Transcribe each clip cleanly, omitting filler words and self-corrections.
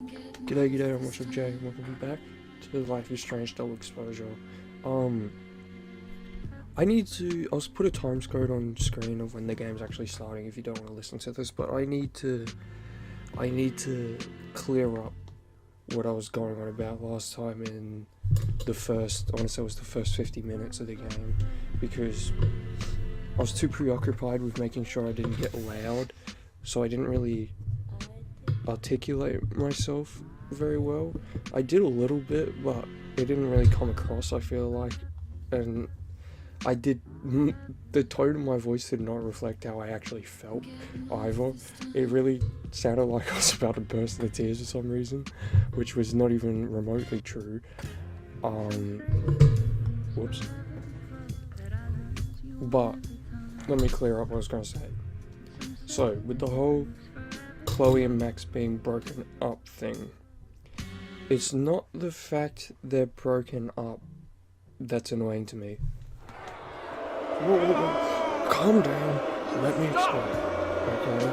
G'day, I'm WatchDog-J, and welcome back to Life is Strange Double Exposure. I'll put a time code on screen of when the game's actually starting if you don't want to listen to this, but I need to clear up what I was going on about last time in the first, I want to say it was the first 50 minutes of the game, because I was too preoccupied with making sure I didn't get loud, so I didn't really articulate myself very well. I did a little bit, but it didn't really come across, I feel like, and the tone of my voice did not reflect how I actually felt either. It really sounded like I was about to burst into tears for some reason, which was not even remotely true. Whoops. But let me clear up what I was going to say. So, with the whole Chloe and Max being broken up thing, it's not the fact they're broken up that's annoying to me. Whoa. Calm down, let me explain, okay?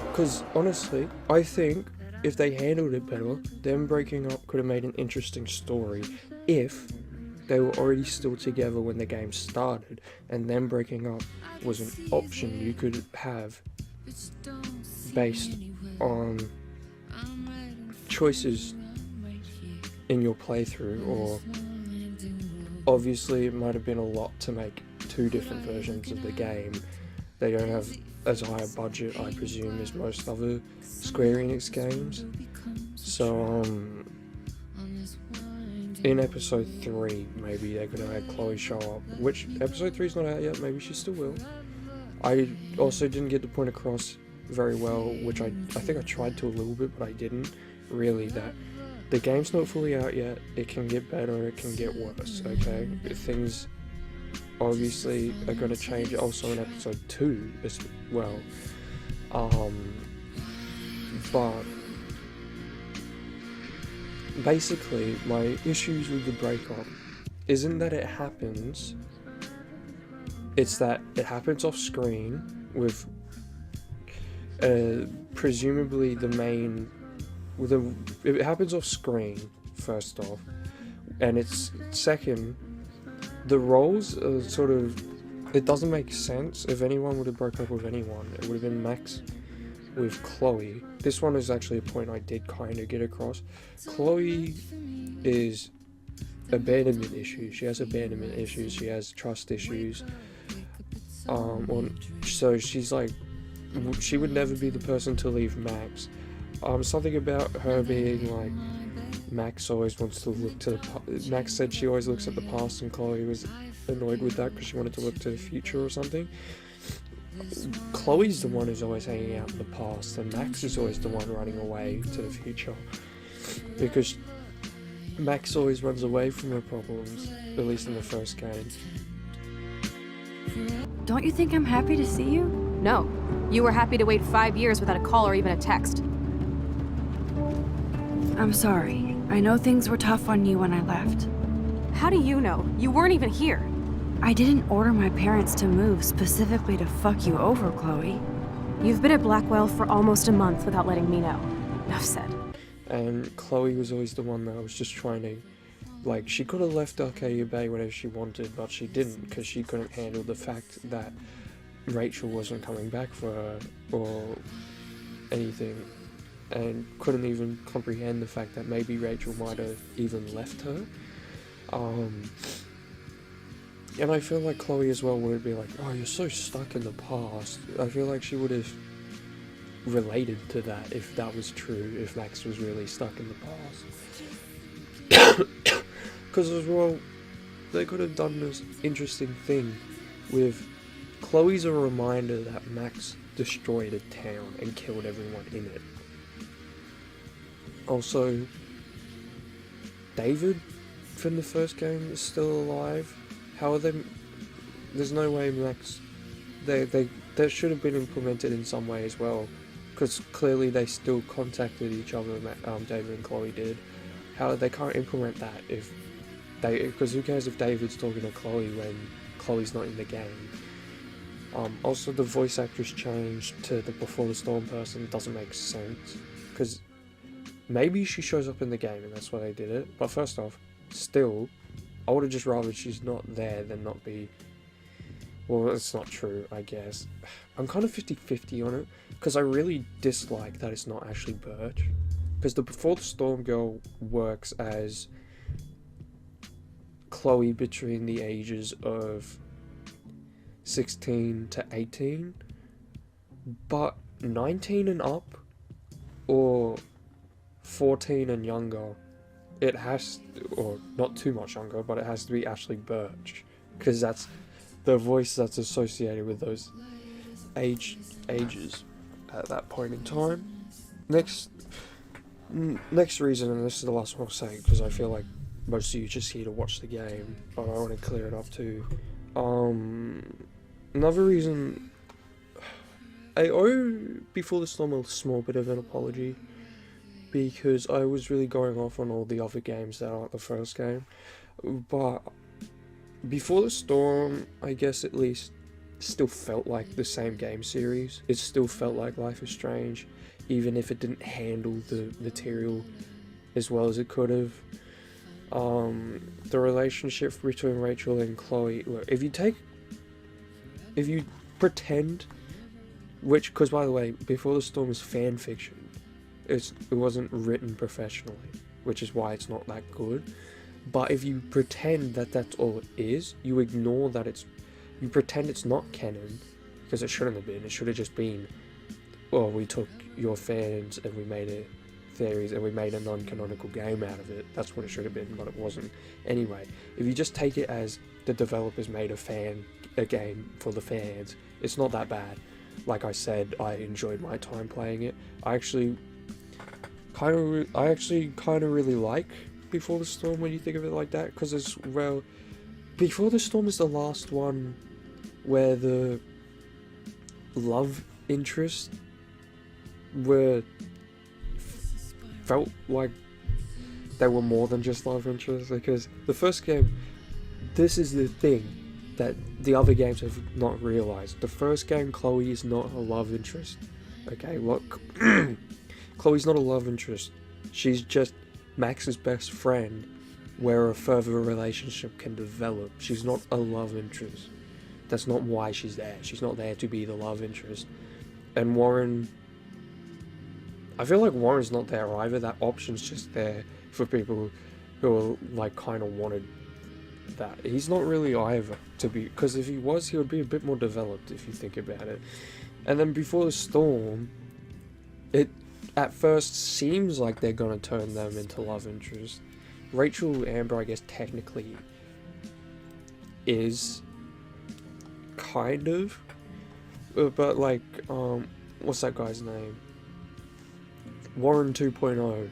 Because honestly, I think if they handled it better, them breaking up could have made an interesting story if they were already still together when the game started, and them breaking up was an option you could have based on choices in your playthrough, or obviously it might have been a lot to make two different versions of the game. They don't have as high a budget, I presume, as most other Square Enix games. So in episode 3 maybe they're gonna have Chloe show up, which episode 3 is not out yet, maybe she still will. I also didn't get the point across very well, which I think I tried to a little bit, but I didn't really, that the game's not fully out yet. It can get better, it can get worse, okay? Things obviously are going to change also in episode 2 as well. But basically my issues with the breakup isn't that it happens, it's that it happens off screen with presumably the main, it happens off screen first off, and it's second, the roles are sort of, it doesn't make sense. If anyone would have broke up with anyone, it would have been Max with Chloe. This one is actually a point I did kind of get across. Chloe is abandonment issues. She has abandonment issues. She has trust issues. So she's like, she would never be the person to leave Max. Something about her being like, Max always wants to look to the Max said she always looks at the past, and Chloe was annoyed with that because she wanted to look to the future or something. Chloe's the one who's always hanging out in the past, and Max is always the one running away to the future, because Max always runs away from her problems, at least in the first game. Don't you think I'm happy to see you? No. You were happy to wait 5 years without a call or even a text. I'm sorry. I know things were tough on you when I left. How do you know? You weren't even here. I didn't order my parents to move specifically to fuck you over, Chloe. You've been at Blackwell for almost a month without letting me know. Enough said. And Chloe was always the one that was just trying to, like, she could have left Arcadia Bay whenever she wanted, but she didn't, because she couldn't handle the fact that Rachel wasn't coming back for her or anything, and couldn't even comprehend the fact that maybe Rachel might have even left her. And I feel like Chloe as well would be like, oh, you're so stuck in the past. I feel like she would have related to that if that was true, if Max was really stuck in the past. Because as well, they could have done this interesting thing with Chloe's a reminder that Max destroyed a town and killed everyone in it. Also, David from the first game is still alive. How are they? There's no way Max. That should have been implemented in some way as well, because clearly they still contacted each other. David and Chloe did. How they can't implement that if they? Because who cares if David's talking to Chloe when Chloe's not in the game? Also, the voice actress changed to the Before the Storm person doesn't make sense, because maybe she shows up in the game and that's why they did it. But first off, still, I would have just rather she's not there than not be. Well, it's not true, I guess. I'm kind of 50-50 on it, because I really dislike that it's not Ashley Birch. Because the Before the Storm girl works as Chloe between the ages of 16 to 18, but 19 and up, or 14 and younger, it has to, or not too much younger, but it has to be Ashley Birch, because that's the voice that's associated with those ages at that point in time. Next reason, and this is the last one I'll say, because I feel like most of you just here to watch the game, but I want to clear it up too. Another reason, I owe Before the Storm a small bit of an apology, because I was really going off on all the other games that aren't the first game, but Before the Storm, I guess at least, still felt like the same game series. It still felt like Life is Strange, even if it didn't handle the material as well as it could have. The relationship between Rachel and Chloe, look, if you pretend, because by the way, Before the Storm is fan fiction, it wasn't written professionally, which is why it's not that good. But if you pretend that that's all it is, you ignore that you pretend it's not canon, because it shouldn't have been. It should have just been, well, we took your fans and we made it theories and we made a non-canonical game out of it. That's what it should have been, but it wasn't. Anyway, if you just take it as the developers made a game for the fans, it's not that bad. Like I said, I enjoyed my time playing it. I actually kind of really like Before the Storm when you think of it like that, because Before the Storm is the last one where the love interest felt like they were more than just love interests, because the first game, this is the thing that the other games have not realized. The first game, Chloe is not a love interest. Okay, look, Chloe's not a love interest. She's just Max's best friend, where a further relationship can develop. She's not a love interest. That's not why she's there. She's not there to be the love interest. And Warren, I feel like Warren's not there either. That option's just there for people who are like kind of wanted that. He's not really either, because if he was, he would be a bit more developed if you think about it. And then Before the Storm, it at first seems like they're gonna turn them into love interest. Rachel Amber, I guess, technically is kind of, but like, what's that guy's name? Warren 2.0.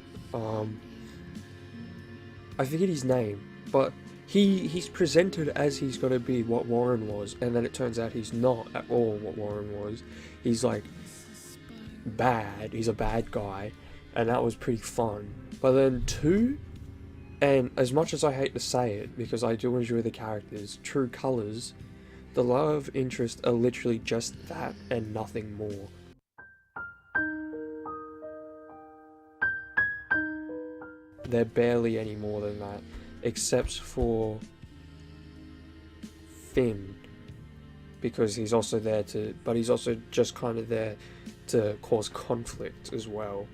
I forget his name, but he's presented as he's gonna be what Warren was, and then it turns out he's not at all what Warren was. He's like bad. He's a bad guy, and that was pretty fun. But then 2. And as much as I hate to say it, because I do enjoy the characters, True Colors, the love interests are literally just that and nothing more. They're barely any more than that, except for Finn, because he's also there but he's also just kind of there to cause conflict as well.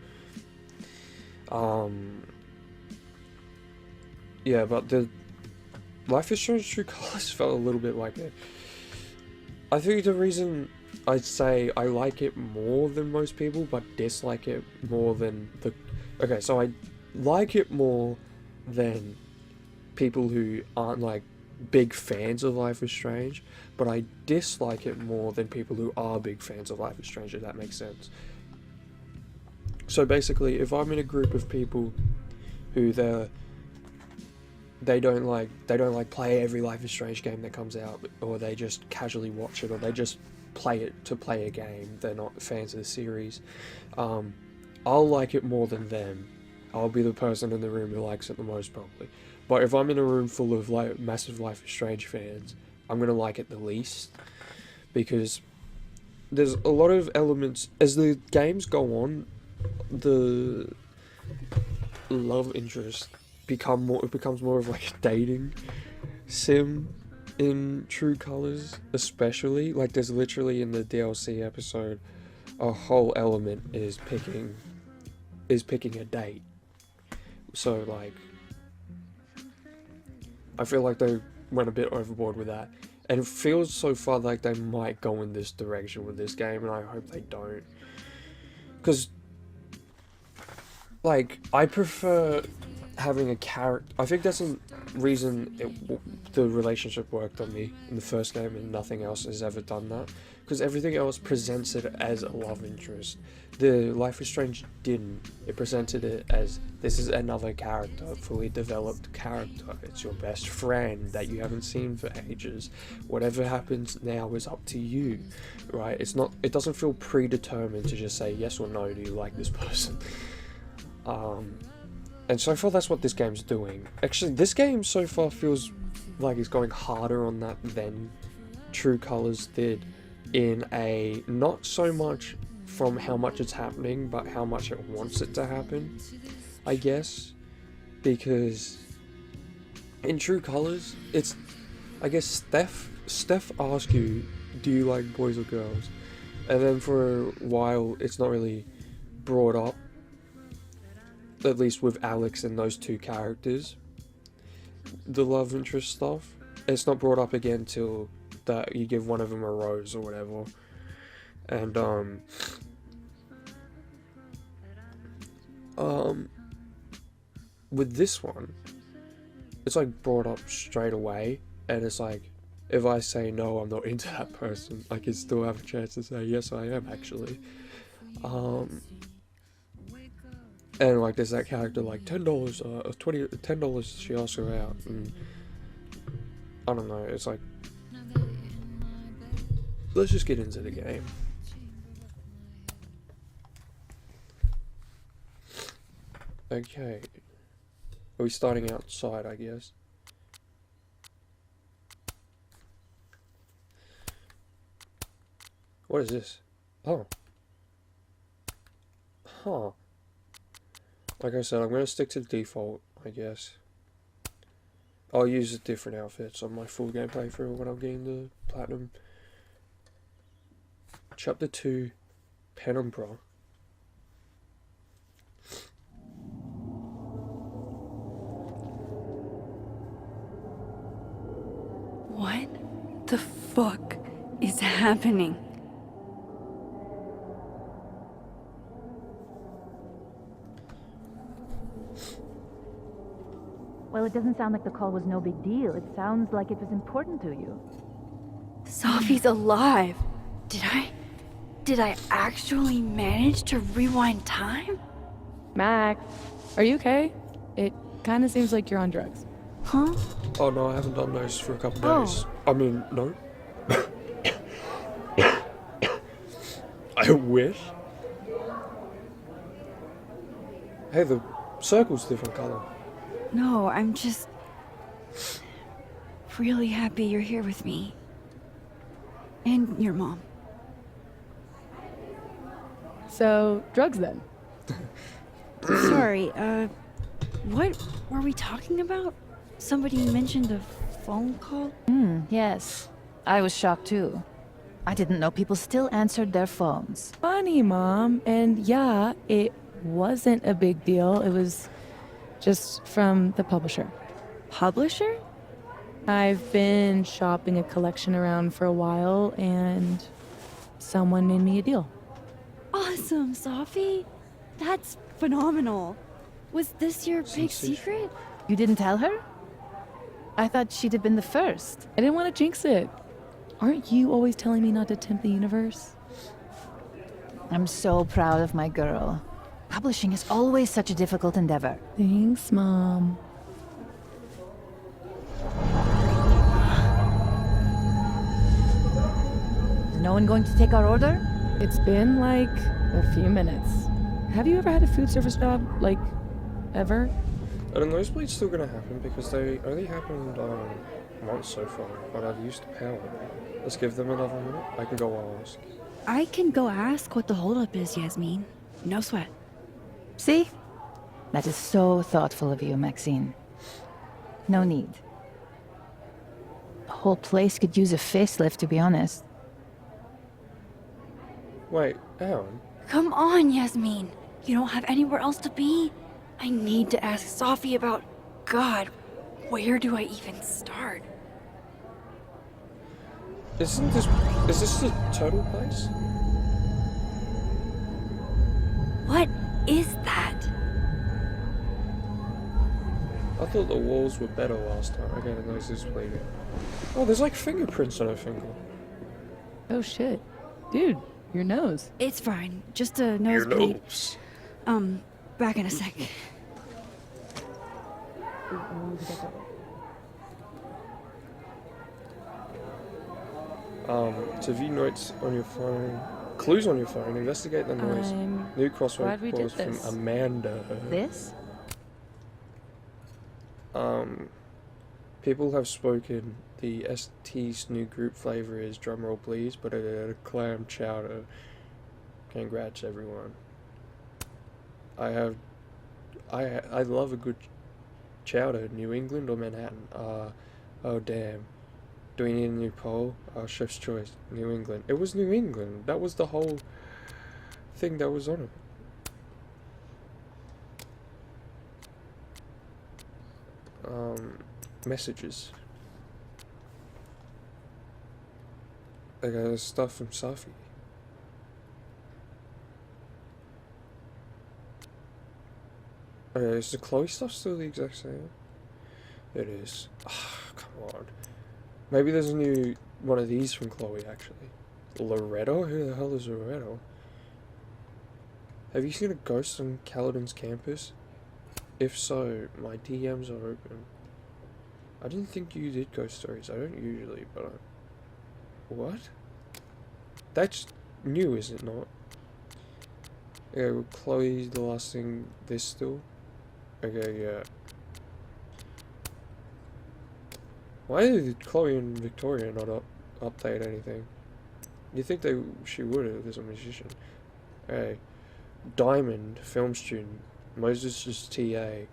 Yeah, but the Life is Strange True Colors felt a little bit like it. I think the reason I'd say I like it more than most people, but dislike it more than okay, so I like it more than people who aren't like big fans of Life is Strange, but I dislike it more than people who are big fans of Life is Strange, if that makes sense. So basically, if I'm in a group of people who they don't like play every Life is Strange game that comes out, or they just casually watch it, or they just play it to play a game, they're not fans of the series, I'll like it more than them. I'll be the person in the room who likes it the most, probably. But if I'm in a room full of massive Life is Strange fans, I'm gonna like it the least, because there's a lot of elements as the games go on. love interest it becomes more of like a dating sim in True Colors, especially. Like, there's literally in the DLC episode a whole element is picking a date. So like, I feel like they went a bit overboard with that, and it feels so far like they might go in this direction with this game, and I hope they don't, because like, I prefer having a character. I think that's a reason the relationship worked on me in the first game, and nothing else has ever done that, because everything else presents it as a love interest. The Life is Strange didn't. It presented it as, this is another character, fully developed character. It's your best friend that you haven't seen for ages. Whatever happens now is up to you, right? It doesn't feel predetermined to just say yes or no, do you like this person? And so far that's what this game's doing. Actually, this game so far feels like it's going harder on that than True Colors did, in a, not so much from how much it's happening, but how much it wants it to happen, I guess. Because in True Colors, it's, I guess Steph asks you, do you like boys or girls? And then for a while, it's not really brought up, at least with Alex and those two characters, the love interest stuff. It's not brought up again till that you give one of them a rose or whatever. And with this one, it's like brought up straight away, and it's like, if I say no, I'm not into that person, I can still have a chance to say yes, I am actually. And like, there's that character like $10, she asks her out, and I don't know, it's like, let's just get into the game. Okay, are we starting outside, I guess? What is this? Oh. Huh. Like I said, I'm going to stick to the default, I guess. I'll use the different outfits on my full game playthrough when I'm getting the platinum. Chapter 2, Penumbro. What the fuck is happening? Well, it doesn't sound like the call was no big deal. It sounds like it was important to you. Sophie's alive. Did I actually manage to rewind time? Max, are you okay? It kind of seems like you're on drugs. Huh? Oh no, I haven't done those for a couple days. I mean, no. I wish. Hey, the circle's different color. No, I'm just really happy you're here with me. And your mom. So, drugs then? Sorry, what were we talking about? Somebody mentioned a phone call? Yes. I was shocked too. I didn't know people still answered their phones. Funny, Mom. And yeah, it wasn't a big deal. It was just from the publisher. Publisher? I've been shopping a collection around for a while, and someone made me a deal. Awesome, Sophie. That's phenomenal. Was this your big secret? You didn't tell her? I thought she'd have been the first. I didn't want to jinx it. Aren't you always telling me not to tempt the universe? I'm so proud of my girl. Publishing is always such a difficult endeavor. Thanks, Mom. Is no one going to take our order? It's been like a few minutes. Have you ever had a food service job? Like, ever? And the nosebleed's still gonna happen because they only happened once so far, but I've used the power. Let's give them another minute. I can go ask. I can go ask what the holdup is, Yasmin. No sweat. See? That is so thoughtful of you, Maxine. No need. The whole place could use a facelift, to be honest. Wait, Aaron. Come on, Yasmin. You don't have anywhere else to be? I need to ask Sophie about... God, where do I even start? Is this the turtle place? What is that? I thought the walls were better last time. Okay, the nose is bleeding. Oh, there's like fingerprints on her finger. Oh shit. Dude, your nose. It's fine. Just a nosebleed. Back in a sec. To view notes on your phone, clues on your phone, investigate the noise. I'm New crossword glad we did calls from this. Amanda. This? People have spoken. The ST's new group flavor is drumroll please, but a clam chowder. Congrats everyone. I love a good chowder. New England or Manhattan? Oh damn. Do we need a new poll? Chef's choice. New England. It was New England. That was the whole thing that was on it. Messages. I got stuff from Sophie. Okay, is the Chloe stuff still the exact same? It is. Ah, come on. Maybe there's a new one of these from Chloe, actually. Loretto? Who the hell is Loretto? Have you seen a ghost on Caledon's campus? If so, my DMs are open. I didn't think you did ghost stories. I don't usually, but what? That's new, is it not? Yeah, well, Chloe, the last thing, this still? Okay, yeah. Why did Chloe and Victoria not update anything? You think she would have as a musician. Hey, Diamond, film student. Moses is TA.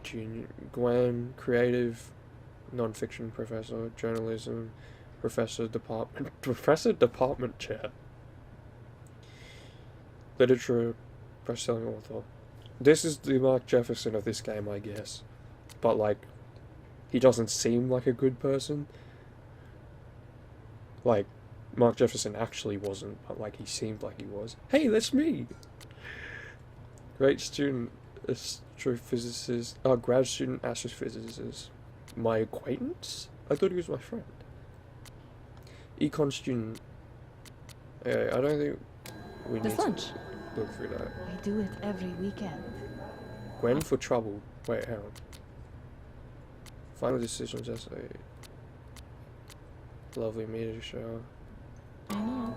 Junior. Gwen, creative, non-fiction professor, journalism, professor department chair. Literature, best-selling author. This is the Mark Jefferson of this game, I guess. But like, he doesn't seem like a good person. Like, Mark Jefferson actually wasn't, but like he seemed like he was. Hey, that's me! Great student, astrophysicist, grad student astrophysicist. My acquaintance? I thought he was my friend. Econ student. Yeah, I don't think we need lunch. to look through that. I do it every weekend. Gwen for trouble. Wait, hang on. Final decisions essay. Lovely meteor shower. I know.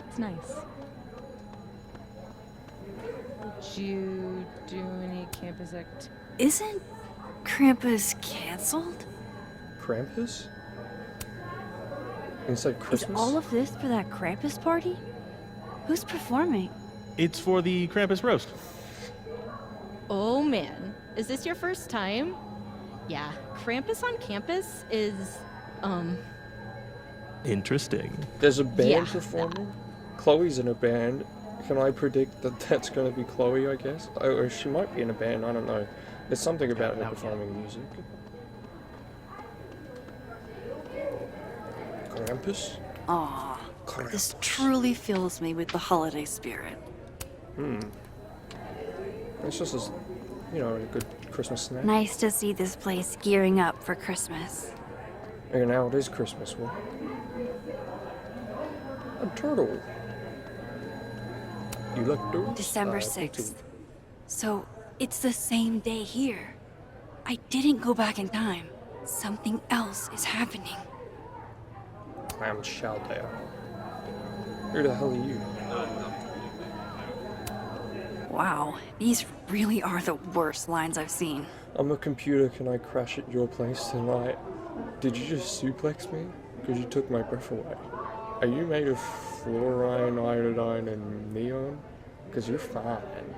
It's nice. Did you do any campus act? Isn't Krampus canceled? Krampus? Inside Christmas? Is all of this for that Krampus party? Who's performing? It's for the Krampus roast. Oh man, is this your first time? Yeah, Krampus on campus is, Interesting. There's a band Yeah. performing? Chloe's in a band. Can I predict that that's going to be Chloe, I guess? Or she might be in a band, I don't know. There's something about her performing music. Krampus? Aw, Krampus. this truly fills me with the holiday spirit. It's just a, a good Christmas snack. Nice to see this place gearing up for Christmas. And now it is Christmas. What? A turtle. You like turtles? December Me too. 6th. So, it's the same day here. I didn't go back in time. Something else is happening. Clam chowder. Who the hell are you? Wow, these really are the worst lines I've seen. I'm a computer, can I crash at your place tonight? Did you just suplex me? Because you took my breath away. Are you made of fluorine, iodine, and neon? Because you're fine.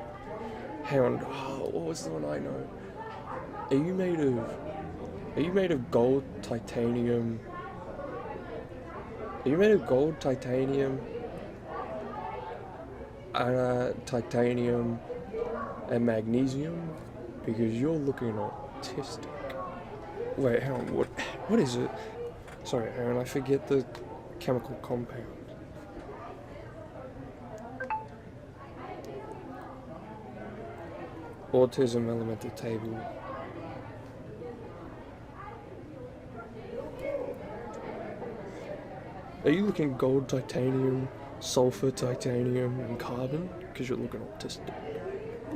Hang on. Oh, what was the one I know? Are you made of gold, titanium? Are you made of gold, titanium, titanium, and magnesium? Because you're looking autistic. Wait, hang on. What is it? Sorry, Aaron. I forget the chemical compound. Autism elemental table. Are you looking gold, titanium, sulfur, titanium, and carbon? Because you're looking autistic.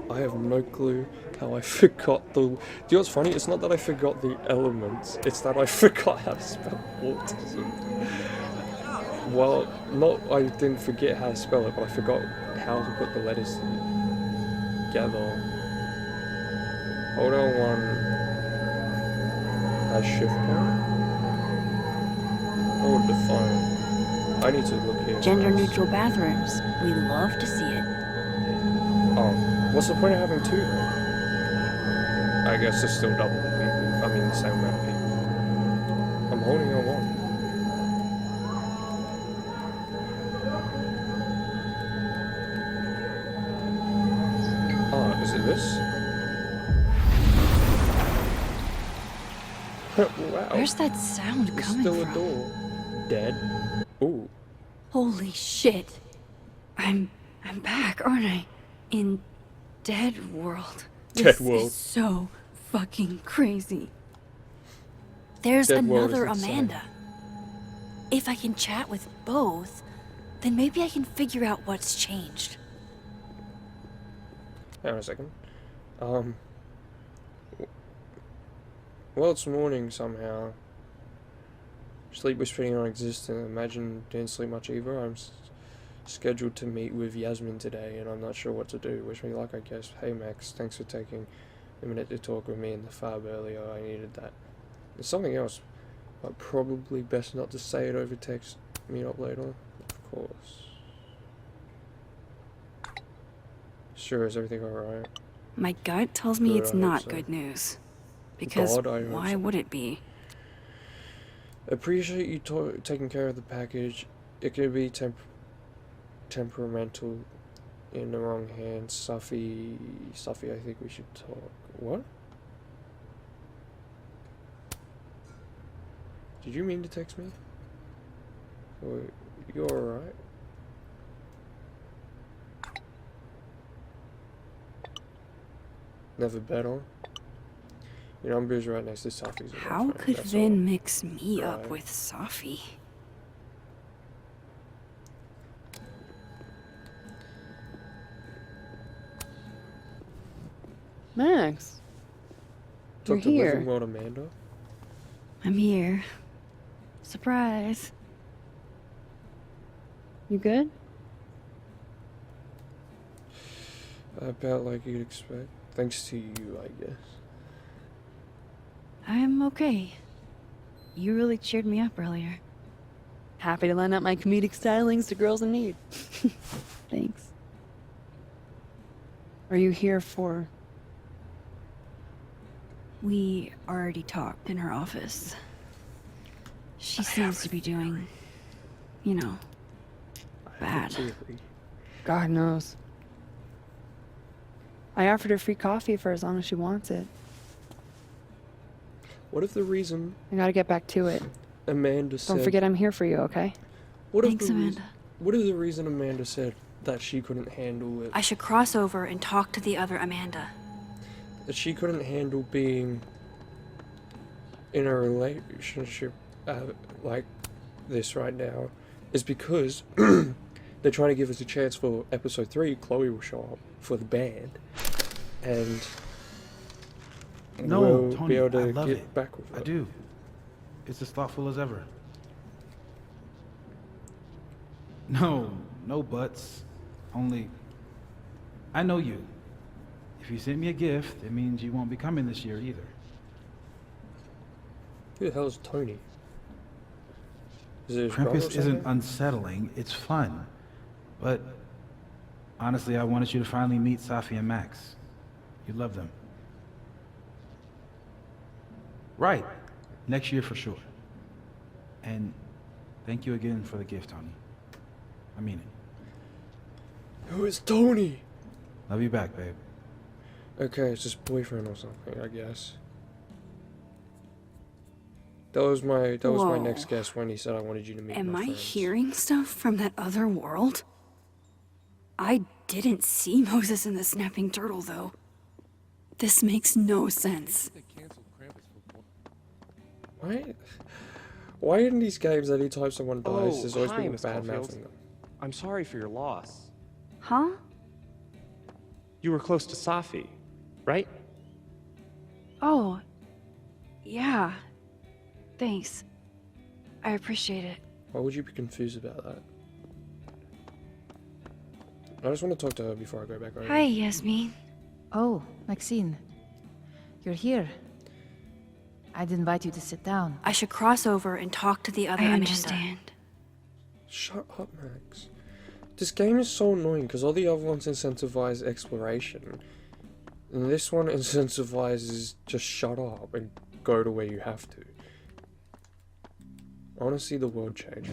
I have no clue how I forgot the... Do you know what's funny? It's not that I forgot the elements, it's that I forgot how to spell autism. Well, I didn't forget how to spell it, but I forgot how to put the letters together. Hold on one... Has shift point? Hold the phone. I need to look here. Gender neutral bathrooms. We love to see it. Oh, what's the point of having two then? I guess it's still double the people. I mean, the same amount of people. I'm holding on one. Oh, is it this? Wow. Where's that sound There's coming still from? a door. Dead. Ooh. Holy shit. I'm back, aren't I? In Dead World. Dead This World. is so fucking crazy. There's Dead World is another insane. Amanda. If I can chat with both, then maybe I can figure out what's changed. Hang on a second. Well, it's morning somehow. Sleep was pretty non-existent. Imagine didn't sleep much either. I'm scheduled to meet with Yasmin today, and I'm not sure what to do. Wish me luck, I guess. Hey Max, thanks for taking a minute to talk with me in the fab earlier. I needed that. There's something else, but probably best not to say it over text. Meet up later, of course. Sure, is everything alright? My gut tells me Good, it's I hope not so. good news. Because God, I hope why so. would it be? Appreciate you taking care of the package. It could be temperamental in the wrong hands. Safi, I think we should talk. What? Did you mean to text me? Or you alright? Never bet on. You know, I'm busy right next to Safi's. How could Vin mix me up with Safi? Max, you're Talk to Living here. World Amanda. I'm here. Surprise. You good? About like you'd expect. Thanks to you, I guess. I'm okay. You really cheered me up earlier. Happy to lend out my comedic stylings to girls in need. Thanks. Are you here for... We already talked in her office. She seems to be doing, you know, bad. Theory. God knows. I offered her free coffee for as long as she wants it. What if the reason I gotta get back to it. Amanda said... Don't forget I'm here for you, okay? What Thanks, if the Amanda. What is the reason Amanda said that she couldn't handle it? I should cross over and talk to the other Amanda. That she couldn't handle being in a relationship like this right now is because they're trying to give us a chance for episode 3. Chloe will show up for the band, and No, we'll Tony, be able I to love get it. back with her. I do. It's as thoughtful as ever. No, no buts. Only, I know you. If you sent me a gift, it means you won't be coming this year either. Who the hell is Tony? Is it his brother or Krampus isn't something? unsettling, it's fun. But honestly, I wanted you to finally meet Safi and Max. You'd love them. Right. Next year for sure. And thank you again for the gift, Tony. I mean it. Who is Tony? Love you back, babe. Okay, it's his boyfriend or something, I guess. That was my Whoa. next guess when he said I wanted you to meet Am my I friends. hearing stuff from that other world? I didn't see Moses and the snapping turtle, though. This makes no sense. Why in these games anytime someone dies, Oh, there's always hi, been Miss bad Caulfield. mouthing them? I'm sorry for your loss. Huh? You were close to Safi, right? Oh. Yeah. Thanks. I appreciate it. Why would you be confused about that? I just want to talk to her before I go back over. Hi, Yasmin. Oh, Maxine. You're here. I'd invite you to sit down. I should cross over and talk to the other Amanda. Understand. Shut up, Max. This game is so annoying because all the other ones incentivize exploration. And this one incentivizes just shut up and go to where you have to. I want to see the world change.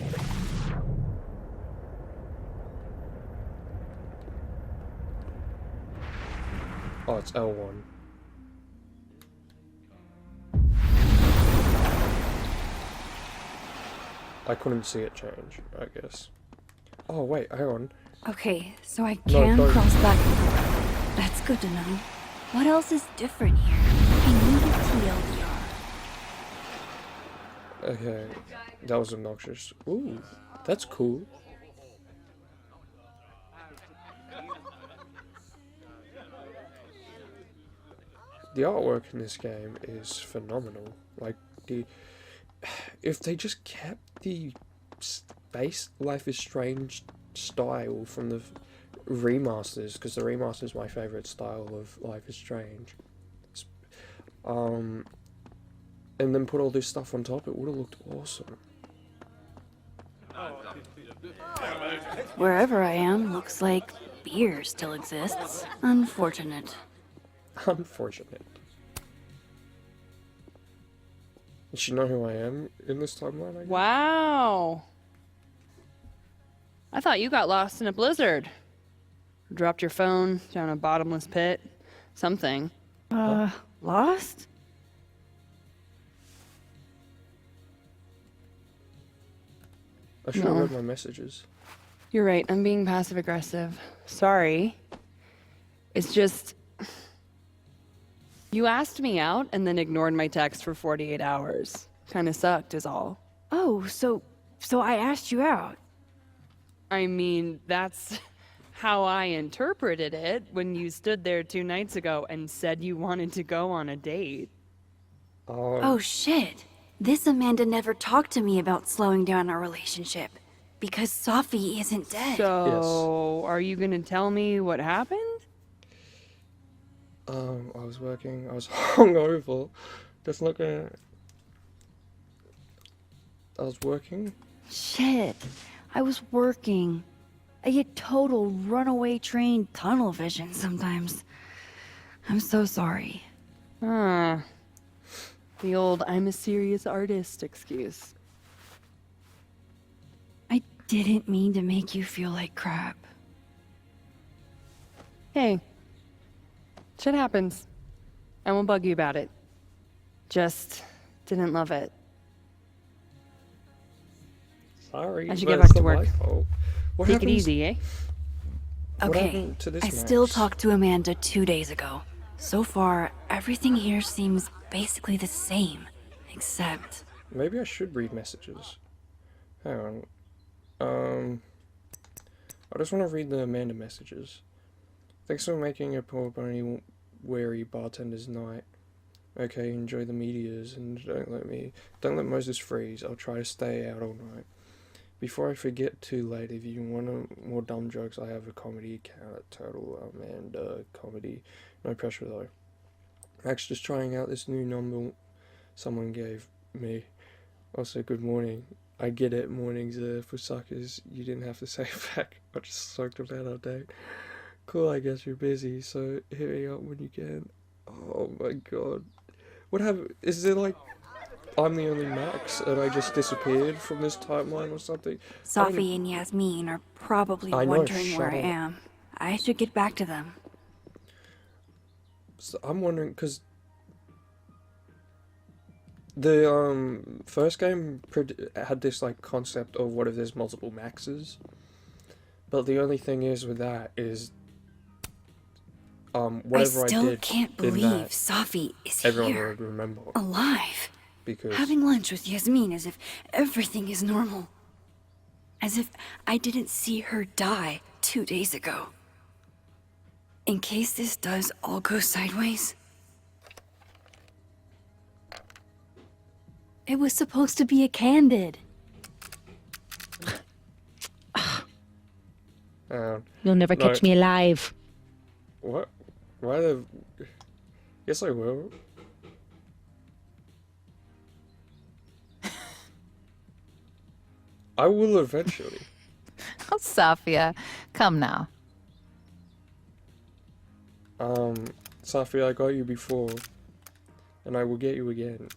Oh, it's L1. I couldn't see it change, I guess. Oh, wait, hang on. Okay, so I No, can don't. cross back and forth. That's good to know. What else is different here? I need a TLDR. Okay, that was obnoxious. Ooh, that's cool. The artwork in this game is phenomenal. Like, if they just kept the base Life is Strange style from the remasters, because the remaster is my favorite style of Life is Strange, and then put all this stuff on top, it would have looked awesome. Wherever I am, looks like beer still exists. Unfortunate. Unfortunate. Does she know who I am in this timeline, I guess? Wow. I thought you got lost in a blizzard. Dropped your phone down a bottomless pit. Something. Lost? I should have No. read my messages. You're right, I'm being passive aggressive. Sorry. It's just... You asked me out and then ignored my text for 48 hours. Kinda sucked is all. Oh, so I asked you out. I mean, that's how I interpreted it when you stood there 2 nights ago and said you wanted to go on a date. Oh shit. This Amanda never talked to me about slowing down our relationship. Because Safi isn't dead. So, are you gonna tell me what happened? I was working, I was hungover. That's not gonna... I was working? Shit. I was working. I get total runaway train tunnel vision sometimes. I'm so sorry. Ah. The old I'm a serious artist excuse. I didn't mean to make you feel like crap. Hey. Shit happens. I won't bug you about it. Just didn't love it. Sorry. I should but get it's back to not my work. fault. What Take it happens- easy, eh? What Okay, happened to this I still Max? talked to Amanda 2 days ago. So far, everything here seems basically the same. Except... Maybe I should read messages. Hang on. I just want to read the Amanda messages. Thanks for making a poor bunny weary bartender's night. Okay, enjoy the meteors and don't let Moses freeze. I'll try to stay out all night. Before I forget too late, if you want more dumb jokes, I have a comedy account at Turtle Amanda Comedy. No pressure though. Max, just trying out this new number someone gave me. Also, good morning. I get it, mornings are for suckers. You didn't have to say it back. I just talked about our date. Cool, I guess you're busy, so hit me up when you can. Oh my god. What happened? Is it like I'm the only Max and I just disappeared from this timeline or something? Safi and Yasmin are probably I know, wondering where shut I up. am. I should get back to them. So I'm wondering, because the first game had this like concept of what if there's multiple Maxes, but the only thing is with that is whatever I still did can't in believe that, Safi is everyone here, would remember, alive, because having lunch with Yasmin as if everything is normal. As if I didn't see her die 2 days ago. In case this does all go sideways. It was supposed to be a candid. You'll never no. catch me alive. What? Why the? Yes, I will. I will eventually. Oh, Safia, come now. Safi, I got you before, and I will get you again.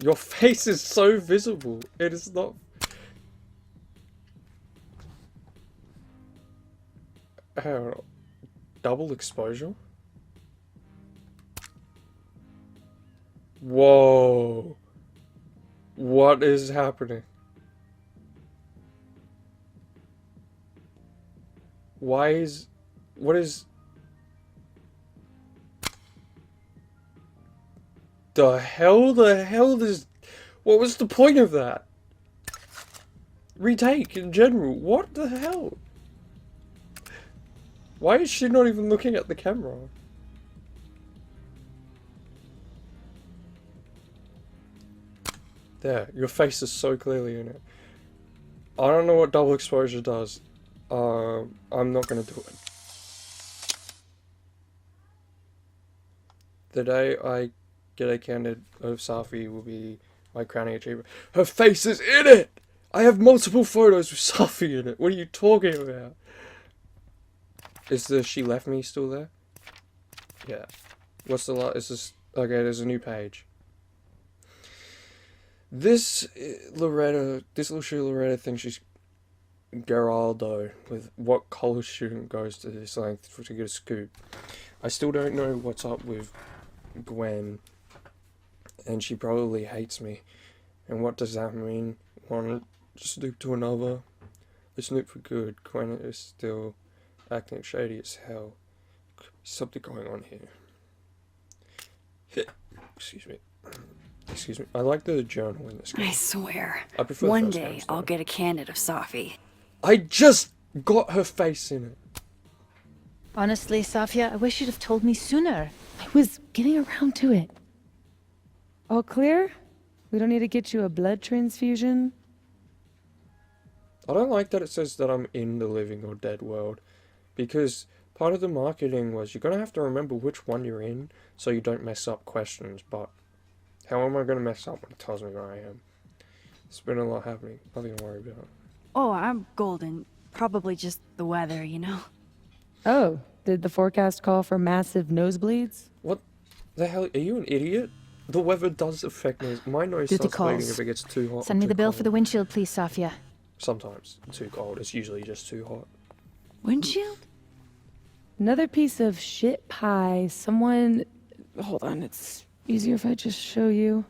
Your face is so visible. It is not. Hang on. Double exposure? Whoa. What is happening? Why is... What is... The hell does... What was the point of that? Retake in general. What the hell? Why is she not even looking at the camera? There, your face is so clearly in it. I don't know what double exposure does. I'm not gonna do it. The day I get a candid of Safi will be my crowning achievement. Her face is in it! I have multiple photos with Safi in it. What are you talking about? Is the She Left Me still there? Yeah. What's the last? Is this... Okay, there's a new page. This Loretta, this little shit Loretta thinks she's Geraldo with what college student goes to this length to get a scoop. I still don't know what's up with Gwen, and she probably hates me. And what does that mean? One snoop to another. The snoop for good. Gwen is still acting shady as hell. Something going on here. Excuse me. Excuse me. I like the journal in this game. I swear. I prefer one first day games, I'll though. get a candid of Safi. I just got her face in it. Honestly, Safia, I wish you'd have told me sooner. I was getting around to it. All clear? We don't need to get you a blood transfusion? I don't like that it says that I'm in the living or dead world, because part of the marketing was you're gonna have to remember which one you're in so you don't mess up questions, but how am I gonna mess up when it tells me where I am? There's been a lot happening. Nothing to worry about. Oh, I'm golden. Probably just the weather, you know? Oh, did the forecast call for massive nosebleeds? What the hell? Are you an idiot? The weather does affect me. My nose Duty starts bleeding calls. if it gets too hot. Send or me too the bill for the cold. windshield, please, Safia. Sometimes too cold. It's usually just too hot. Windshield? Another piece of shit pie. Someone... Hold on, it's easier if I just show you.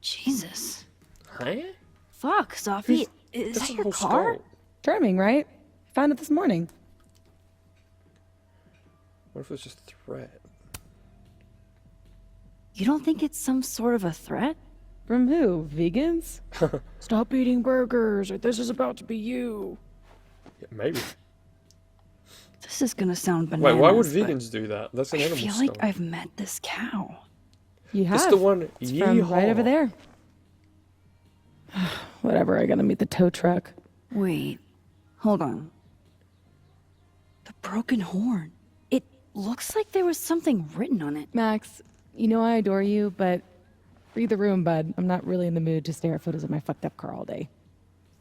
Jesus. Huh? Fuck, Safi. Is That's that a your whole car? skull. Charming, right? Found it this morning. What if it's just a threat? You don't think it's some sort of a threat? From who? Vegans? Stop eating burgers, or this is about to be you. Yeah, maybe. This is gonna sound bananas. Wait, why would but vegans do that? That's an I animal feel stuff. like I've met this cow. You have? It's the one. It's from right over there. Whatever, I gotta meet the tow truck. Wait, hold on. The broken horn. It looks like there was something written on it. Max, you know I adore you, but read the room, bud. I'm not really in the mood to stare at photos of my fucked up car all day.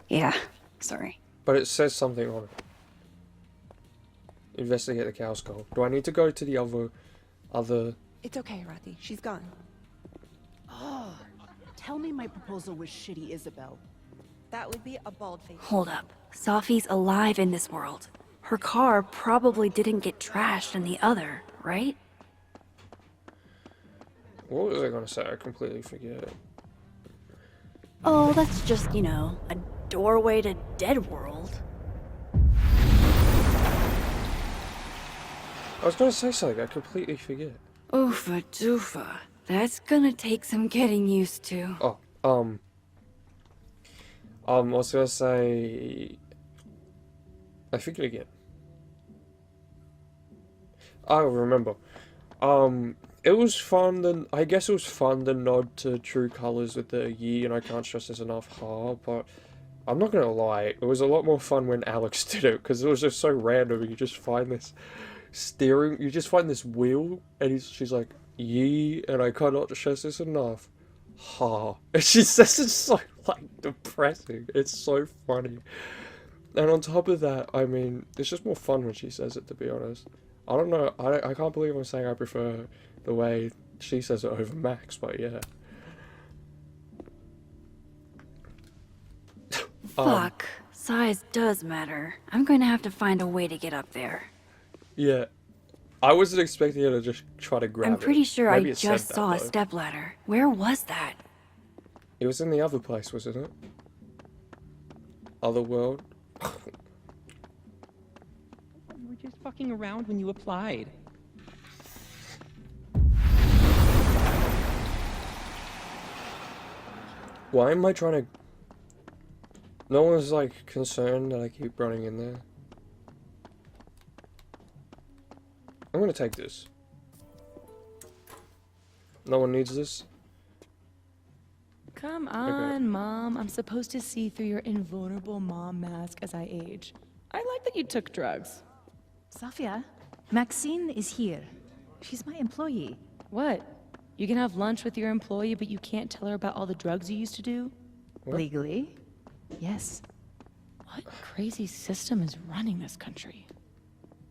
Yeah, sorry. But it says something on it. Investigate the cow skull. Do I need to go to the other... It's okay, Rathi. She's gone. Oh, tell me my proposal was shitty, Isabel. That would be a bald face. Hold up. Safi's alive in this world. Her car probably didn't get trashed in the other, right? What was I gonna say? I completely forget. Oh, that's just, you know, a doorway to Dead World. I was gonna say something, I completely forget. Oofa doofa. That's gonna take some getting used to. Oh, I was gonna say... I forget again. I remember. It was fun, I guess it was fun to nod to true colors with the Yi and I can't stress this enough but I'm not gonna lie, it was a lot more fun when Alex did it, because it was just so random. You just find this you just find this wheel, and she's like, Yi, and I cannot stress this enough, and she says it's so, like, depressing. It's so funny. And on top of that, I mean, it's just more fun when she says it, to be honest. I don't know, I can't believe I'm saying I prefer the way she says it over Max, but yeah. Fuck. Size does matter. I'm going to have to find a way to get up there. Yeah. I wasn't expecting her to just try to grab it. I'm pretty sure Maybe I it said just that, saw a though. stepladder. Where was that? It was in the other place, wasn't it? Other world? You were just fucking around when you applied. Why am I trying to... No one's, like, concerned that I keep running in there. I'm gonna take this. No one needs this? Come on, Mom. I'm supposed to see through your invulnerable mom mask as I age. I like that you took drugs. Safia, Maxine is here. She's my employee. What? You can have lunch with your employee, but you can't tell her about all the drugs you used to do? What? Legally? Yes. What crazy system is running this country?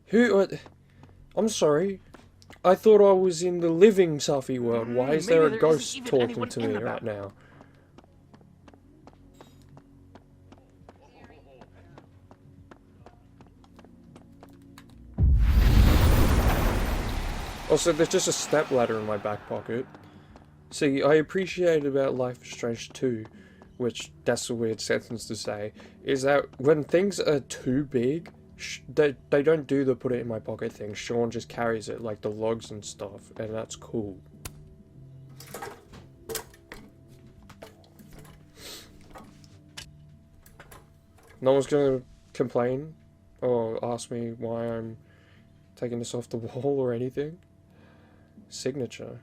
Who... I'm sorry. I thought I was in the living Safi world. Why is there a ghost talking to me right now? Also, there's just a stepladder in my back pocket. See, I appreciate about Life is Strange 2, which, that's a weird sentence to say, is that when things are too big, they don't do the put it in my pocket thing. Sean just carries it, like the logs and stuff, and that's cool. No one's gonna complain or ask me why I'm taking this off the wall or anything. Signature.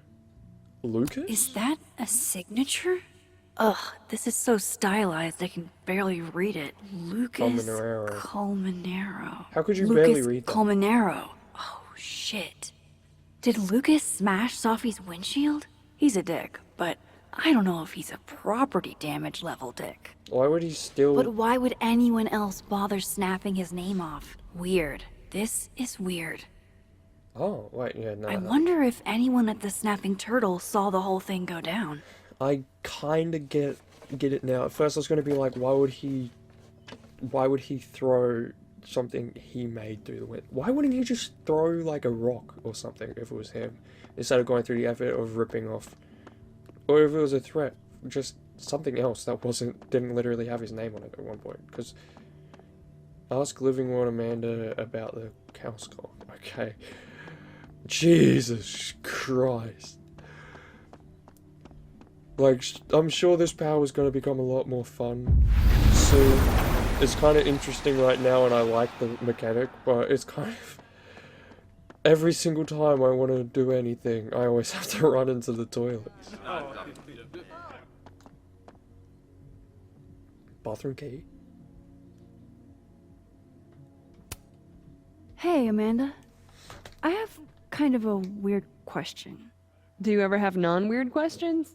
Lucas? Is that a signature? Ugh, this is so stylized I can barely read it. Lucas Colmenero. How could you barely read that? Colmenero. Oh, shit. Did Lucas smash Safi's windshield? He's a dick, but I don't know if he's a property damage level dick. Why would he still... But why would anyone else bother snapping his name off? Weird. This is weird. Oh, wait, yeah, no. I wonder if anyone at the Snapping Turtle saw the whole thing go down. I kinda get it now. At first I was gonna be like, why would he throw something he made through the wind? Why wouldn't he just throw like a rock or something if it was him, instead of going through the effort of ripping off, or if it was a threat, just something else that didn't literally have his name on it at one point? Because ask Living World Amanda about the cow skull. Okay, Jesus Christ. Like, I'm sure this power is going to become a lot more fun soon. It's kind of interesting right now and I like the mechanic, but it's kind of... Every single time I want to do anything, I always have to run into the toilets. Bathroom key? Hey, Amanda. I have kind of a weird question. Do you ever have non-weird questions?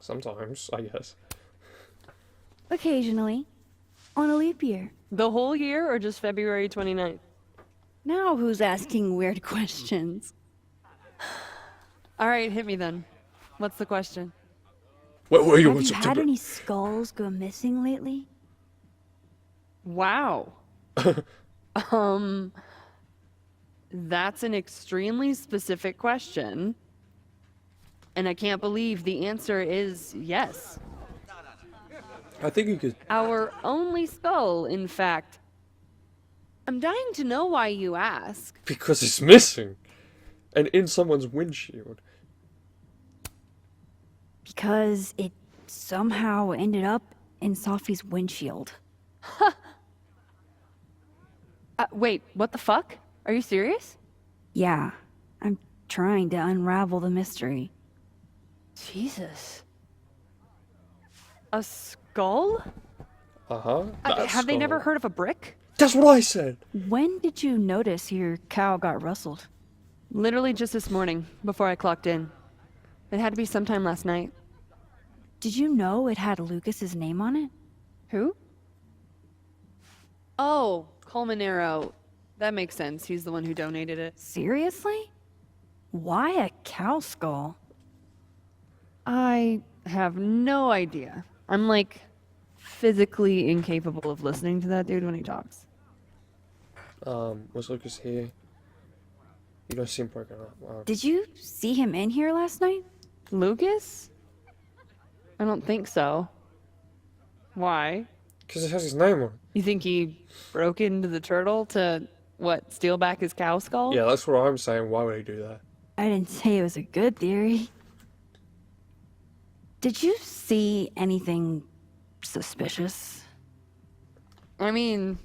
Sometimes, I guess. Occasionally. On a leap year. The whole year or just February 29th? Now who's asking weird questions? All right, hit me then. What's the question? Where were you Have in you had September? any skulls go missing lately? Wow. That's an extremely specific question. And I can't believe the answer is yes. I think you could. Our only skull, in fact. I'm dying to know why you ask. Because it's missing. And in someone's windshield. Because it somehow ended up in Sophie's windshield. Wait, what the fuck? Are you serious? Yeah, I'm trying to unravel the mystery. Jesus. A skull? Uh-huh. Have they never heard of a brick? That's what I said! When did you notice your cow got rustled? Literally just this morning, before I clocked in. It had to be sometime last night. Did you know it had Lucas's name on it? Who? Oh, Colmenero. That makes sense. He's the one who donated it. Seriously? Why a cow skull? I have no idea. I'm like physically incapable of listening to that dude when he talks. Was Lucas here? You don't seem broken up. Did you see him in here last night? Lucas? I don't think so. Why? Because it has his name on it. You think he broke into the turtle to, what, steal back his cow skull? Yeah, that's what I'm saying. Why would he do that? I didn't say it was a good theory. Did you see anything suspicious? I mean,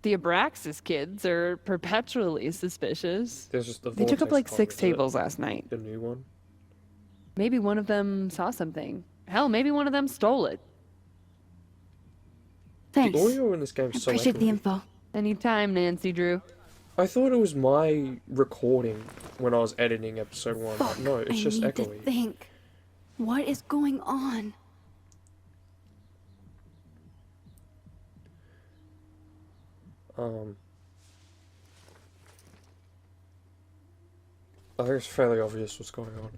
the Abraxas kids are perpetually suspicious. There's just the They took up vortex like pod, 6 is it? tables last night. The new one? Maybe one of them saw something. Hell, maybe one of them stole it. Thanks. The audio in this game I is so appreciate the echoey. info. Anytime, Nancy Drew. I thought it was my recording when I was editing episode 1, but no, it's I just need to echoey. think. What is going on? I think it's fairly obvious what's going on.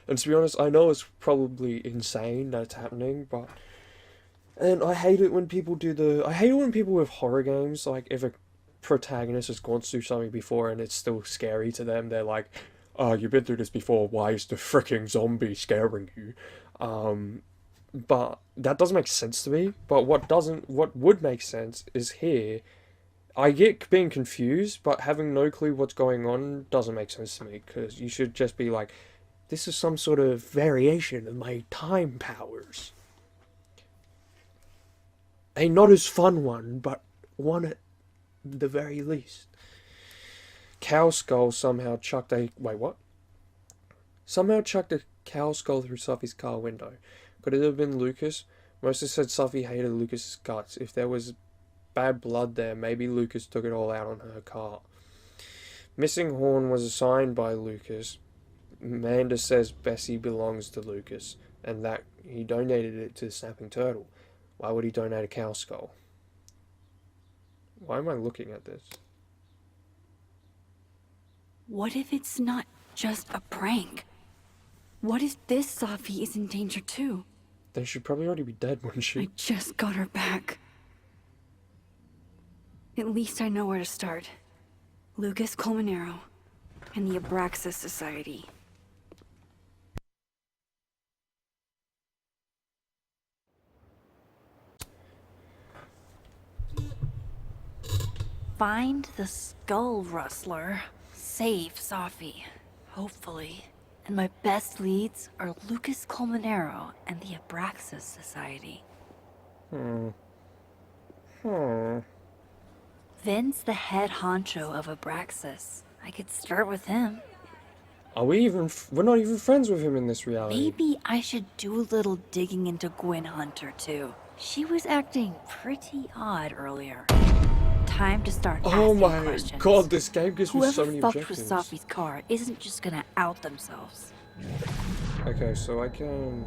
And to be honest, I know it's probably insane that it's happening, but... And I hate it when people do the... I hate it when people with horror games, like, if a protagonist has gone through something before and it's still scary to them, they're like, oh, you've been through this before, why is the freaking zombie scaring you? But that doesn't make sense to me. But what would make sense is here... I get being confused, but having no clue what's going on doesn't make sense to me, because you should just be like, this is some sort of variation of my time powers. A not as fun one, but one at the very least. Cow skull somehow chucked a... Wait, what? Somehow chucked a cow skull through Sophie's car window. Could it have been Lucas? Mostly said Sophie hated Lucas's guts. If there was bad blood there, maybe Lucas took it all out on her car. Missing horn was assigned by Lucas. Amanda says Bessie belongs to Lucas, and that he donated it to the Snapping Turtle. Why would he donate a cow skull? Why am I looking at this? What if it's not just a prank? What if this Sophie is in danger too? Then she'd probably already be dead, wouldn't she? I just got her back. At least I know where to start. Lucas Colmenero and the Abraxas Society. Find the skull rustler. Save Sophie. Hopefully. And my best leads are Lucas Colmenero and the Abraxas Society. Vin's the head honcho of Abraxas. I could start with him. Are we even... We're not even friends with him in this reality. Maybe I should do a little digging into Gwen Hunter, too. She was acting pretty odd earlier. Time to start asking questions. Oh my god, this game gives me so many Whoever fucked objectives. with Sophie's car isn't just gonna out themselves. Okay, so I can...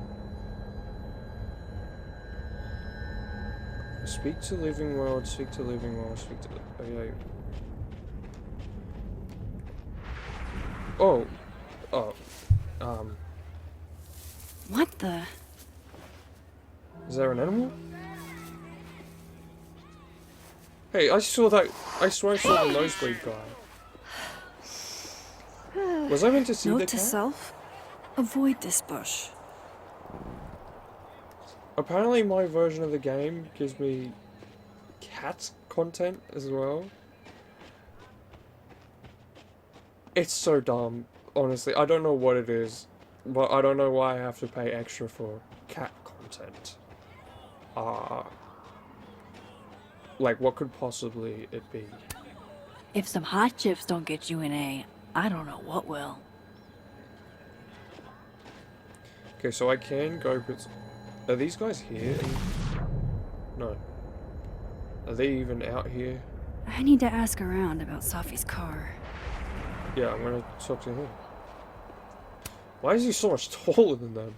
Speak to living world, speak to living world, speak to... Okay. Oh. Oh. What the? Is there an animal? Hey, I saw that. I swear I saw the nosebleed guy. Was I meant to see the Note to cat? self: avoid this bush. Apparently, my version of the game gives me cat content as well. It's so dumb, honestly. I don't know what it is, but I don't know why I have to pay extra for cat content. Like, what could possibly it be? If some hot chips don't get you an A, I don't know what will. Okay, so I can go, but are these guys here? No. Are they even out here? I need to ask around about Safi's car. Yeah, I'm gonna talk to him. Why is he so much taller than them?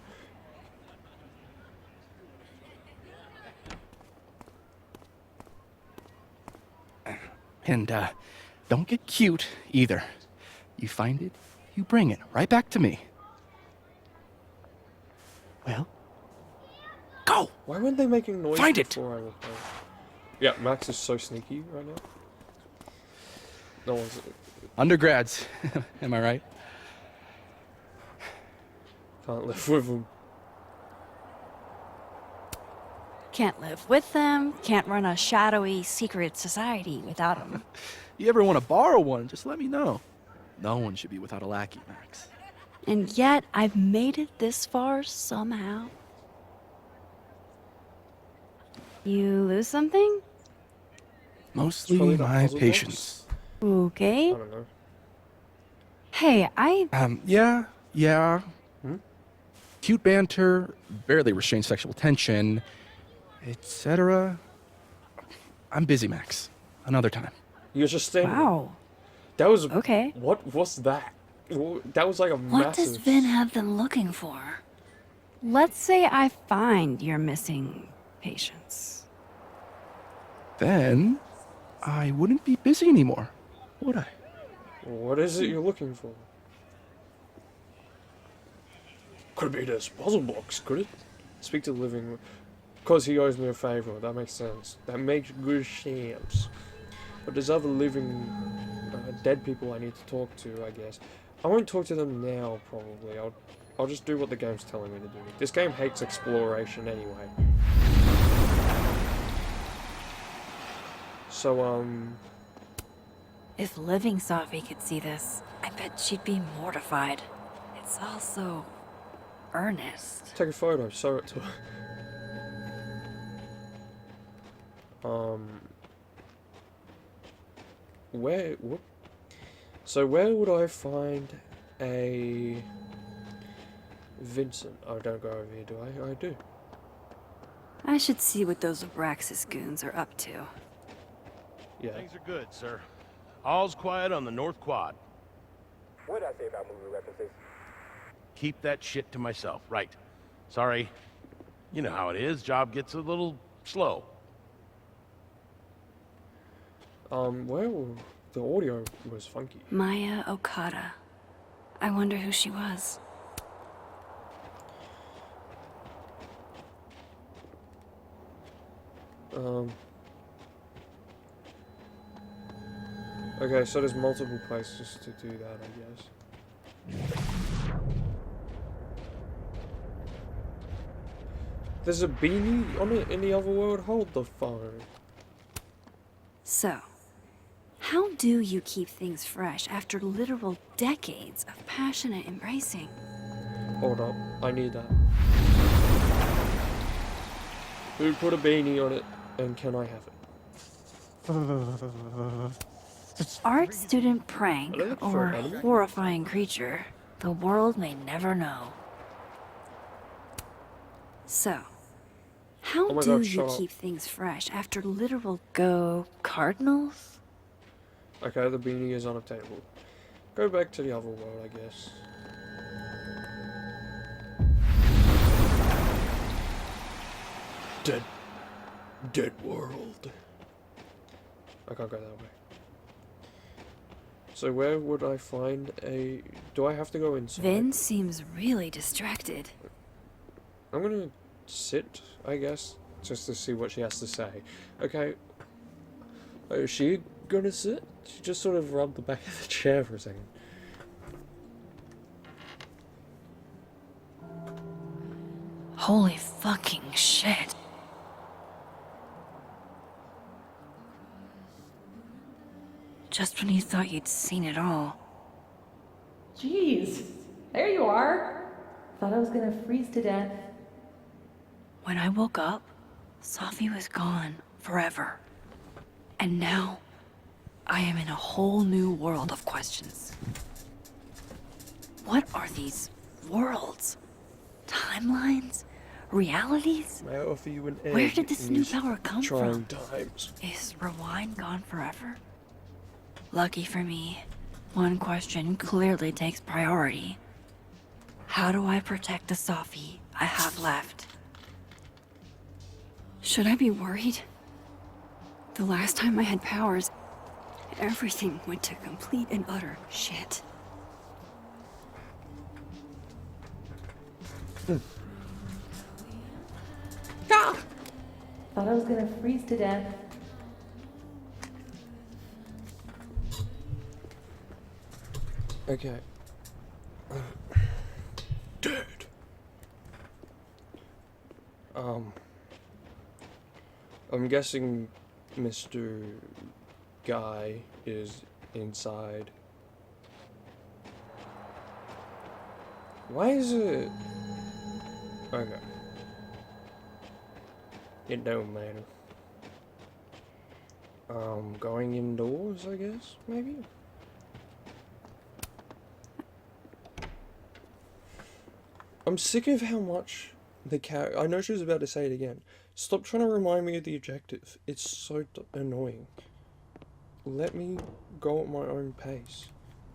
And, don't get cute, either. You find it, you bring it right back to me. Well, go! Why weren't they making noise Find it! before I replied? Yeah, Max is so sneaky right now. No one's... Undergrads, am I right? Can't live with them. Can't live with them, can't run a shadowy secret society without them. You ever want to borrow one, just let me know. No one should be without a lackey, Max. And yet, I've made it this far somehow. You lose something? Mostly probably the my puzzle patience. Okay. I don't know. Hey, Yeah. Cute banter, barely restrained sexual tension, etc. I'm busy, Max. Another time. You're just standing. Wow. That was... Okay. What was that? That was like a What massive... does Vin have them looking for? Let's say I find your missing patience. Then, I wouldn't be busy anymore, would I? What is it you're looking for? Could be this puzzle box, could it? Speak to the living... Because he owes me a favor, that makes sense. That makes good sense. But there's other living... dead people I need to talk to, I guess. I won't talk to them now, probably. I'll just do what the game's telling me to do. This game hates exploration anyway. So, If living Safi could see this, I bet she'd be mortified. It's all so earnest. take a photo, show it to her. So where would I find a Vincent? Oh, don't go over here, do I? I do. I should see what those Abraxas goons are up to. Yeah. Things are good, sir. All's quiet on the North Quad. What did I say about movie references? Keep that shit to myself, right? Sorry. You know how it is. Job gets a little slow. The audio was funky. Maya Okada. I wonder who she was. Okay, so there's multiple places to do that, I guess. There's a beanie on it in the other world? Hold the phone. So, how do you keep things fresh after literal decades of passionate embracing? Hold up, I need that. Who put a beanie on it, and can I have it? Art student prank I look for or an enemy. horrifying creature. The world may never know. So, how Oh my do God, you shut up. keep things fresh after literal Go Cardinals? Okay, the beanie is on a table. Go back to the other world, I guess. Dead. Dead world. I can't go that way. So where would I find a... Do I have to go inside? Vin seems really distracted. I'm gonna sit, I guess, just to see what she has to say. Okay. Is she gonna sit? She just sort of rubbed the back of the chair for a second. Holy fucking shit. Just when you thought you'd seen it all. Jeez, there you are. Thought I was gonna freeze to death. When I woke up, Safi was gone forever. And now, I am in a whole new world of questions. What are these worlds? Timelines? Realities? May I offer you an egg? Where did this in new these power come trying from? times? Is Rewind gone forever? Lucky for me, one question clearly takes priority. How do I protect the Safi I have left? Should I be worried? The last time I had powers, everything went to complete and utter shit. Ah! Thought I was gonna freeze to death. Okay. Dead. I'm guessing Mr. Guy is inside. Why is it? Okay. It don't matter. Going indoors, I guess, maybe? I'm sick of how much the character... I know she was about to say it again. Stop trying to remind me of the objective. It's so annoying. Let me go at my own pace.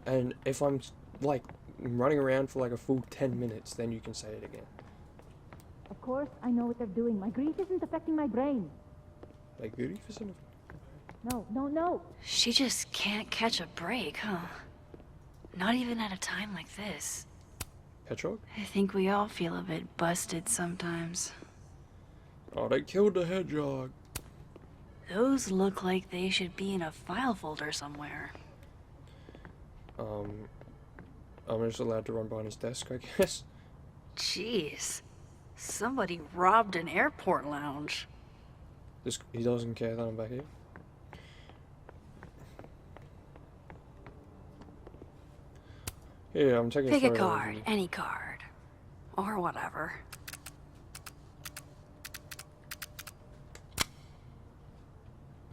And if I'm, like, running around for like a full 10 minutes, then you can say it again. Of course, I know what they're doing. My grief isn't affecting my brain. Like, grief isn't... No. She just can't catch a break, huh? Not even at a time like this. Hedgehog? I think we all feel a bit busted sometimes. Oh, they killed the hedgehog. Those look like they should be in a file folder somewhere. I'm just allowed to run behind his desk, I guess. Jeez. Somebody robbed an airport lounge. He doesn't care that I'm back here. Yeah, I'm taking Pick a photos. card, any card. Or whatever.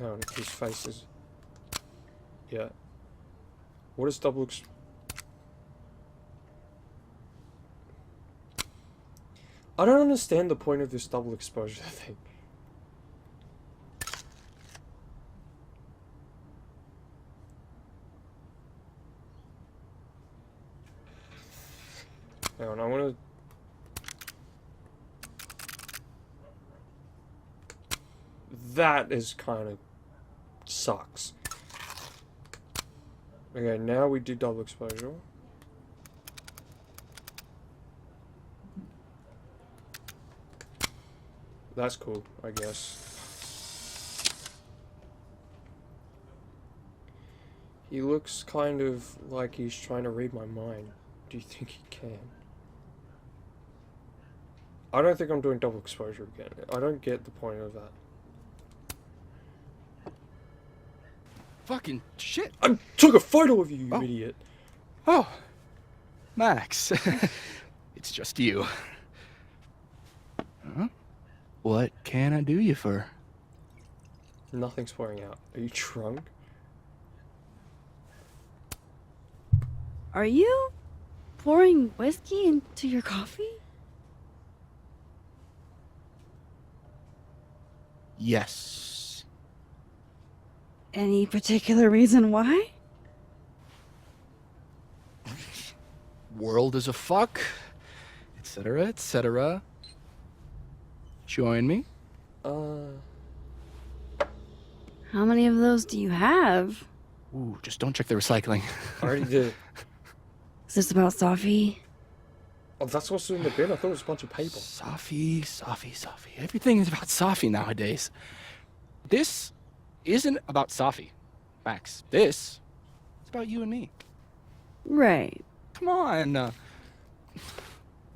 Oh, his face is... Yeah. What is double I don't understand the point of this double exposure thing. Hang on, I wanna... That is kind of... sucks. Okay, now we do double exposure. That's cool, I guess. He looks kind of like he's trying to read my mind. Do you think he can? I don't think I'm doing double exposure again. I don't get the point of that. Fucking shit. I took a photo of you, you idiot. Oh, Max. It's just you. Huh? What can I do you for? Nothing's pouring out. Are you drunk? Are you pouring whiskey into your coffee? Yes. Any particular reason why? World is a fuck, etc., etc. Join me? How many of those do you have? Ooh, just don't check the recycling. I already did. Is this about Safi? Oh, that's what's in the bin? I thought it was a bunch of paper. Safi. Everything is about Safi nowadays. This isn't about Safi, Max. This is about you and me. Right. Come on.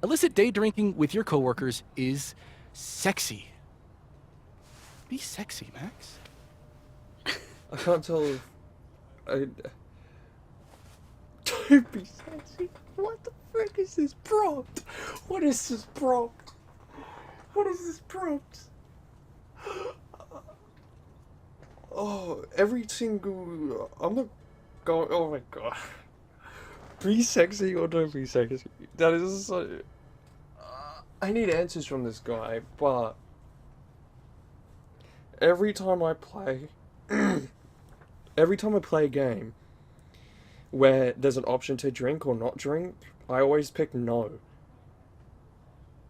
Illicit day drinking with your coworkers is sexy. Be sexy, Max. I can't tell if Don't be sexy. What the frick is this prompt? What is this prompt? What is this prompt? Oh, every single... I'm not going... Oh my god. Be sexy or don't be sexy. That is so... I need answers from this guy, but... Every time I play... every time I play a game where there's an option to drink or not drink, I always pick no.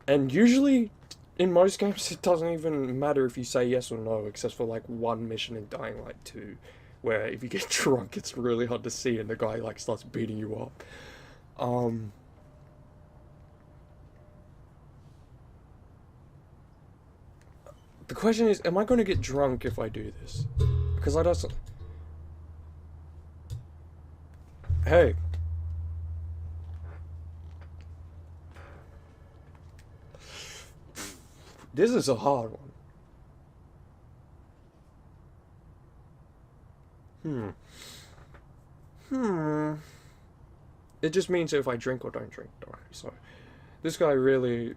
And usually, in most games, it doesn't even matter if you say yes or no, except for like one mission in Dying Light 2, where if you get drunk, it's really hard to see and the guy like starts beating you up. The question is, am I going to get drunk if I do this? Because I don't... Hey. This is a hard one. It just means if I drink or don't drink. Okay, so this guy's really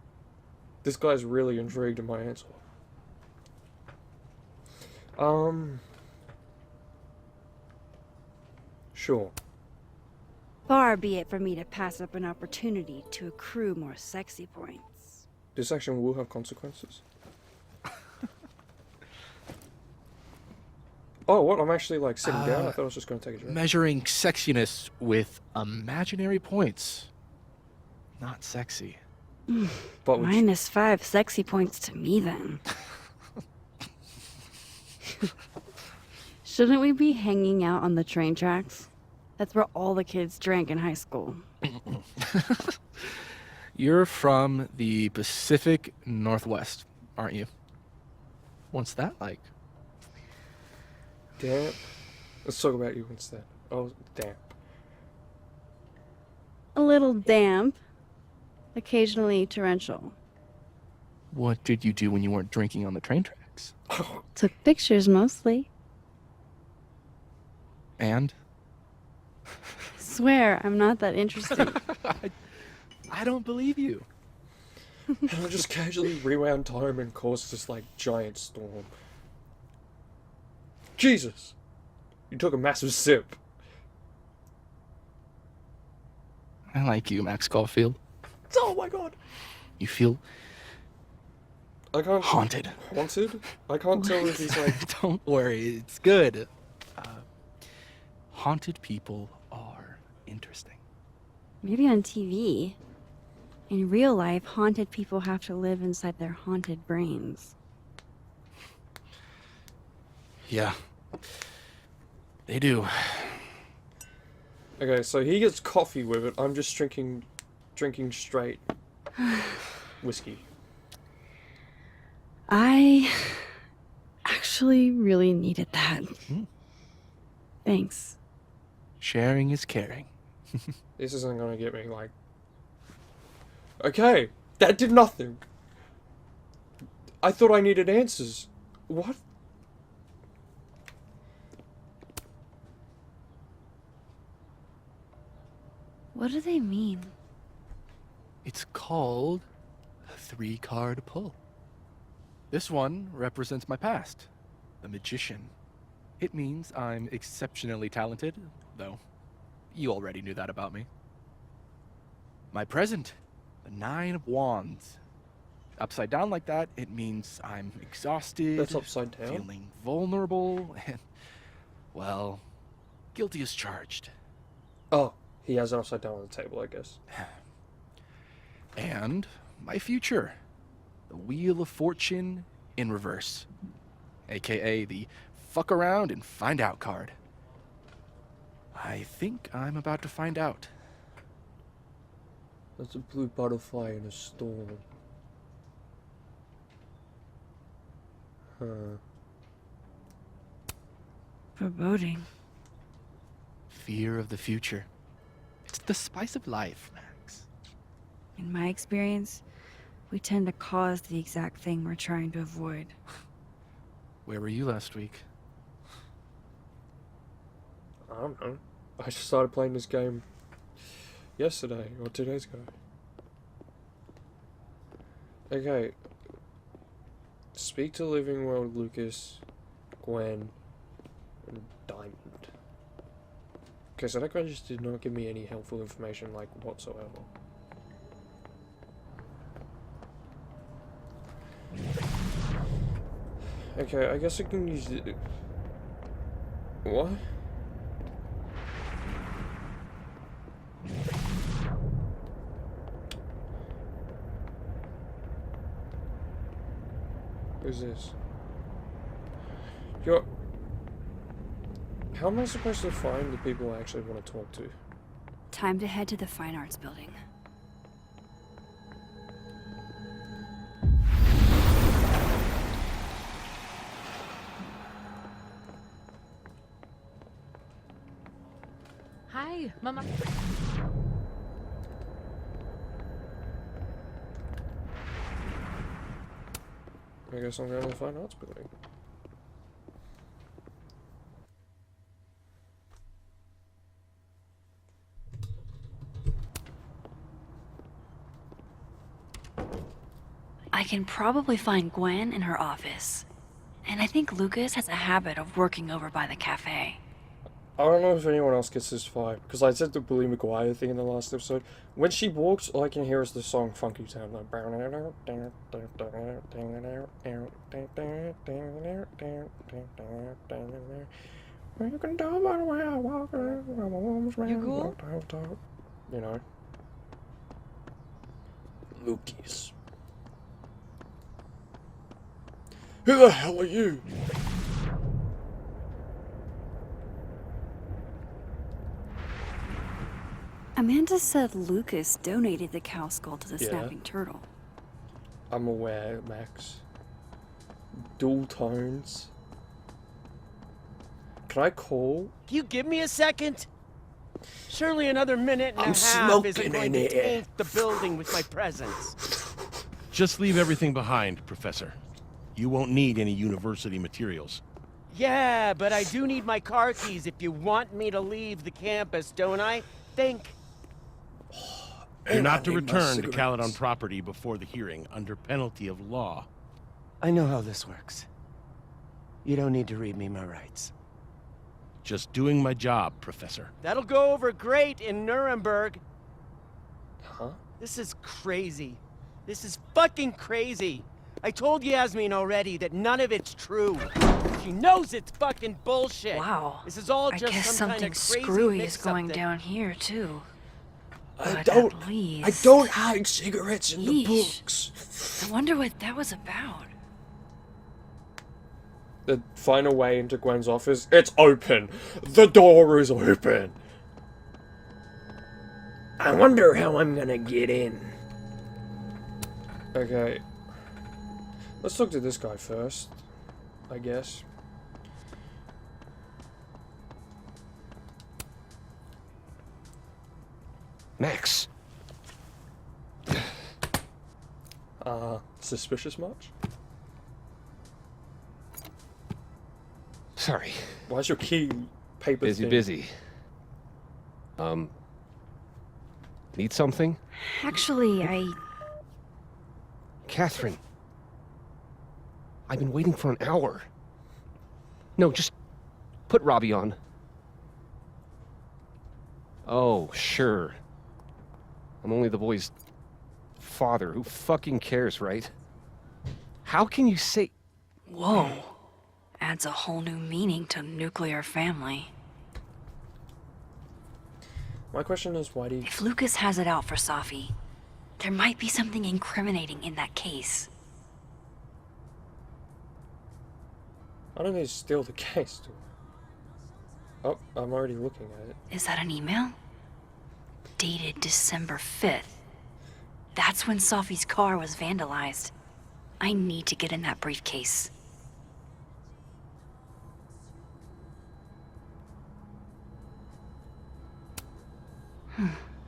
intrigued in my answer. Sure. Far be it from me to pass up an opportunity to accrue more sexy points. This action will have consequences. Oh, what? I'm actually like sitting down? I thought I was just going to take a drink. Measuring sexiness with imaginary points. Not sexy. But -5 sexy points to me then. Shouldn't we be hanging out on the train tracks? That's where all the kids drank in high school. You're from the Pacific Northwest, aren't you? What's that like? Damp. Let's talk about you instead. Oh, damp. A little damp. Occasionally torrential. What did you do when you weren't drinking on the train tracks? Took pictures mostly. And? Swear, I'm not that interesting. I don't believe you. And I just casually rewound time and caused this like giant storm. Jesus! You took a massive sip. I like you, Max Caulfield. Oh my god! You feel I can't... haunted. Haunted? I can't tell if he's like... Don't worry, it's good. Haunted people are interesting. Maybe on TV. In real life, haunted people have to live inside their haunted brains. Yeah. They do. Okay, so he gets coffee with it. I'm just drinking straight whiskey. I actually really needed that. Thanks. Sharing is caring. This isn't gonna get me like... Okay, that did nothing. I thought I needed answers. What? What do they mean? It's called a 3-card pull. This one represents my past, the magician. It means I'm exceptionally talented, though you already knew that about me. My present, the 9 of Wands. Upside down like that, it means I'm exhausted. That's upside down? Feeling vulnerable, and, well, guilty as charged. Oh, he has it upside down on the table, I guess. And my future, the Wheel of Fortune in reverse, aka the fuck around and find out card. I think I'm about to find out. That's a blue butterfly in a storm. Huh. Foreboding. Fear of the future. It's the spice of life, Max. In my experience, we tend to cause the exact thing we're trying to avoid. Where were you last week? I don't know. I just started playing this game yesterday or 2 days ago. Okay. Speak to Living World, Lucas, Gwen, and Diamond. Okay, so that guy just did not give me any helpful information, like, whatsoever. Okay, I guess I can use it. What? Who's this? Yo. How am I supposed to find the people I actually want to talk to? Time to head to the Fine Arts Building. Hi, Mama. I guess I'm going to the Fine Arts Building. I can probably find Gwen in her office. And I think Lucas has a habit of working over by the cafe. I don't know if anyone else gets this vibe, because I said the Billy McGuire thing in the last episode. When she walks, all I can hear is the song Funky Town. Like, you can tell by the way I walk, you cool? You know. Lucas. Who the hell are you? Amanda said Lucas donated the cow skull to the Yeah. snapping turtle. I'm aware, Max. Dual tones. Can I call? Can you give me a second? Surely another minute and I'm a half smoking isn't going in to it. taint the building with my presence. Just leave everything behind, Professor. You won't need any university materials. Yeah, but I do need my car keys if you want me to leave the campus, don't I? Think. You're not to I need my return to cigarettes. Caledon property before the hearing, under penalty of law. I know how this works. You don't need to read me my rights. Just doing my job, Professor. That'll go over great in Nuremberg. Huh? This is crazy. This is fucking crazy. I told Yasmin already that none of it's true. She knows it's fucking bullshit. Wow. This is all I just guess some something kind of crazy screwy is mix-up going that- down here too. I But don't at least... I don't hide cigarettes in the Yeesh. books. I wonder what that was about. The final way into Gwen's office. It's open. The door is open. I wonder how I'm gonna get in. Okay. Let's talk to this guy first, I guess. Max. Suspicious much? Sorry. Why's your key paper Busy, thin? busy. Need something? Actually, Catherine. I've been waiting for an hour. No, just put Robbie on. Oh, sure. I'm only the boy's father. Who fucking cares, right? How can you say... Whoa. Adds a whole new meaning to nuclear family. My question is, why do you... If Lucas has it out for Safi, there might be something incriminating in that case. I don't think it's still the case. Oh, I'm already looking at it. Is that an email? Dated December 5th. That's when Sophie's car was vandalized. I need to get in that briefcase.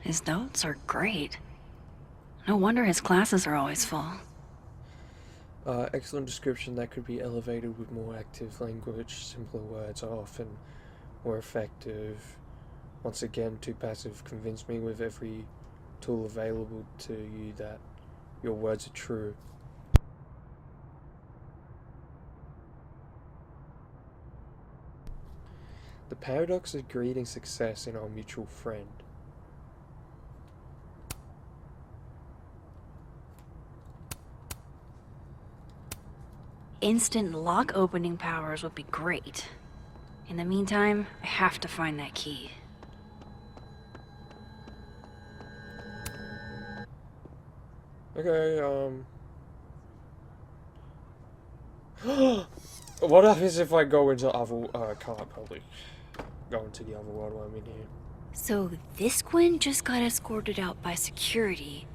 His notes are great. No wonder his classes are always full. Excellent description that could be elevated with more active language. Simpler words are often more effective. Once again, too passive. Convince me with every tool available to you that your words are true. The paradox of greed and success in our mutual friend. Instant lock opening powers would be great. In the meantime, I have to find that key. Okay, what happens if I go into other, I can't probably go into the other world while I'm in here. So this Gwen just got escorted out by security,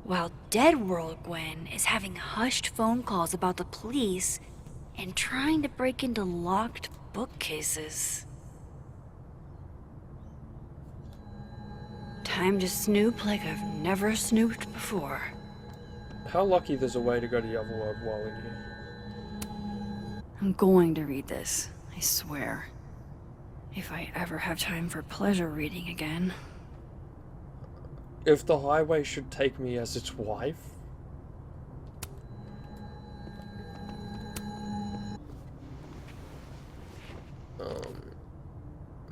while Dead World Gwen is having hushed phone calls about the police and trying to break into locked bookcases. Time to snoop like I've never snooped before. How lucky there's a way to go to the other world while in here. I'm going to read this, I swear. If I ever have time for pleasure reading again. If the highway should take me as its wife?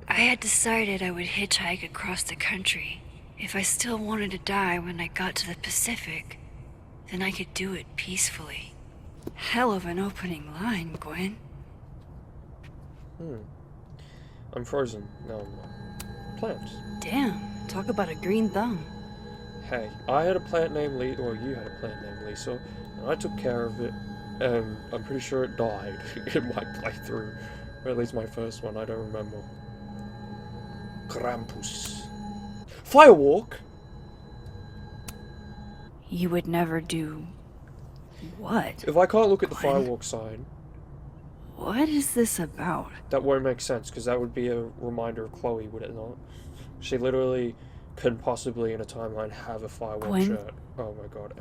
I had decided I would hitchhike across the country. If I still wanted to die when I got to the Pacific, then I could do it peacefully. Hell of an opening line, Gwen. I'm frozen. No, I'm not. Plants. Damn, talk about a green thumb. Hey, I had a plant named Lisa, or you had a plant named Lisa, and I took care of it, and I'm pretty sure it died in my playthrough. Or at least my first one, I don't remember. Krampus. Firewalk? You would never do... what? If I can't look at the firewalk sign... What is this about? That won't make sense, because that would be a reminder of Chloe, would it not? She literally couldn't possibly, in a timeline, have a firewalk Gwen? shirt. Oh my god.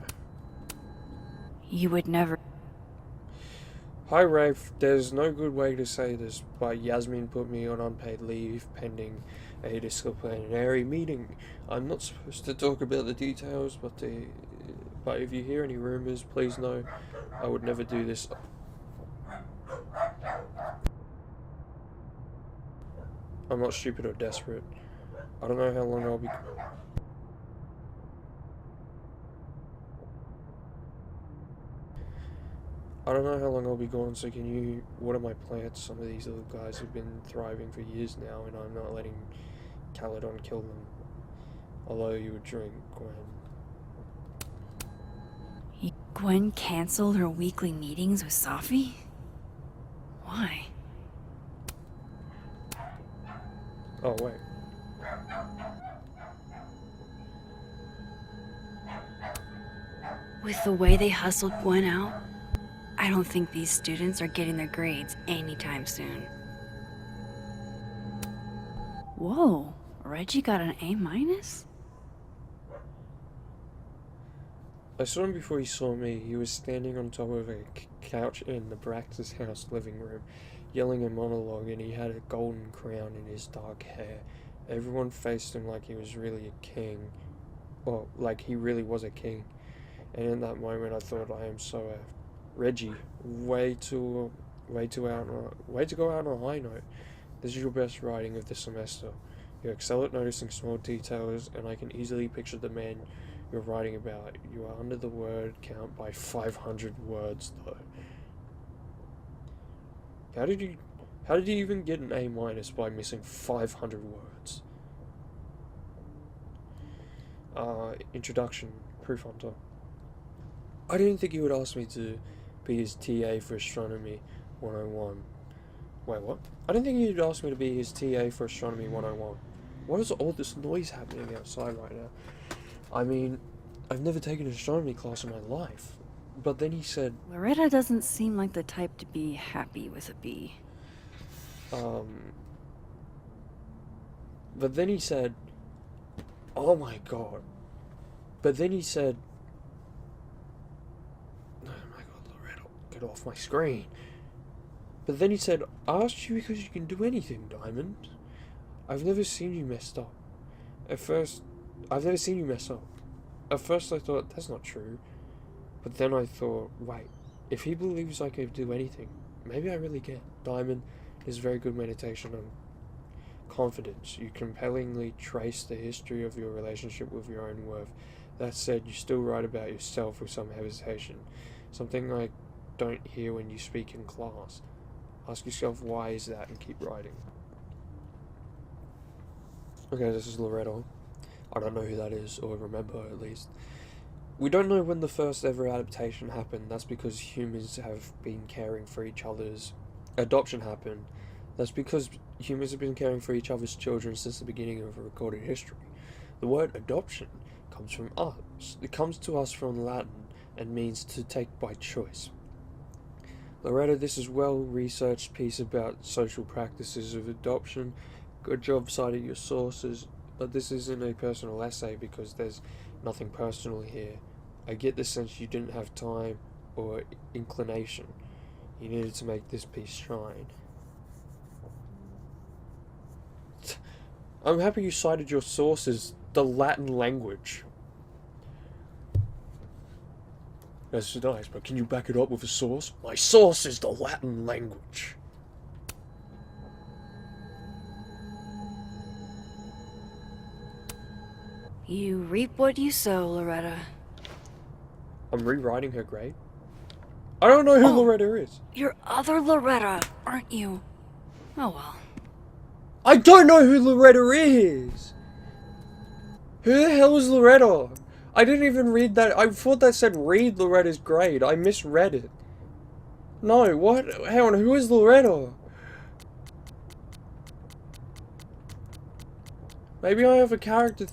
You would never... Hi Rafe, there's no good way to say this, but Yasmin put me on unpaid leave pending a disciplinary meeting. I'm not supposed to talk about the details, but if you hear any rumors, please know I would never do this. I'm not stupid or desperate. I don't know how long I'll be... I don't know how long I'll be gone, so can you water my plants? Some of these little guys have been thriving for years now, and I'm not letting Caledon kill them. I'll owe you a drink, Gwen. Gwen canceled her weekly meetings with Safi? Why? Oh, wait. With the way they hustled Gwen out, I don't think these students are getting their grades anytime soon. Whoa, Reggie got an A-? I saw him before he saw me. He was standing on top of a couch in the Brax's house living room, yelling a monologue, and he had a golden crown in his dark hair. Everyone faced him like he was really a king. Well, like he really was a king. And in that moment I thought, I am so effed. Reggie, way to go out on a high note. This is your best writing of the semester. You excel at noticing small details, and I can easily picture the man you're writing about. You are under the word count by 500 words, though. How did you even get an A- by missing 500 words? Introduction, Proof Hunter. I didn't think he would ask me to be his TA for astronomy. 101. Wait, what? I didn't think you'd ask me to be his TA for Astronomy 101. What is all this noise happening outside right now? I mean, I've never taken an astronomy class in my life. But then he said... Loretta doesn't seem like the type to be happy with a B. But then he said... Oh my god. But then he said... Oh my god, Loretta, get off my screen. But then he said, I asked you because you can do anything, Diamond. I've never seen you messed up. I've never seen you mess up. At first I thought, that's not true. But then I thought, wait, if he believes I can do anything, maybe I really can. Diamond is very good meditation on confidence. You compellingly trace the history of your relationship with your own worth. That said, you still write about yourself with some hesitation. Something I don't hear when you speak in class. Ask yourself why is that and keep writing. Okay, this is Loretta. I don't know who that is, or remember at least. We don't know when the first ever adaptation happened. That's because humans have been caring for each other's... Adoption happened. That's because humans have been caring for each other's children since the beginning of recorded history. The word adoption comes from us. It comes to us from Latin and means to take by choice. Loretta, this is well-researched piece about social practices of adoption. Good job citing your sources, but this isn't a personal essay because there's nothing personal here. I get the sense you didn't have time or inclination. You needed to make this piece shine. I'm happy you cited your sources, the Latin language. That's nice, but can you back it up with a source? My source is the Latin language. You reap what you sow, Loretta. I'm rewriting her grade? I don't know who Loretta is. You're other Loretta, aren't you? Oh well. I don't know who Loretta is! Who the hell is Loretta? I didn't even read that. I thought that said read Loretta's grade. I misread it. No, what? Hang on, who is Loretta? Maybe I have a character...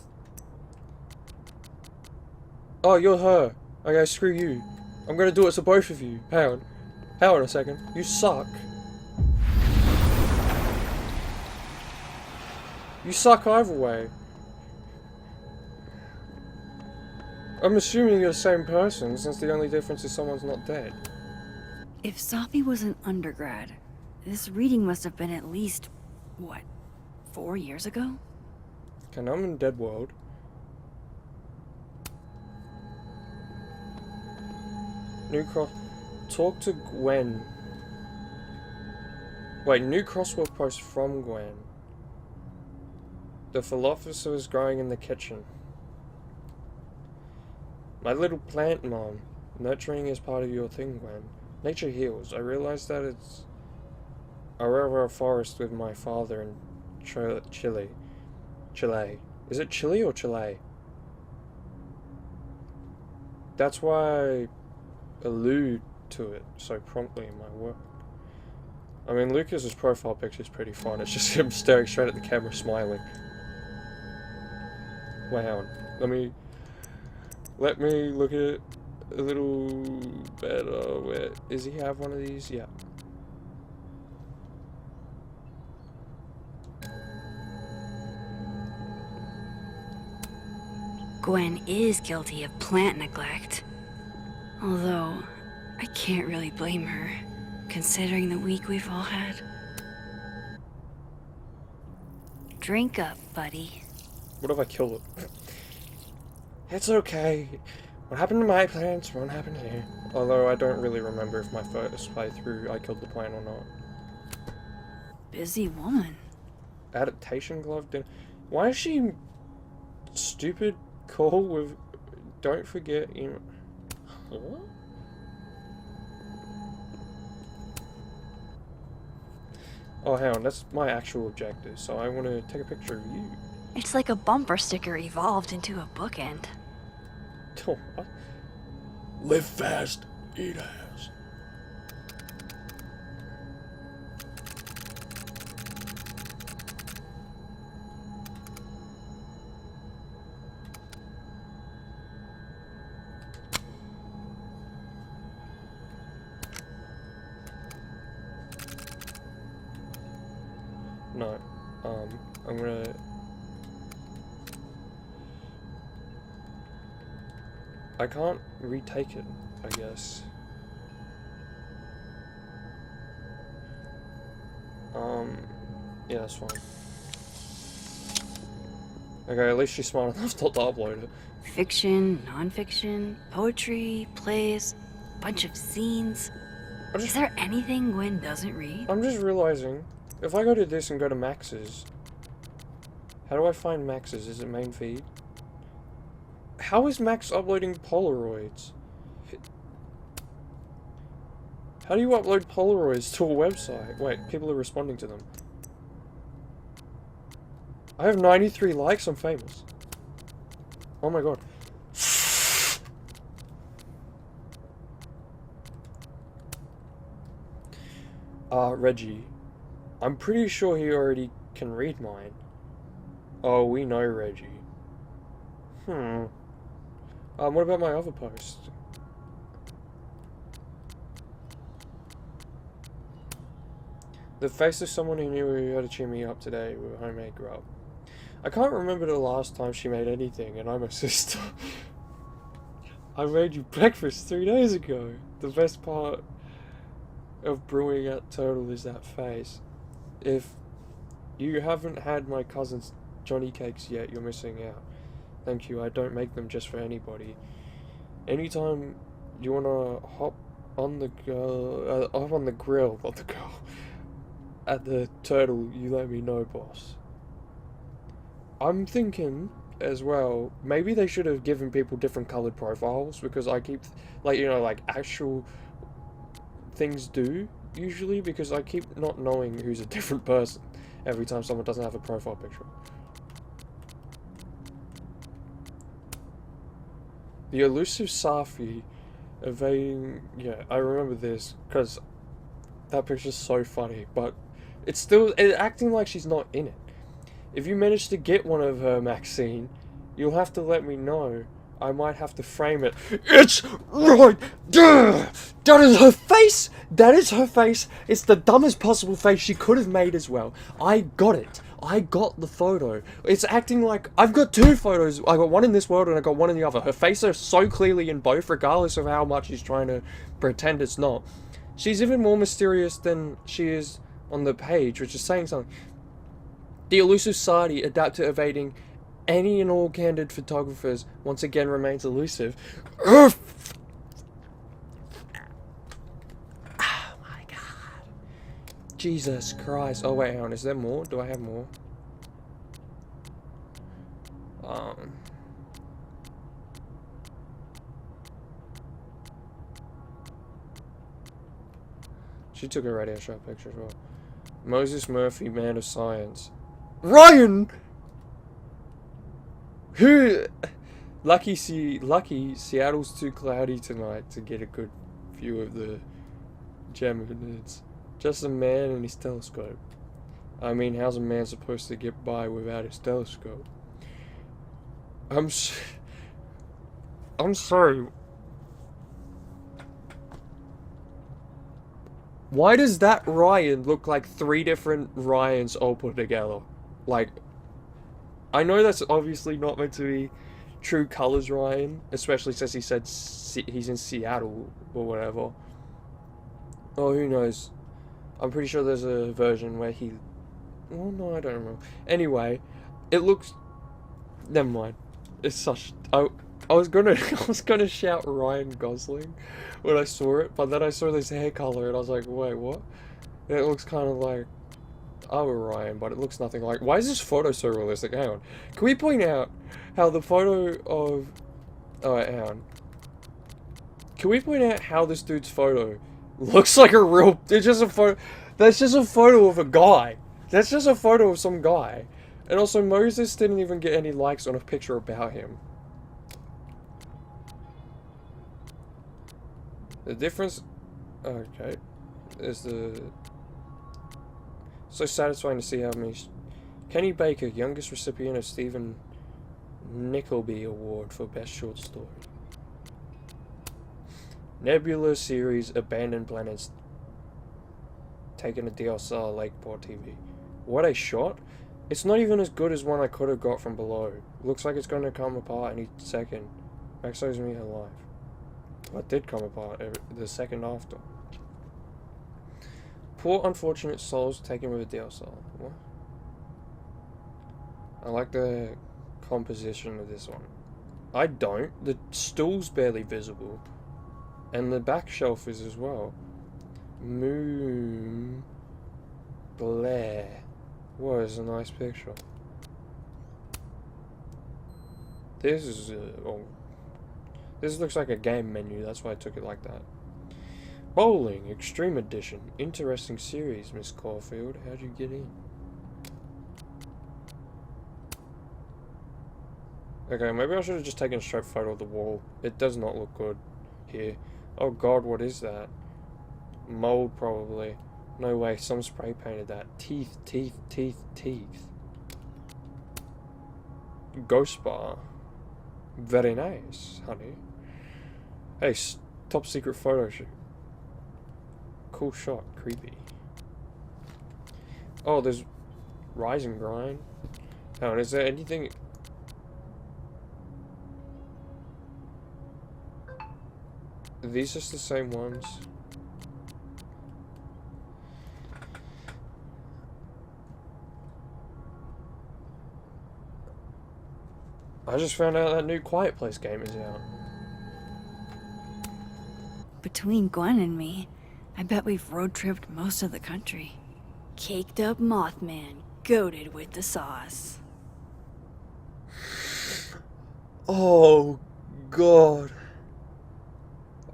Oh, you're her. Okay, screw you. I'm gonna do it to both of you. Hang on. Hang on a second. You suck. You suck either way. I'm assuming you're the same person, since the only difference is someone's not dead. If Safi was an undergrad, this reading must have been at least, what, 4 years ago? Okay, now I'm in Dead World. New cross... Talk to Gwen. Wait, new crossword post from Gwen. The philosopher is growing in the kitchen. My little plant, Mom. Nurturing is part of your thing, Gwen. Nature heals. I realized that it's... I were a forest with my father in Chile. Chile. Is it Chile or Chile? That's why I allude to it so promptly in my work. I mean, Lucas's profile picture is pretty fun. It's just him staring straight at the camera, smiling. Wait, hang on. Let me look at it a little better. Where does he have one of these? Yeah. Gwen is guilty of plant neglect. Although, I can't really blame her, considering the week we've all had. Drink up, buddy. What if I kill it? It's okay. What happened to my plants won't happen here. Although I don't really remember if my first playthrough I killed the plant or not. Busy woman. Adaptation glove dinner. Why is she stupid cool with don't forget you? Huh? Oh, hang on, that's my actual objective, so I want to take a picture of you. It's like a bumper sticker evolved into a bookend. Oh, what? Live fast, eat ass. I'm gonna... I can't retake it, I guess. Yeah, that's fine. Okay, at least she's smart enough not to upload it. Fiction, non-fiction, poetry, plays, bunch of scenes. Is there anything Gwen doesn't read? I'm just realizing, if I go to this and go to Max's, how do I find Max's? Is it main feed? How is Max uploading Polaroids? How do you upload Polaroids to a website? Wait, people are responding to them. I have 93 likes, I'm famous. Oh my god. Reggie. I'm pretty sure he already can read mine. Oh, we know Reggie. What about my other post? The face of someone who knew how to cheer me up today with homemade grub. I can't remember the last time she made anything, and I'm a sister. I made you breakfast 3 days ago. The best part of brewing at Turtle is that face. If you haven't had my cousin's Johnny cakes yet, you're missing out. Thank you, I don't make them just for anybody. Anytime you wanna hop on the grill, not the girl, at the Turtle, you let me know, boss. I'm thinking as well, maybe they should have given people different colored profiles, because I keep, like, you know, like actual things do usually, because I keep not knowing who's a different person every time someone doesn't have a profile picture. The elusive Safi evading, yeah, I remember this because that picture's so funny, but it's still acting like she's not in it. If you manage to get one of her, Maxine, you'll have to let me know. I might have to frame it. It's right there! That is her face! That is her face! It's the dumbest possible face she could have made as well. I got it. I got the photo. It's acting like... I've got two photos. I got one in this world and I got one in the other. Her face is so clearly in both, regardless of how much she's trying to pretend it's not. She's even more mysterious than she is on the page, which is saying something. The elusive Sadi, adept to evading any and all candid photographers, once again remains elusive. Oh my god. Jesus Christ. Oh wait, hang on, is there more? Do I have more? She took a radio shot picture as well. Moses Murphy, man of science. Ryan! Who? Lucky Seattle's too cloudy tonight to get a good view of the Geminids. Just a man and his telescope. I mean, how's a man supposed to get by without his telescope? I'm sorry. Why does that Ryan look like 3 different Ryans all put together? Like, I know that's obviously not meant to be true colors Ryan, especially since he said he's in Seattle or whatever. Oh, who knows? I'm pretty sure there's a version where he... Oh, no, I don't remember. Anyway, it looks... Never mind. It's such... I was gonna shout Ryan Gosling when I saw it, but then I saw this hair color and I was like, wait, what? And it looks kind of like our Ryan, but it looks nothing like... Why is this photo so realistic? Hang on. Can we point out how the photo of... Oh, wait, hang on. Can we point out how this dude's photo looks like a real... It's just a photo... That's just a photo of a guy. That's just a photo of some guy. And also, Moses didn't even get any likes on a picture about him. The difference... Okay. Is the... So satisfying to see how many... Kenny Baker, youngest recipient of Stephen Nickleby Award for Best Short Story. Nebula series Abandoned Planets taken to DSR Lakeport TV. What a shot! It's not even as good as one I could have got from below. Looks like it's going to come apart any second. Max owes me her life. Well, it did come apart the second after. Poor unfortunate souls taken with a DSL. What? I like the composition of this one. I don't. The stool's barely visible. And the back shelf is as well. Moon Blair. Was a nice picture. This is this looks like a game menu, that's why I took it like that. Bowling Extreme Edition. Interesting series, Miss Caulfield. How'd you get in? Okay, maybe I should have just taken a straight photo of the wall. It does not look good here. Oh god, what is that? Mold, probably. No way, some spray painted that. Teeth, teeth, teeth, teeth. Ghost bar. Very nice, honey. Hey, top secret photo shoot. Cool shot, creepy. Oh, there's Rise and Grind. Hang on, is there anything... Are these just the same ones? I just found out that new Quiet Place game is out. Between Gwen and me, I bet we've road-tripped most of the country. Caked up Mothman, goated with the sauce. Oh, God.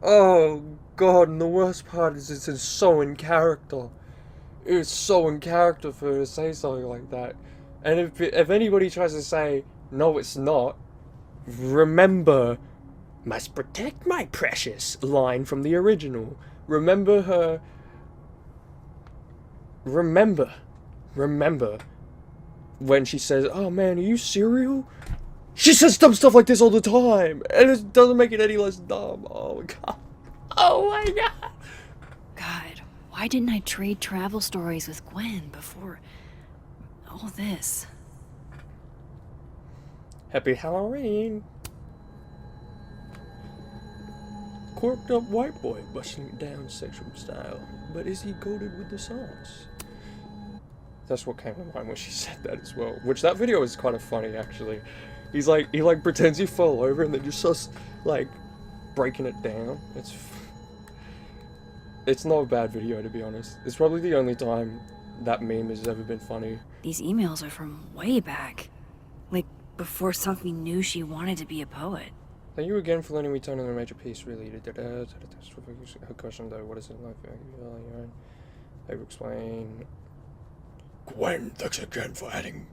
Oh, God, and the worst part is it's so in character. It's so in character for her to say something like that. And if anybody tries to say, no, it's not, remember, must protect my precious line from the original. Remember her. Remember when she says, oh man, are you serial? She says dumb stuff like this all the time, and it doesn't make it any less dumb. Oh my god. Oh my god. God, why didn't I trade travel stories with Gwen before all this? Happy Halloween. Corked up white boy busting it down sexual style. But is he goated with the sauce? That's what came to mind when she said that as well. Which that video is kind of funny actually. He pretends he fell over and then just starts like breaking it down. It's not a bad video to be honest. It's probably the only time that meme has ever been funny. These emails are from way back. Like, before Sophie knew she wanted to be a poet. Thank you again for letting me turn in a major piece, really. Her question though, what is it like? I will explain. Gwen, thanks again for adding.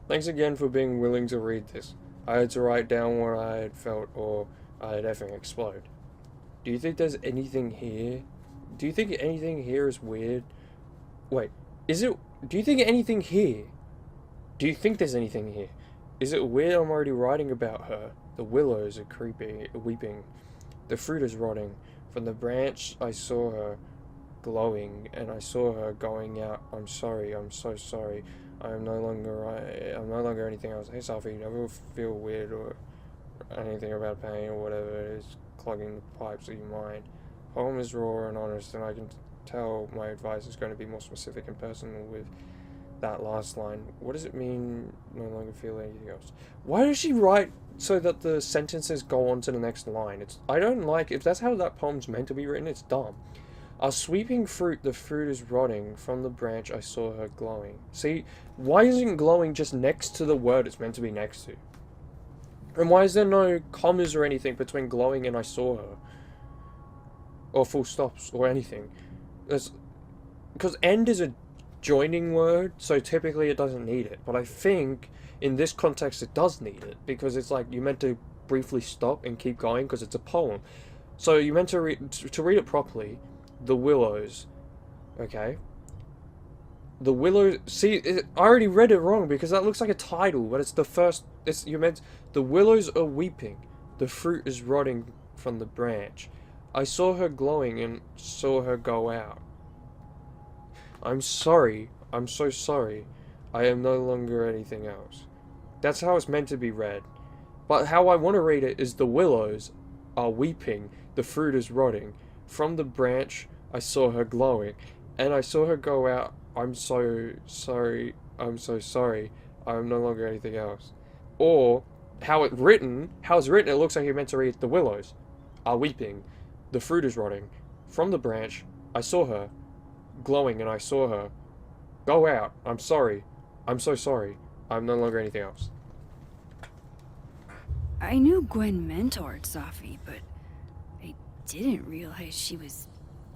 Thanks again for being willing to read this. I had to write down what I had felt or I'd effing explode. Do you think there's anything here? Do you think anything here is weird? Wait, is it... Do you think anything here? Do you think there's anything here? Is it weird I'm already writing about her? The willows are creepy, weeping. The fruit is rotting. From the branch I saw her glowing, and I saw her going out. I'm sorry, I'm so sorry. I'm no longer anything else. Hey Sophie, you never feel weird or anything about pain or whatever it is clogging the pipes of your mind. Poem is raw and honest, and I can tell my advice is going to be more specific and personal with that last line. What does it mean, no longer feel anything else? Why does she write so that the sentences go on to the next line? I don't like, if that's how that poem's meant to be written, it's dumb. A sweeping fruit, the fruit is rotting. From the branch I saw her glowing. See, why isn't glowing just next to the word it's meant to be next to? And why is there no commas or anything between glowing and I saw her? Or full stops or anything? Because end is a joining word, so typically it doesn't need it. But I think in this context it does need it, because it's like you meant to briefly stop and keep going because it's a poem. So you meant to read it properly. The willows, okay? The willows. See, I already read it wrong because that looks like a title, but it's the first. You meant the willows are weeping, the fruit is rotting from the branch. I saw her glowing and saw her go out. I'm sorry, I'm so sorry. I am no longer anything else. That's how it's meant to be read. But how I want to read it is the willows are weeping, the fruit is rotting. From the branch I saw her glowing, and I saw her go out. I'm so sorry, I'm so sorry. I am no longer anything else. Or how it's written, it looks like you're meant to read the willows are weeping, the fruit is rotting. From the branch I saw her glowing, and I saw her go out. I'm sorry. I'm so sorry. I'm no longer anything else. I knew Gwen mentored Safi, but I didn't realize she was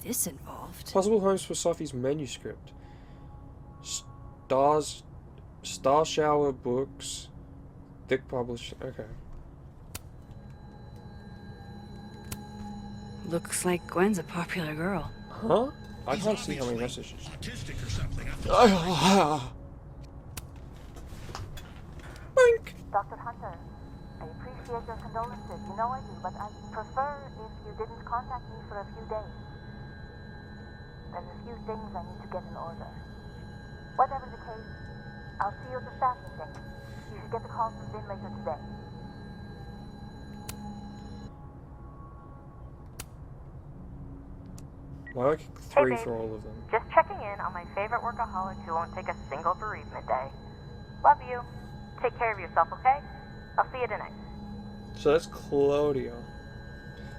this involved. Possible homes for Safi's manuscript. Star Shower Books. Dick Publishing. Okay. Looks like Gwen's a popular girl. Huh? I can't see how many messages. Autistic or something. Boink. Dr. Hunter, I appreciate your condolences. You know I do, but I'd prefer if you didn't contact me for a few days. There's a few things I need to get in order. Whatever the case, I'll see you at the staff meeting. You should get the call from Vin later today. Why like 3 for all of them? Just checking in on my favorite workaholic who won't take a single bereavement day. Love you. Take care of yourself, okay? I'll see you tonight. So that's Claudia.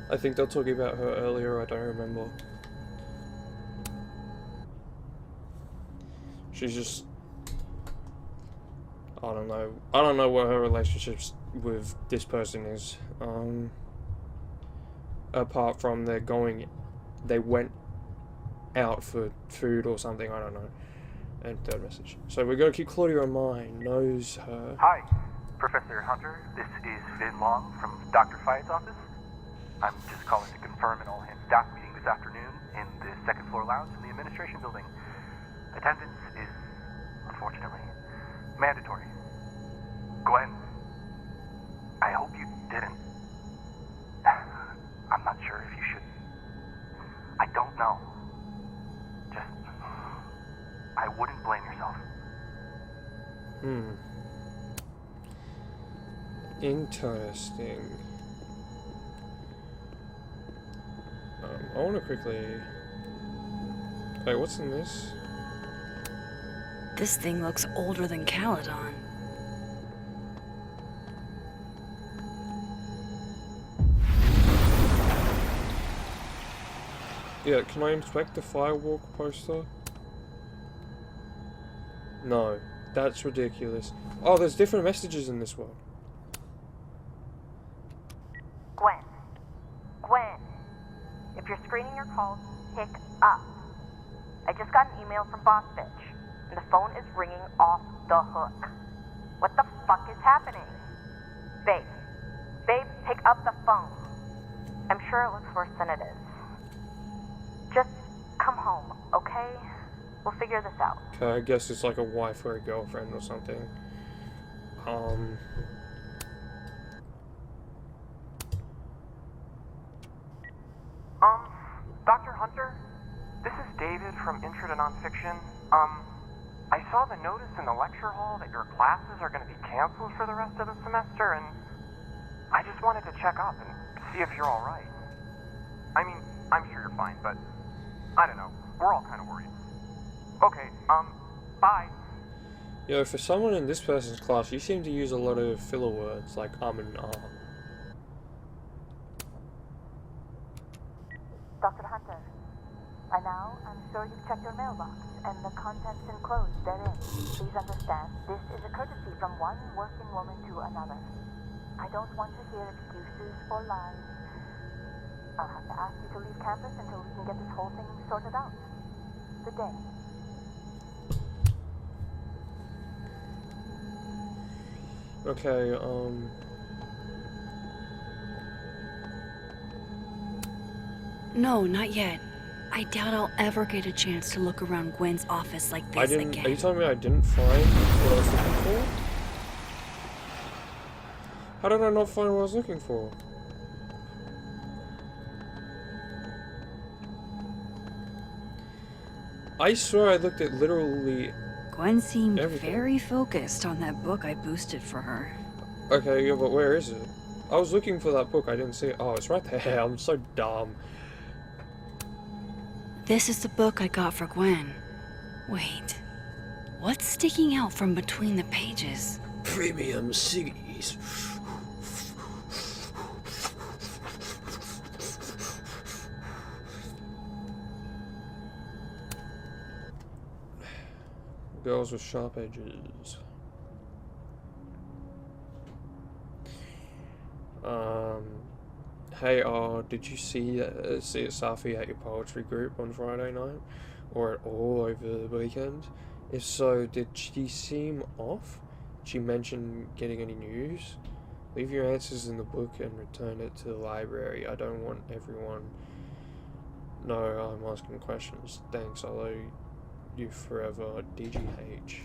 I think they're talking about her earlier, I don't remember. She's just... I don't know. I don't know what her relationships with this person is. Apart from they went out for food or something, I don't know. And third message. So we're going to keep Claudia in mind. Knows her. Hi, Professor Hunter. This is Vin Long from Dr. Fye's office. I'm just calling to confirm an all-hands staff meeting this afternoon in the second floor lounge in the administration building. Attendance is, unfortunately, mandatory. Gwen, I hope you didn't. I'm not sure if you should. I don't know. Just, I wouldn't blame yourself. Interesting. I want to quickly... Wait, what's in this? This thing looks older than Caledon. Yeah, can I inspect the firewalk poster? No, that's ridiculous. Oh, there's different messages in this one. Gwen. Gwen. If you're screening your calls, pick up. I just got an email from Boss Bitch, and the phone is ringing off the hook. What the fuck is happening? Babe. Babe, pick up the phone. I'm sure it looks worse than it is. Just come home, okay? We'll figure this out. Okay, I guess it's like a wife or a girlfriend or something. Dr. Hunter? This is David from Intro to Nonfiction. I saw the notice in the lecture hall that your classes are going to be canceled for the rest of the semester, and I just wanted to check up and see if you're alright. I mean, I'm sure you're fine, but I don't know. We're all kind of worried. Okay, bye. Yo, for someone in this person's class, you seem to use a lot of filler words like and Dr. Hunter, by now, I'm sure you've checked your mailbox and the contents enclosed therein. Please understand, this is a courtesy from one working woman to another. I don't want to hear excuses or lies. I'll have to ask you to leave campus until we can get this whole thing sorted out. Good day. Okay, No, not yet. I doubt I'll ever get a chance to look around Gwen's office like this again. Are you telling me I didn't find what I was looking for? How did I not find what I was looking for? I swear I looked at literally Gwen seemed very focused on that book I boosted for her. Okay, yeah, but where is it? I was looking for that book, I didn't see it. Oh, it's right there. I'm so dumb. This is the book I got for Gwen. Wait, what's sticking out from between the pages? Premium CDs. Girls with sharp edges. Hey, did you see Safi at your poetry group on Friday night? Or at all over the weekend? If so, did she seem off? Did she mention getting any news? Leave your answers in the book and return it to the library. I don't want everyone... No, I'm asking questions. Thanks, I'll owe you forever, DGH.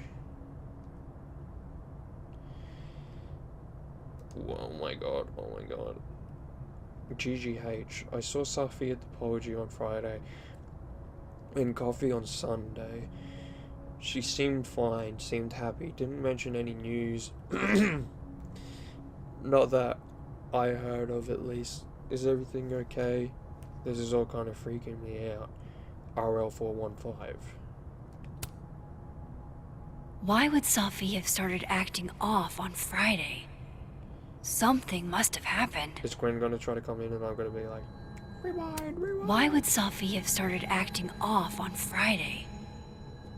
Oh my god, oh my god. GGH. I saw Safi at the Poetry on Friday and coffee on Sunday. She seemed fine, seemed happy, didn't mention any news. Not that I heard of, at least. Is everything okay? This is all kind of freaking me out. RL415. Why would Safi have started acting off on Friday? Something must have happened. Is Gwen gonna try to come in and I'm gonna be like, rewind, rewind? Why would Safi have started acting off on Friday?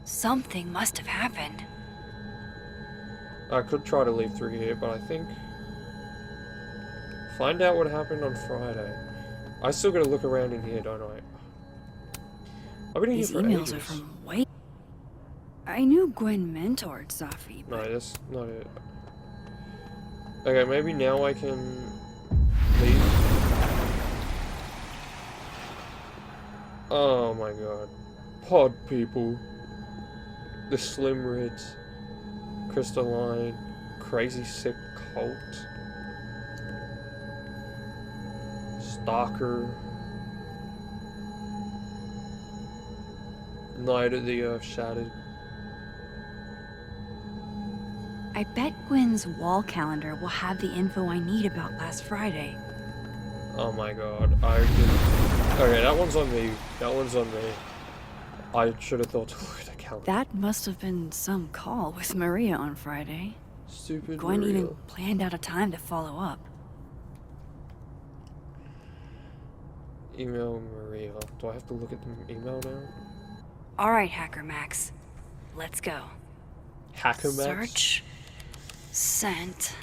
Something must have happened. I could try to leave through here, but I think... Find out what happened on Friday. I still gotta look around in here, don't I? I've been in here These for emails ages. are from way... I knew Gwen mentored Safi, No, but... that's not it. Okay, maybe now I can leave. Oh my god. Pod people. The Slim Rids. Crystalline. Crazy Sick Cult. Stalker. Night of the Earth Shattered. I bet Gwen's wall calendar will have the info I need about last Friday. Oh my god, I didn't... Okay, that one's on me. That one's on me. I should have thought to look at the calendar. That must have been some call with Maria on Friday. Stupid Gwen Maria. even planned out a time to follow up. Email Maria. Do I have to look at the email now? Alright, Hacker Max. Let's go. Hacker Max? Search. Sent.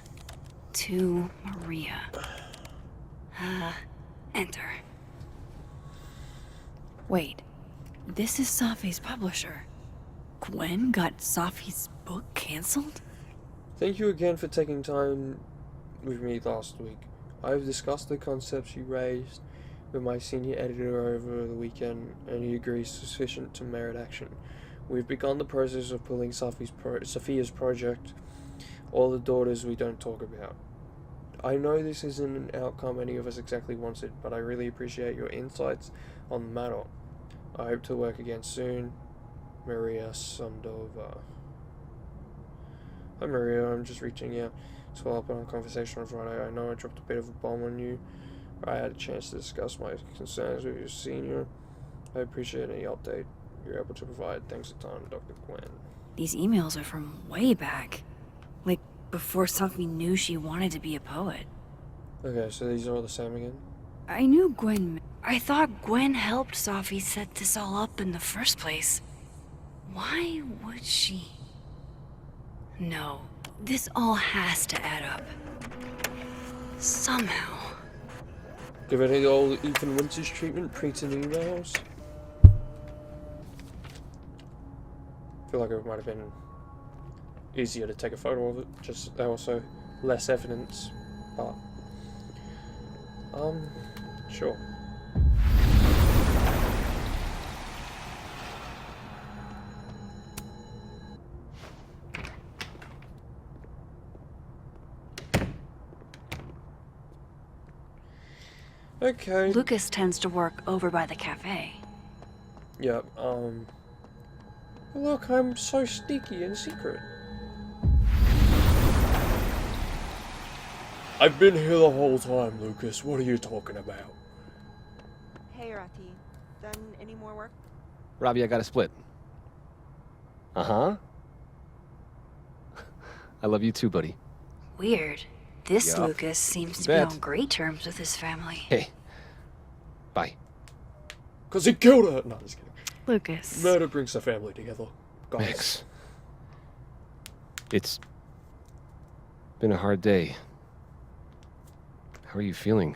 To Maria. Enter. Wait. This is Safi's publisher. Gwen got Safi's book cancelled? Thank you again for taking time with me last week. I have discussed the concepts you raised with my senior editor over the weekend, and he agrees sufficient to merit action. We've begun the process of pulling Sophia's project, All the Daughters We Don't Talk About. I know this isn't an outcome any of us exactly wanted, but I really appreciate your insights on the matter. I hope to work again soon. Maria Sundova. Hi Maria, I'm just reaching out to follow up on our conversation on Friday. I know I dropped a bit of a bomb on you. I had a chance to discuss my concerns with your senior. I appreciate any update you're able to provide. Thanks a ton, Dr. Gwen. These emails are from way back. Like, before Safi knew she wanted to be a poet. Okay, so these are all the same again? I knew Gwen... I thought Gwen helped Safi set this all up in the first place. Why would she... No, this all has to add up. Somehow. Give it the old Ethan Winters treatment, pre-to emails. I feel like it might have been easier to take a photo of it, just also less evidence, but sure. Okay. Lucas tends to work over by the cafe. Yep, Look, I'm so sneaky and secret. I've been here the whole time, Lucas. What are you talking about? Hey, Rati. Done any more work? Robbie, I got a split. Uh-huh. I love you too, buddy. Weird. This Yup. Lucas seems to Bet. be on great terms with his family. Hey. Bye. Cause he killed her! No, I'm just kidding. Lucas. Murder brings the family together. Guys. Max. It's been a hard day. How are you feeling?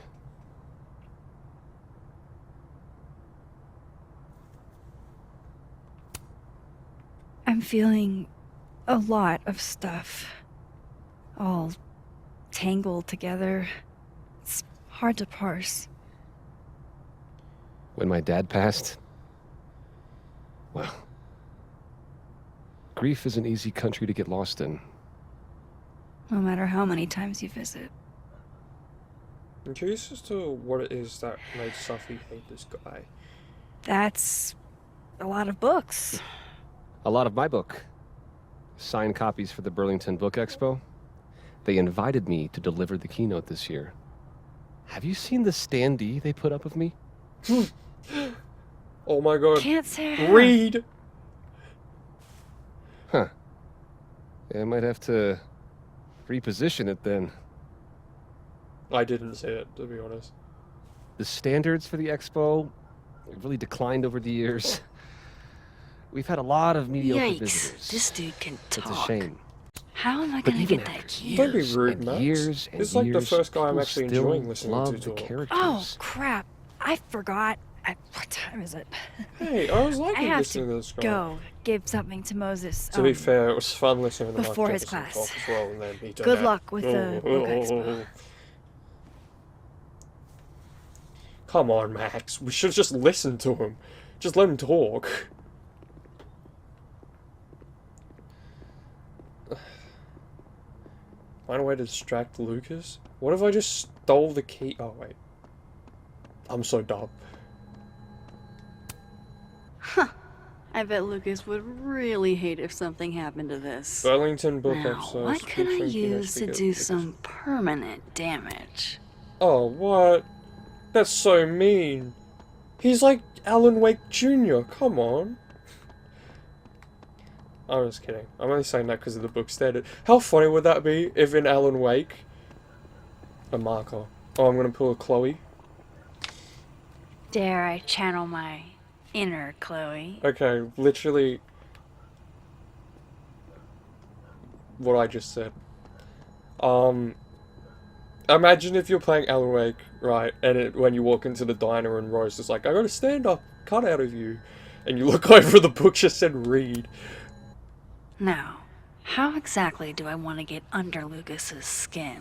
I'm feeling a lot of stuff. All tangled together. It's hard to parse. When my dad passed, well, grief is an easy country to get lost in. No matter how many times you visit. I'm curious as to what it is that made Sophie hate this guy. That's a lot of books. A lot of my book. Signed copies for the Burlington Book Expo. They invited me to deliver the keynote this year. Have you seen the standee they put up of me? Oh my god. Can't say I have. Read! Huh. Yeah, I might have to reposition it then. I didn't see it, to be honest. The standards for the expo have really declined over the years. We've had a lot of mediocre Yikes. visitors. This dude can talk. It's a shame. How am I But gonna even get that after key? Don't be years rude, and Max. years and This is like the years, first guy I'm people actually still enjoying listening to love the talk. characters. Oh, crap. I forgot. What time is it? Hey, I was I liking have listening to to this guy. go give something to Moses. To be fair, it was fun listening to Mark before his Jefferson class. talk as well, and then he done Good that. luck with the book expo. Come on, Max. We should just listen to him. Just let him talk. Find a way to distract Lucas? What if I just stole the key? Oh, wait. I'm so dumb. Huh. I bet Lucas would really hate if something happened to this. Burlington Book Now, Expo. what could I featuring teenage use to figure- do some permanent damage? Oh, what? That's so mean. He's like Alan Wake Jr. Come on. I'm just kidding. I'm only saying that because of the book standard. How funny would that be if in Alan Wake... A marker. Oh, I'm gonna pull a Chloe. Dare I channel my inner Chloe? Okay, literally... what I just said. Imagine if you're playing Alan Wake, right, and when you walk into the diner and Rose is like, I got a stand-up cut out of you. And you look over the book just said read. Now, how exactly do I want to get under Lucas's skin?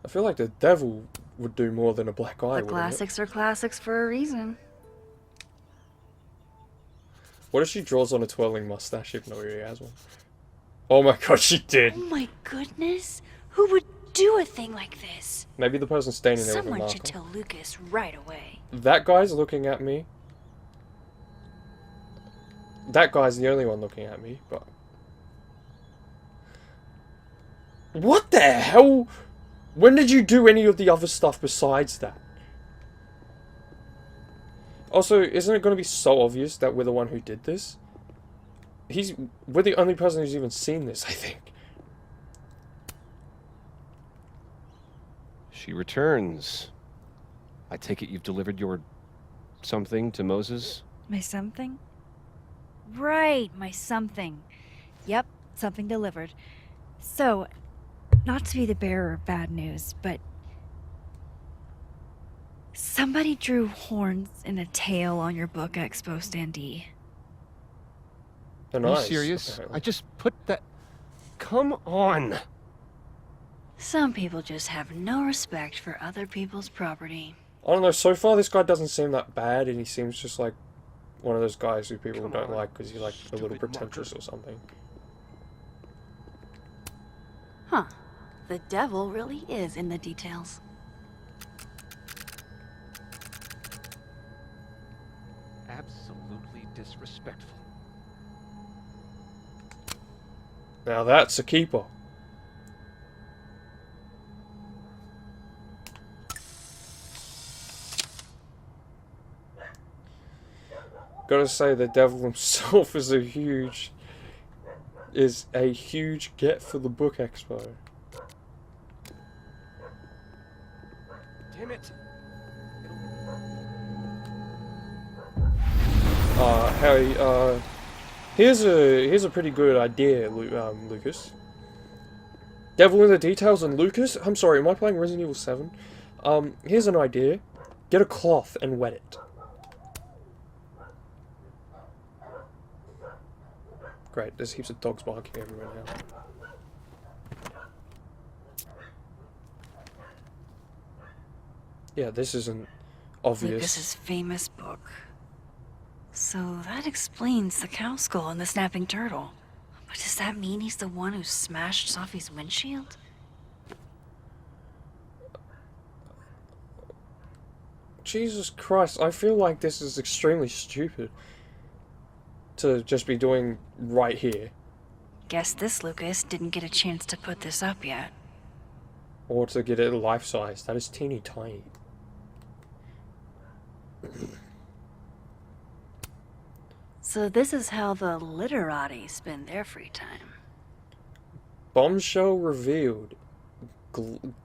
I feel like the devil would do more than a black eye, The wouldn't it? classics are classics for a reason. What if she draws on a twirling mustache even though he already has one? Oh my god, she did! Oh my goodness! Who would do a thing like this? Maybe the person standing there with a Someone marker. should tell Lucas right away. That guy's looking at me. That guy's the only one looking at me, but... What the hell? When did you do any of the other stuff besides that? Also, isn't it going to be so obvious that we're the one who did this? We're the only person who's even seen this, I think. She returns. I take it you've delivered your something to Moses? My something? Right, my something. Yep, something delivered. So, not to be the bearer of bad news, but somebody drew horns and a tail on your book expo standee. They're Are you nice, serious? apparently. I just put that... Come on! Some people just have no respect for other people's property. I don't know, so far this guy doesn't seem that bad, and he seems just like one of those guys who people don't like because he's like a little pretentious or something. Huh. The devil really is in the details. Absolutely disrespectful. Now that's a keeper. Gotta say, the devil himself is a huge get for the book expo. Damn it! Hey, here's a pretty good idea, Lucas. Devil in the details and Lucas? I'm sorry, am I playing Resident Evil 7? Here's an idea. Get a cloth and wet it. Great, there's heaps of dogs barking everywhere now. Yeah, this isn't obvious. Lucas's famous book. So that explains the cow skull and the snapping turtle. But does that mean he's the one who smashed Sophie's windshield? Jesus Christ, I feel like this is extremely stupid to just be doing right here. Guess this Lucas didn't get a chance to put this up yet. Or to get it life-size. That is teeny tiny. So this is how the literati spend their free time. Bombshell revealed.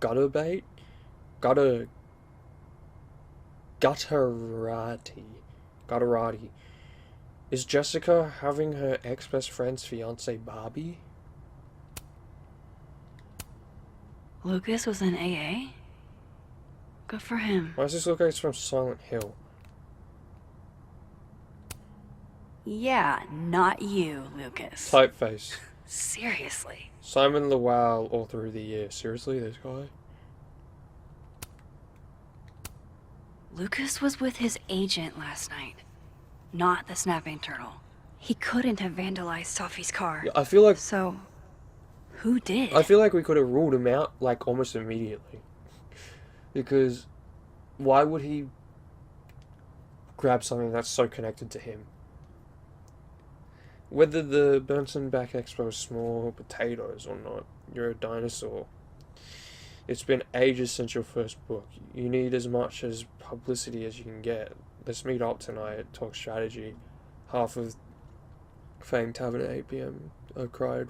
Gutter bait? Gutterati. Is Jessica having her ex-best friend's fiance Bobby? Lucas was in AA? Good for him. Why does this look like it's from Silent Hill? Yeah, not you, Lucas. Typeface. Seriously. Simon Lowell, author of the year. Seriously, this guy? Lucas was with his agent last night, not the snapping turtle. He couldn't have vandalized Sophie's car. Yeah, I feel like... So, who did? I feel like we could have ruled him out, like, almost immediately. Because, why would he grab something that's so connected to him? Whether the Benson Back Expo is small potatoes or not, you're a dinosaur. It's been ages since your first book. You need as much as publicity as you can get. Let's meet up tonight, talk strategy. Half of Fang Tavern at 8 PM. I cried.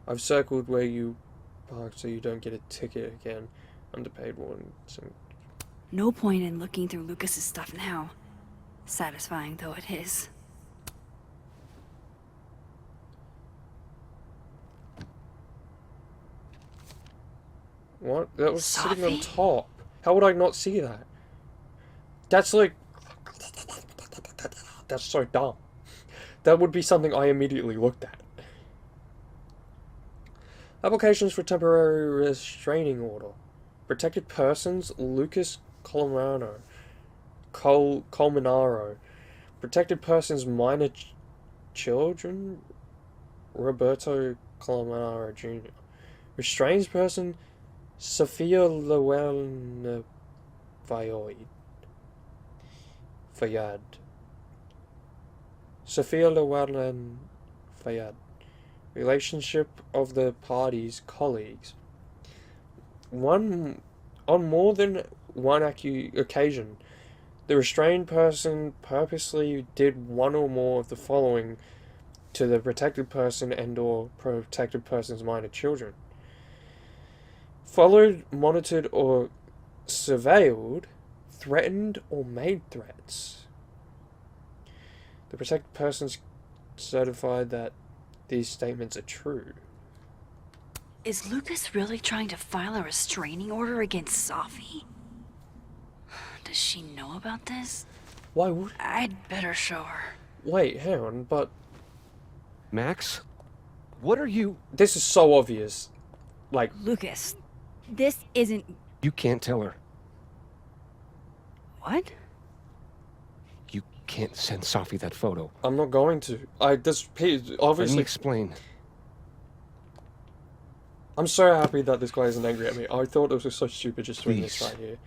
I've circled where you parked so you don't get a ticket again. Underpaid one. No point in looking through Lucas's stuff now. Satisfying though it is. What? That was sitting on top. How would I not see that? That's like... That's so dumb. That would be something I immediately looked at. Applications for temporary restraining order. Protected persons, Lucas Colmanaro. Colmanaro. Protected persons, minor children, Roberto Colmanaro Jr. Restrained person, Sophia Llewellyn Fayad. Sophia Llewellyn Fayad. Relationship of the parties, colleagues. On more than one occasion, the restrained person purposely did one or more of the following to the protected person and or protected person's minor children. Followed, monitored, or surveilled, threatened, or made threats. The protected persons certified that these statements are true. Is Lucas really trying to file a restraining order against Sophie? Does she know about this? Why would... I'd better show her. Wait, hang on, but... Max? What are you... This is so obvious. Like... Lucas, this isn't... You can't tell her. What? You can't send Sophie that photo. I'm not going to. Obviously... Let me explain. I'm so happy that this guy isn't angry at me. I thought it was so stupid just doing this right here.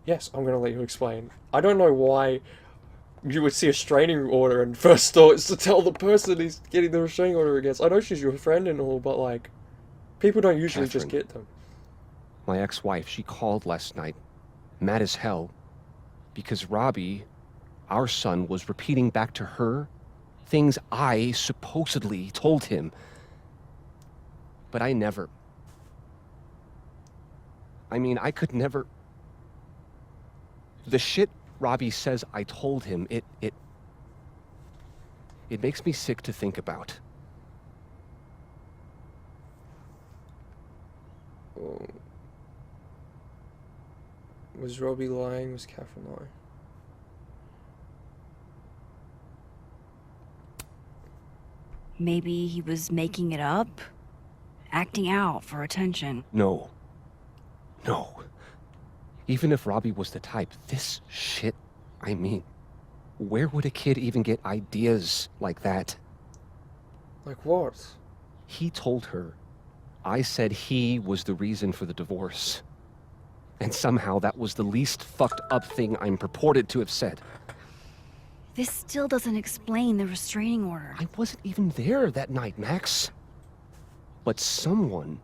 Yes, I'm gonna let you explain. I don't know why you would see a restraining order and first thought is to tell the person he's getting the restraining order against. I know she's your friend and all, but like, people don't usually just Catherine, get them. my ex-wife, she called last night, mad as hell, because Robbie, our son, was repeating back to her things I supposedly told him. But I never... I mean, I could never... The shit Robbie says I told him, it makes me sick to think about. Oh. Was Robbie lying? Was Catherine lying? Maybe he was making it up? Acting out for attention. No. No. Even if Robbie was the type, this shit, I mean, where would a kid even get ideas like that? Like what? He told her I said he was the reason for the divorce. And somehow that was the least fucked up thing I'm purported to have said. This still doesn't explain the restraining order. I wasn't even there that night, Max. But someone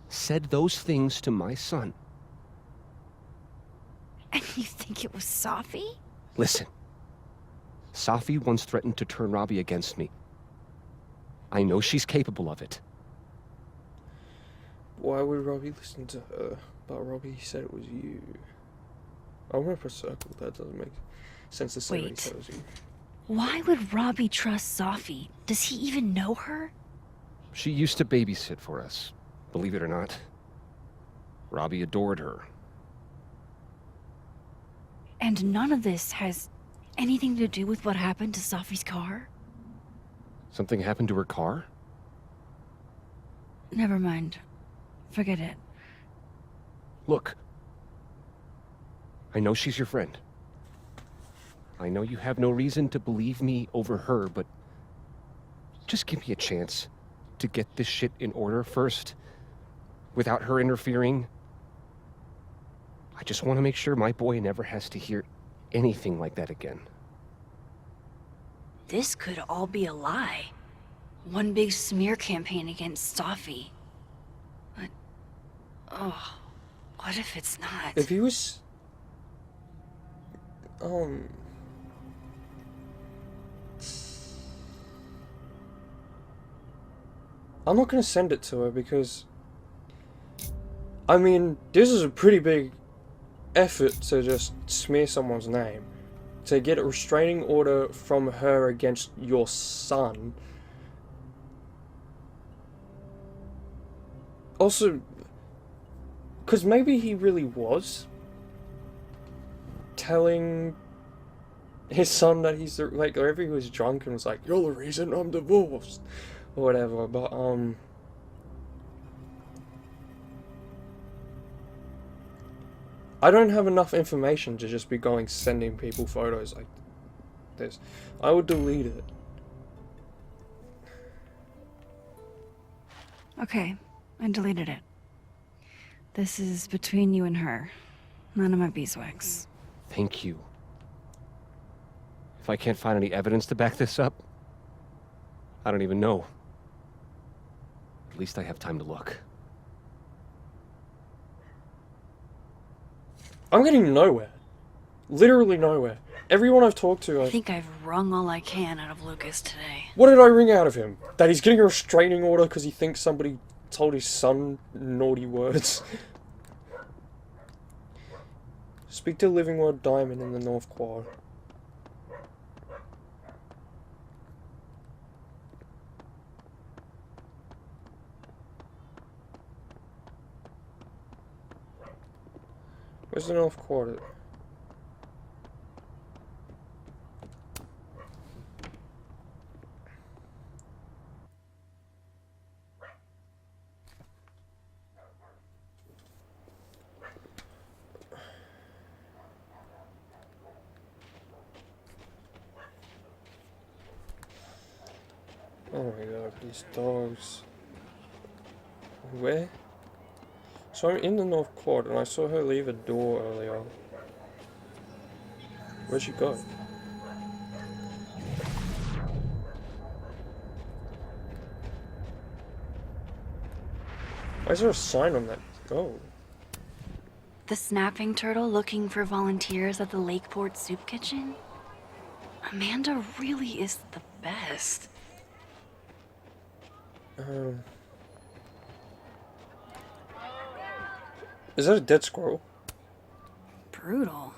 said those things to my son. And you think it was Safi? Listen. Safi once threatened to turn Robbie against me. I know she's capable of it. Why would Robbie listen to her? But Robbie said it was you. I want to press circle. That doesn't make sense to say what he said it was you. Why would Robbie trust Safi? Does he even know her? She used to babysit for us, believe it or not. Robbie adored her. And none of this has anything to do with what happened to Safi's car? Something happened to her car? Never mind. Forget it. Look. I know she's your friend. I know you have no reason to believe me over her, but just give me a chance to get this shit in order first, without her interfering. I just want to make sure my boy never has to hear anything like that again. This could all be a lie. One big smear campaign against Safi. But, oh, what if it's not? If he was... I'm not gonna send it to her because... I mean, this is a pretty big effort to just smear someone's name. To get a restraining order from her against your son. Also, because maybe he really was telling his son that he's the, like, or if he was drunk and was like, "You're the reason I'm divorced," or whatever. But I don't have enough information to just be going sending people photos like this. I would delete it. Okay, I deleted it. This is between you and her. None of my beeswax. Thank you. If I can't find any evidence to back this up, I don't even know. At least I have time to look. I'm getting nowhere. Literally nowhere. Everyone I've talked to, I think I've wrung all I can out of Lucas today. What did I wring out of him? That he's getting a restraining order because he thinks somebody told his son naughty words. Speak to Living Word Diamond in the North Quad. Where's the North Quad? Oh my god, these dogs. Where? So I'm in the North Quad and I saw her leave a door earlier. Where'd she go? Why is there a sign on that? Oh. The snapping turtle looking for volunteers at the Lakeport Soup Kitchen? Amanda really is the best. Is that a dead squirrel? Brutal.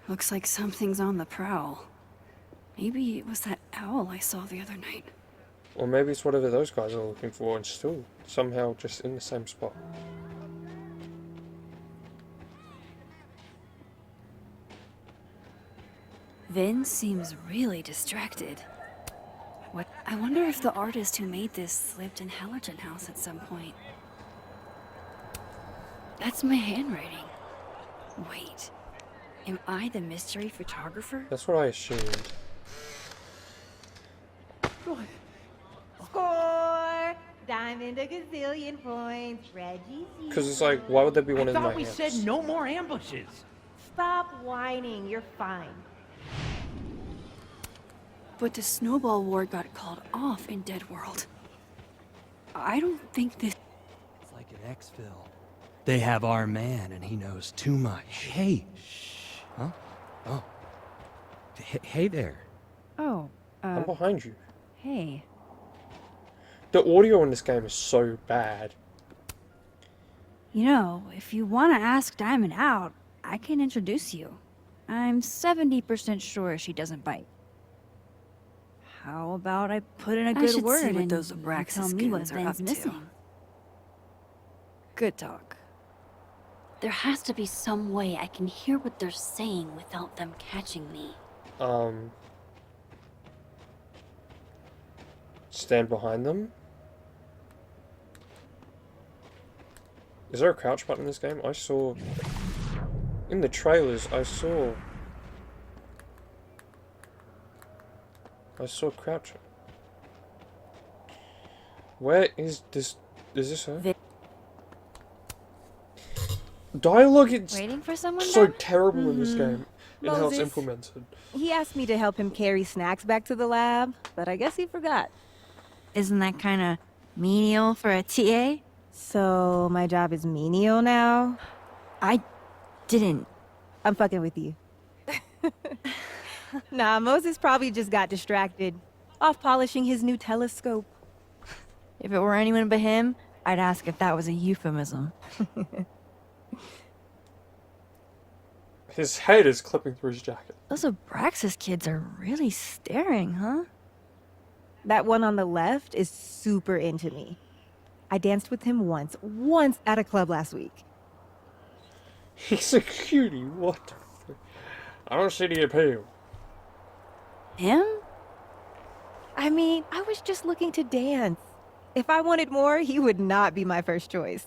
Looks like something's on the prowl. Maybe it was that owl I saw the other night. Or maybe it's whatever those guys are looking for and still somehow just in the same spot. Vin seems really distracted. What? I wonder if the artist who made this lived in Hallerton House at some point. That's my handwriting. Wait, am I the mystery photographer? That's what I assumed. Score! Diamond a gazillion points. Reggie's Because it's like, why would there be one in my thought we hands? said no more ambushes. Stop whining. You're fine. But the snowball war got called off in Dead World. I don't think this... It's like an exfil. They have our man, and he knows too much. Hey! Shh. Huh? Oh. Hey there. Oh, I'm behind you. Hey. The audio in this game is so bad. You know, if you want to ask Diamond out, I can introduce you. I'm 70% sure she doesn't bite. How about I put in a good word see what and those you Abraxas tell me what goons are Ben's up to. missing? Good talk. There has to be some way I can hear what they're saying without them catching me. Stand behind them? Is there a crouch button in this game? I saw... In the trailers, I saw crouching. Where is this? Is this her? Dialogue is Waiting for someone so then? terrible in this game. And how it's Moses. implemented. He asked me to help him carry snacks back to the lab, but I guess he forgot. Isn't that kind of menial for a TA? So my job is menial now? I didn't. I'm fucking with you. Nah, Moses probably just got distracted. Off polishing his new telescope. If it were anyone but him, I'd ask if that was a euphemism. His head is clipping through his jacket. Those Abraxas kids are really staring, huh? That one on the left is super into me. I danced with him once at a club last week. He's a cutie, what the frick? I don't see the appeal. Him? I mean, I was just looking to dance. If I wanted more, he would not be my first choice.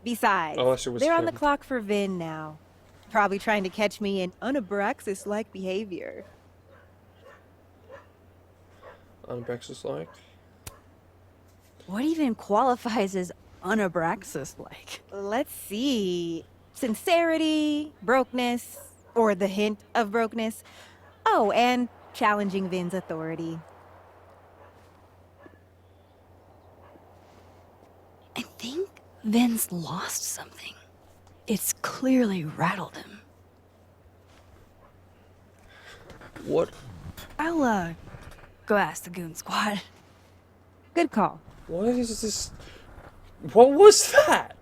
Besides, Oh, I see what's they're on the him. clock for Vin now. Probably trying to catch me in unabraxas-like behavior. Unabraxas-like? What even qualifies as unabraxas-like? Let's see. Sincerity, brokenness, or the hint of brokenness. Oh, and challenging Vin's authority. I think Vin's lost something. It's clearly rattled him. What? I'll, go ask the Goon Squad. Good call. What is this? What was that?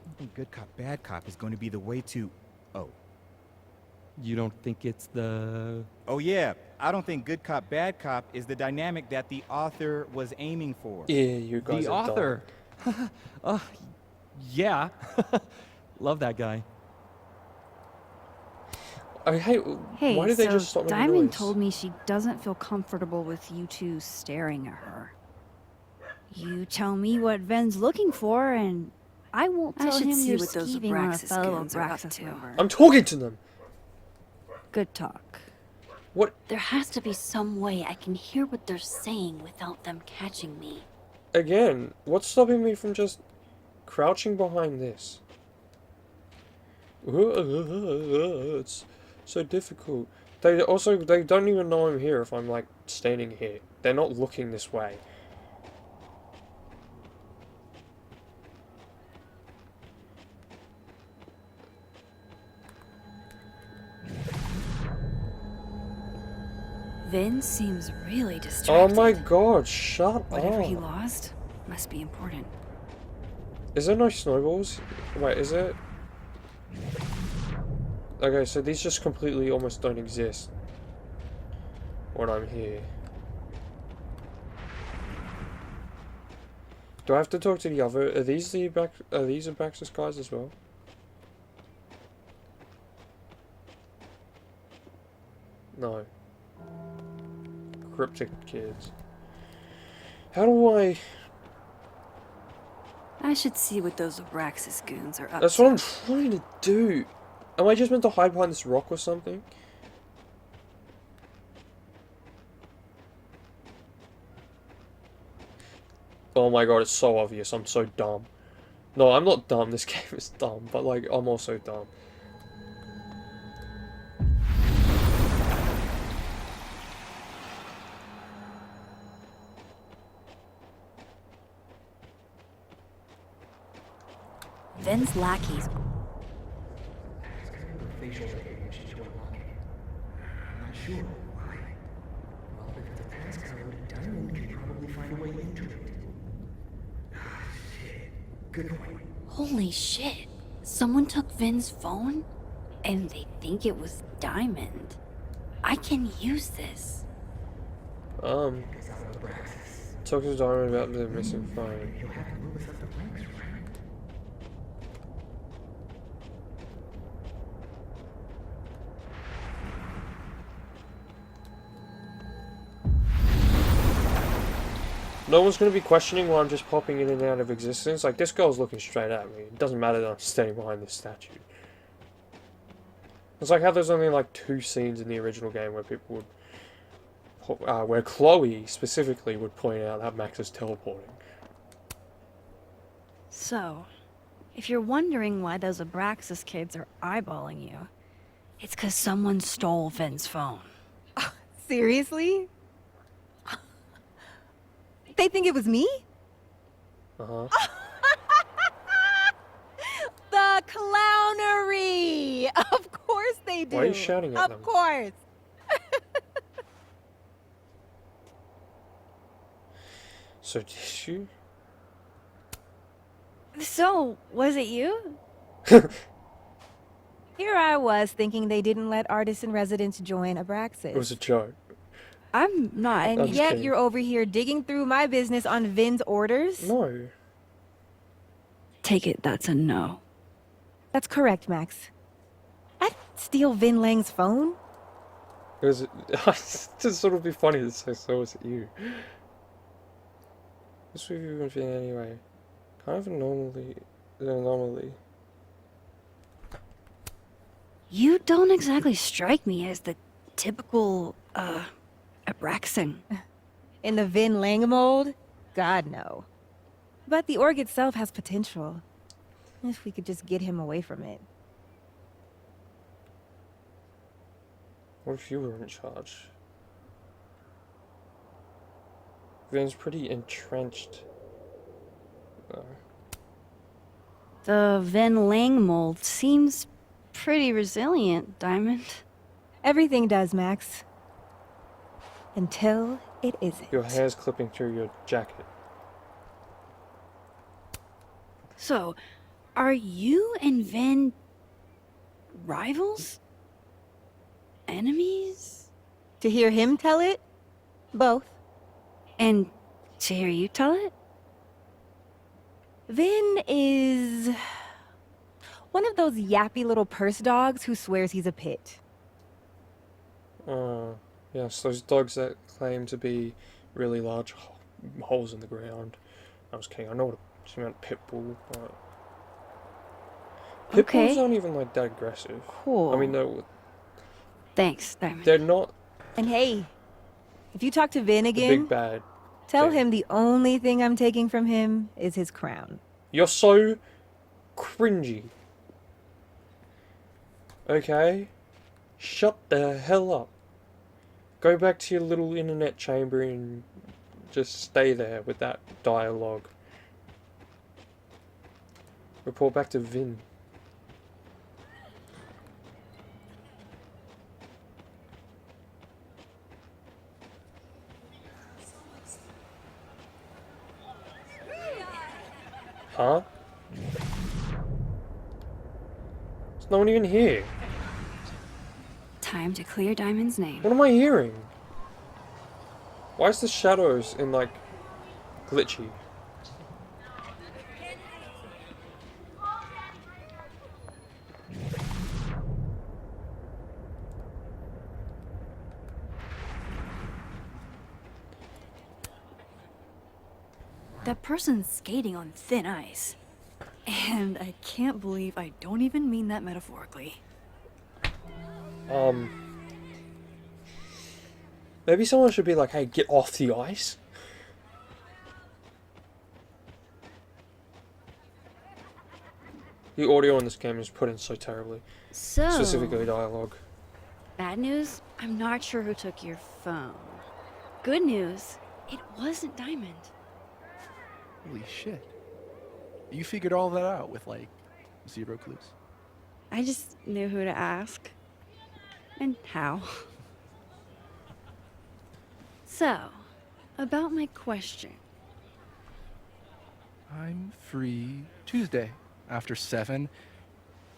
I think good cop, bad cop is going to be the way to... Oh. You don't think it's the... Oh yeah, I don't think good cop, bad cop is the dynamic that the author was aiming for. Yeah, you guys The are author? Yeah. Love that guy. I hate. Hey, why did they just so stop making Diamond noise? told me she doesn't feel comfortable with you two staring at her. You tell me what Ven's looking for, and I won't I tell should him see you're what those skeeving on a Abraxas fellow goons are up Abraxas to. member. I'm talking to them. Good talk. What? There has to be some way I can hear what they're saying without them catching me. Again, what's stopping me from just crouching behind this? It's so difficult. They don't even know I'm here if I'm like standing here. They're not looking this way. Vin seems really Oh distracted. my god, shut Whatever up. he lost must be important. Is there no snowballs? Wait, is it? Okay, so these just completely almost don't exist when I'm here. Do I have to talk to the other? Are these the Abraxas guys as well? No. Cryptic kids. How do I... I should see what those Abraxas goons are up That's to. what I'm trying to do. Am I just meant to hide behind this rock or something? Oh my god, it's so obvious. I'm so dumb. No, I'm not dumb. This game is dumb, but like, I'm also dumb. Vin's lackeys. Facial recognition to unlock it. I'm not sure why. Well, if it's a passcode, Diamond can probably find a way into it. Ah, shit. Good point. Holy shit. Someone took Vin's phone? And they think it was Diamond. I can use this. Talk to Diamond about the missing phone. He'll have to move us up the ranks, right? No one's going to be questioning why I'm just popping in and out of existence. Like, this girl's looking straight at me. It doesn't matter that I'm standing behind this statue. It's like how there's only like 2 scenes in the original game where people would... where Chloe, specifically, would point out that Max is teleporting. So, if you're wondering why those Abraxas kids are eyeballing you, it's because someone stole Vin's phone. Seriously? They think it was me? Uh-huh. The clownery! Of course they do. Why are you shouting at them? Of course. So, did you? So, was it you? Here I was thinking they didn't let artists in residence join Abraxas. It was a joke. I'm not. And yet you're over here digging through my business on Vin's orders? No. Take it that's a no. That's correct, Max. I'd steal Vin Lang's phone? It was... It's just sort of be funny to say, so was it you? This review would be anyway. Kind of an anomaly. You don't exactly strike me as the typical, Abraxan. In the Vin Lang mold? God, no. But the org itself has potential. If we could just get him away from it. What if you were in charge? Vin's pretty entrenched. The Vin Lang mold seems pretty resilient, Diamond. Everything does, Max. Until it isn't. Your hair's clipping through your jacket. So, are you and Vin rivals? Enemies? To hear him tell it? Both. And to hear you tell it? Vin is one of those yappy little purse dogs who swears he's a pit. Yes, those dogs that claim to be really large holes in the ground. I was kidding. I know what she meant pit bull, but pit bulls aren't even like that aggressive. Cool. I mean, no. Thanks, Diamond. They're not. And hey, if you talk to Vin The again, big bad. tell thing. him the only thing I'm taking from him is his crown. You're so cringy. Okay? Shut the hell up. Go back to your little internet chamber and just stay there with that dialogue. Report back to Vin. Huh? There's no one even here. Time to clear Diamond's name. What am I hearing? Why is the shadows in like glitchy? That person's skating on thin ice. And I can't believe I don't even mean that metaphorically. Maybe someone should be like, hey, get off the ice. The audio on this game is put in so terribly. So, Specifically dialogue. bad news, I'm not sure who took your phone. Good news, it wasn't Diamond. Holy shit. You figured all that out with, like, 0 clues. I just knew who to ask. And how. So, about my question. I'm free Tuesday after 7,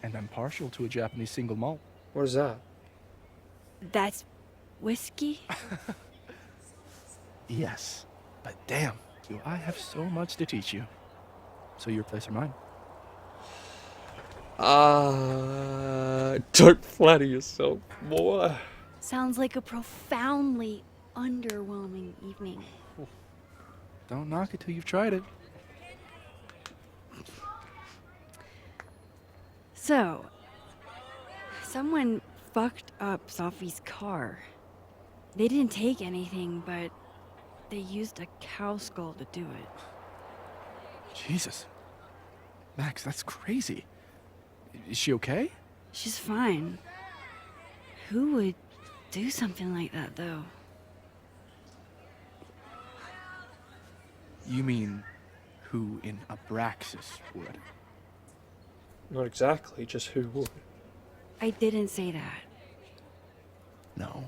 and I'm partial to a Japanese single malt. What is that? That's whiskey? Yes, but damn, do I have so much to teach you. So your place or mine? Don't flatter yourself, boy. Sounds like a profoundly underwhelming evening. Don't knock it till you've tried it. So, someone fucked up Sophie's car. They didn't take anything, but they used a cow skull to do it. Jesus. Max, that's crazy. Is she okay? She's fine. Who would do something like that, though? You mean who in Abraxas would? Not exactly, just who would. I didn't say that. No,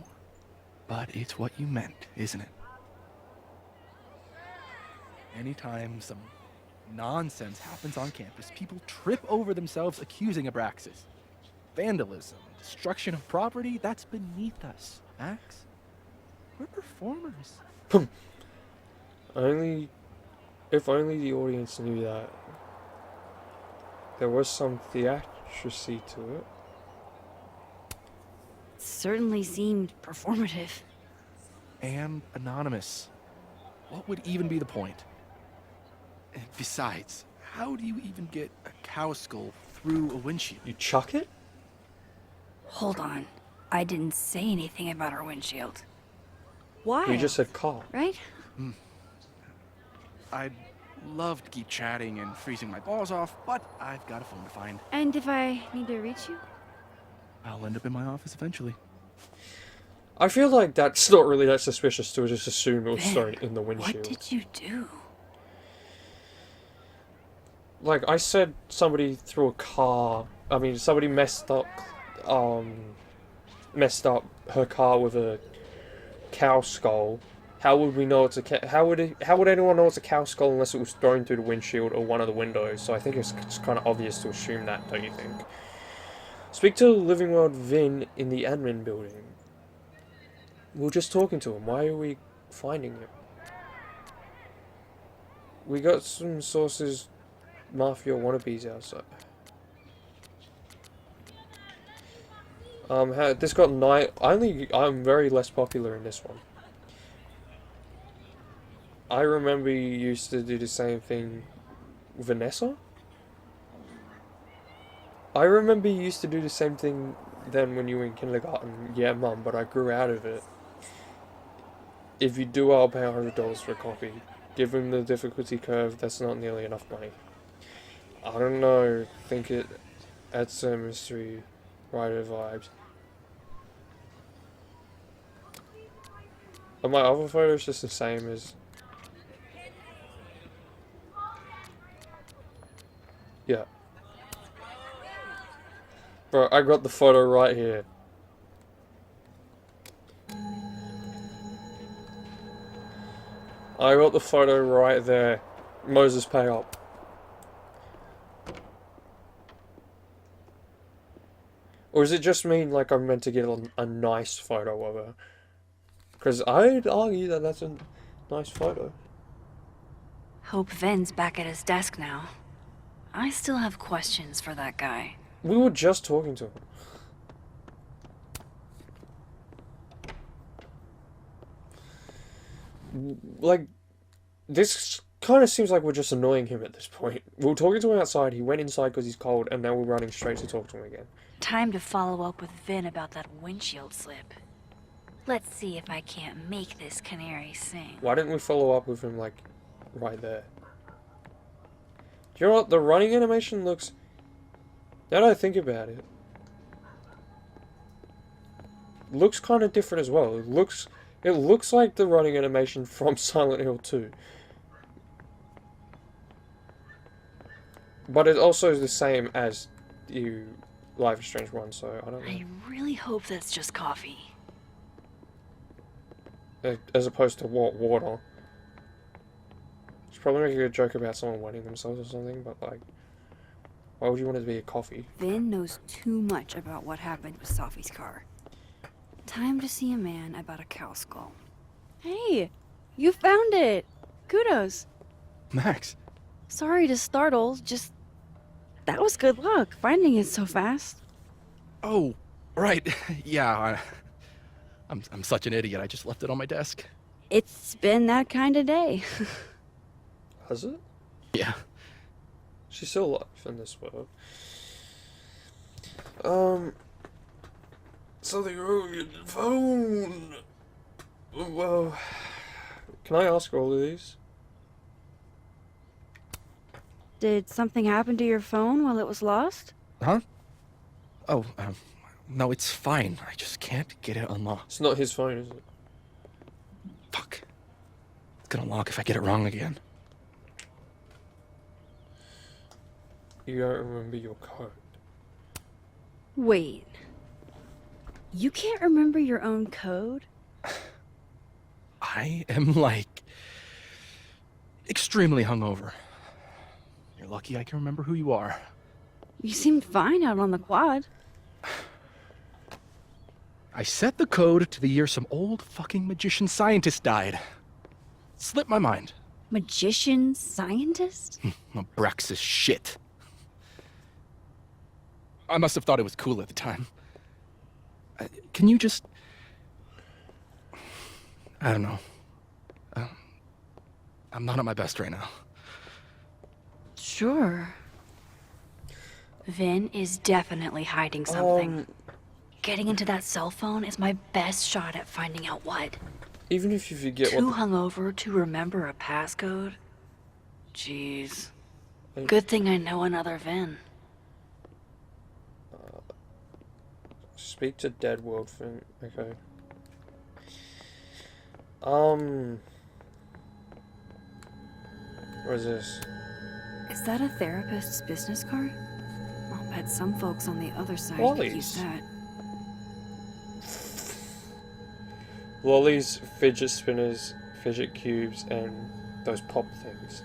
but it's what you meant, isn't it? Anytime some nonsense happens on campus, people trip over themselves accusing Abraxas. Vandalism, destruction of property, that's beneath us, Max. We're performers. If only the audience knew that there was some theatricity to it. Certainly seemed performative. And anonymous. What would even be the point? And besides, how do you even get a cow skull through a windshield? You chuck it? Hold on. I didn't say anything about our windshield. Why? You just said car. Right? I'd love to keep chatting and freezing my balls off, but I've got a phone to find. And if I need to reach you? I'll end up in my office eventually. I feel like that's not really that suspicious to just assume it was thrown in the windshield. What did you do? Like, I said somebody threw a car... I mean, somebody messed up her car with a cow skull. How would we know it's a how would anyone know it's a cow skull unless it was thrown through the windshield or one of the windows? So I think it's kind of obvious to assume that, don't you think? Speak to Living World Vin in the admin building. We're just talking to him. Why are we finding him? We got some sources, mafia wannabes outside. This got I'm very less popular in this one. I remember you used to do the same thing, Vanessa? I remember you used to do the same thing then when you were in kindergarten. Yeah, Mum, but I grew out of it. If you do, I'll pay $100 for a copy. Given the difficulty curve, that's not nearly enough money. I don't know, think it adds some mystery, writer vibes. Are my other photos just the same as... Yeah. Bro, I got the photo right here. I got the photo right there. Moses, pay up. Or is it just me, like, I'm meant to get a nice photo of her? Because I'd argue that that's a nice photo. Hope Vin's back at his desk now. I still have questions for that guy. We were just talking to him. Like, this kind of seems like we're just annoying him at this point. We were talking to him outside, he went inside because he's cold, and now we're running straight to talk to him again. Time to follow up with Vin about that windshield slip. Let's see if I can't make this canary sing. Why didn't we follow up with him, like, right there? Do you know what? The running animation looks... Now that I think about it... Looks kind of different as well. It looks like the running animation from Silent Hill 2. But it also is the same as the Life is Strange 1, so I don't know. I really hope that's just coffee. As opposed to what? Water. She's probably making a joke about someone wetting themselves or something, but like... Why would you want it to be a coffee? Vin knows too much about what happened with Sophie's car. Time to see a man about a cow skull. Hey, you found it. Kudos. Max. Sorry to startle, just... That was good luck, finding it so fast. Oh, right. Yeah, I'm such an idiot. I just left it on my desk. It's been that kind of day. Has it? Yeah. She's still alive in this world. Something wrong with the phone. Well, can I ask all of these? Did something happen to your phone while it was lost? Huh? Oh, no, it's fine. I just can't get it unlocked. It's not his phone, is it? Fuck. It's gonna lock if I get it wrong again. You don't remember your code. Wait. You can't remember your own code? I am, like, extremely hungover. You're lucky I can remember who you are. You seemed fine out on the quad. I set the code to the year some old fucking magician scientist died. Slipped my mind. Magician scientist? Abraxas shit. I must have thought it was cool at the time. Can you just... I don't know. I'm not at my best right now. Sure. Vin is definitely hiding something. Getting into that cell phone is my best shot at finding out what. Even if you forget Too what... hungover to remember a passcode? Jeez. Good thing I know another Vin. Speak to Dead World Fin. Okay. What is this? Is that a therapist's business card? I'll bet some folks on the other side could use that. Lollies, fidget spinners, fidget cubes, and those pop things.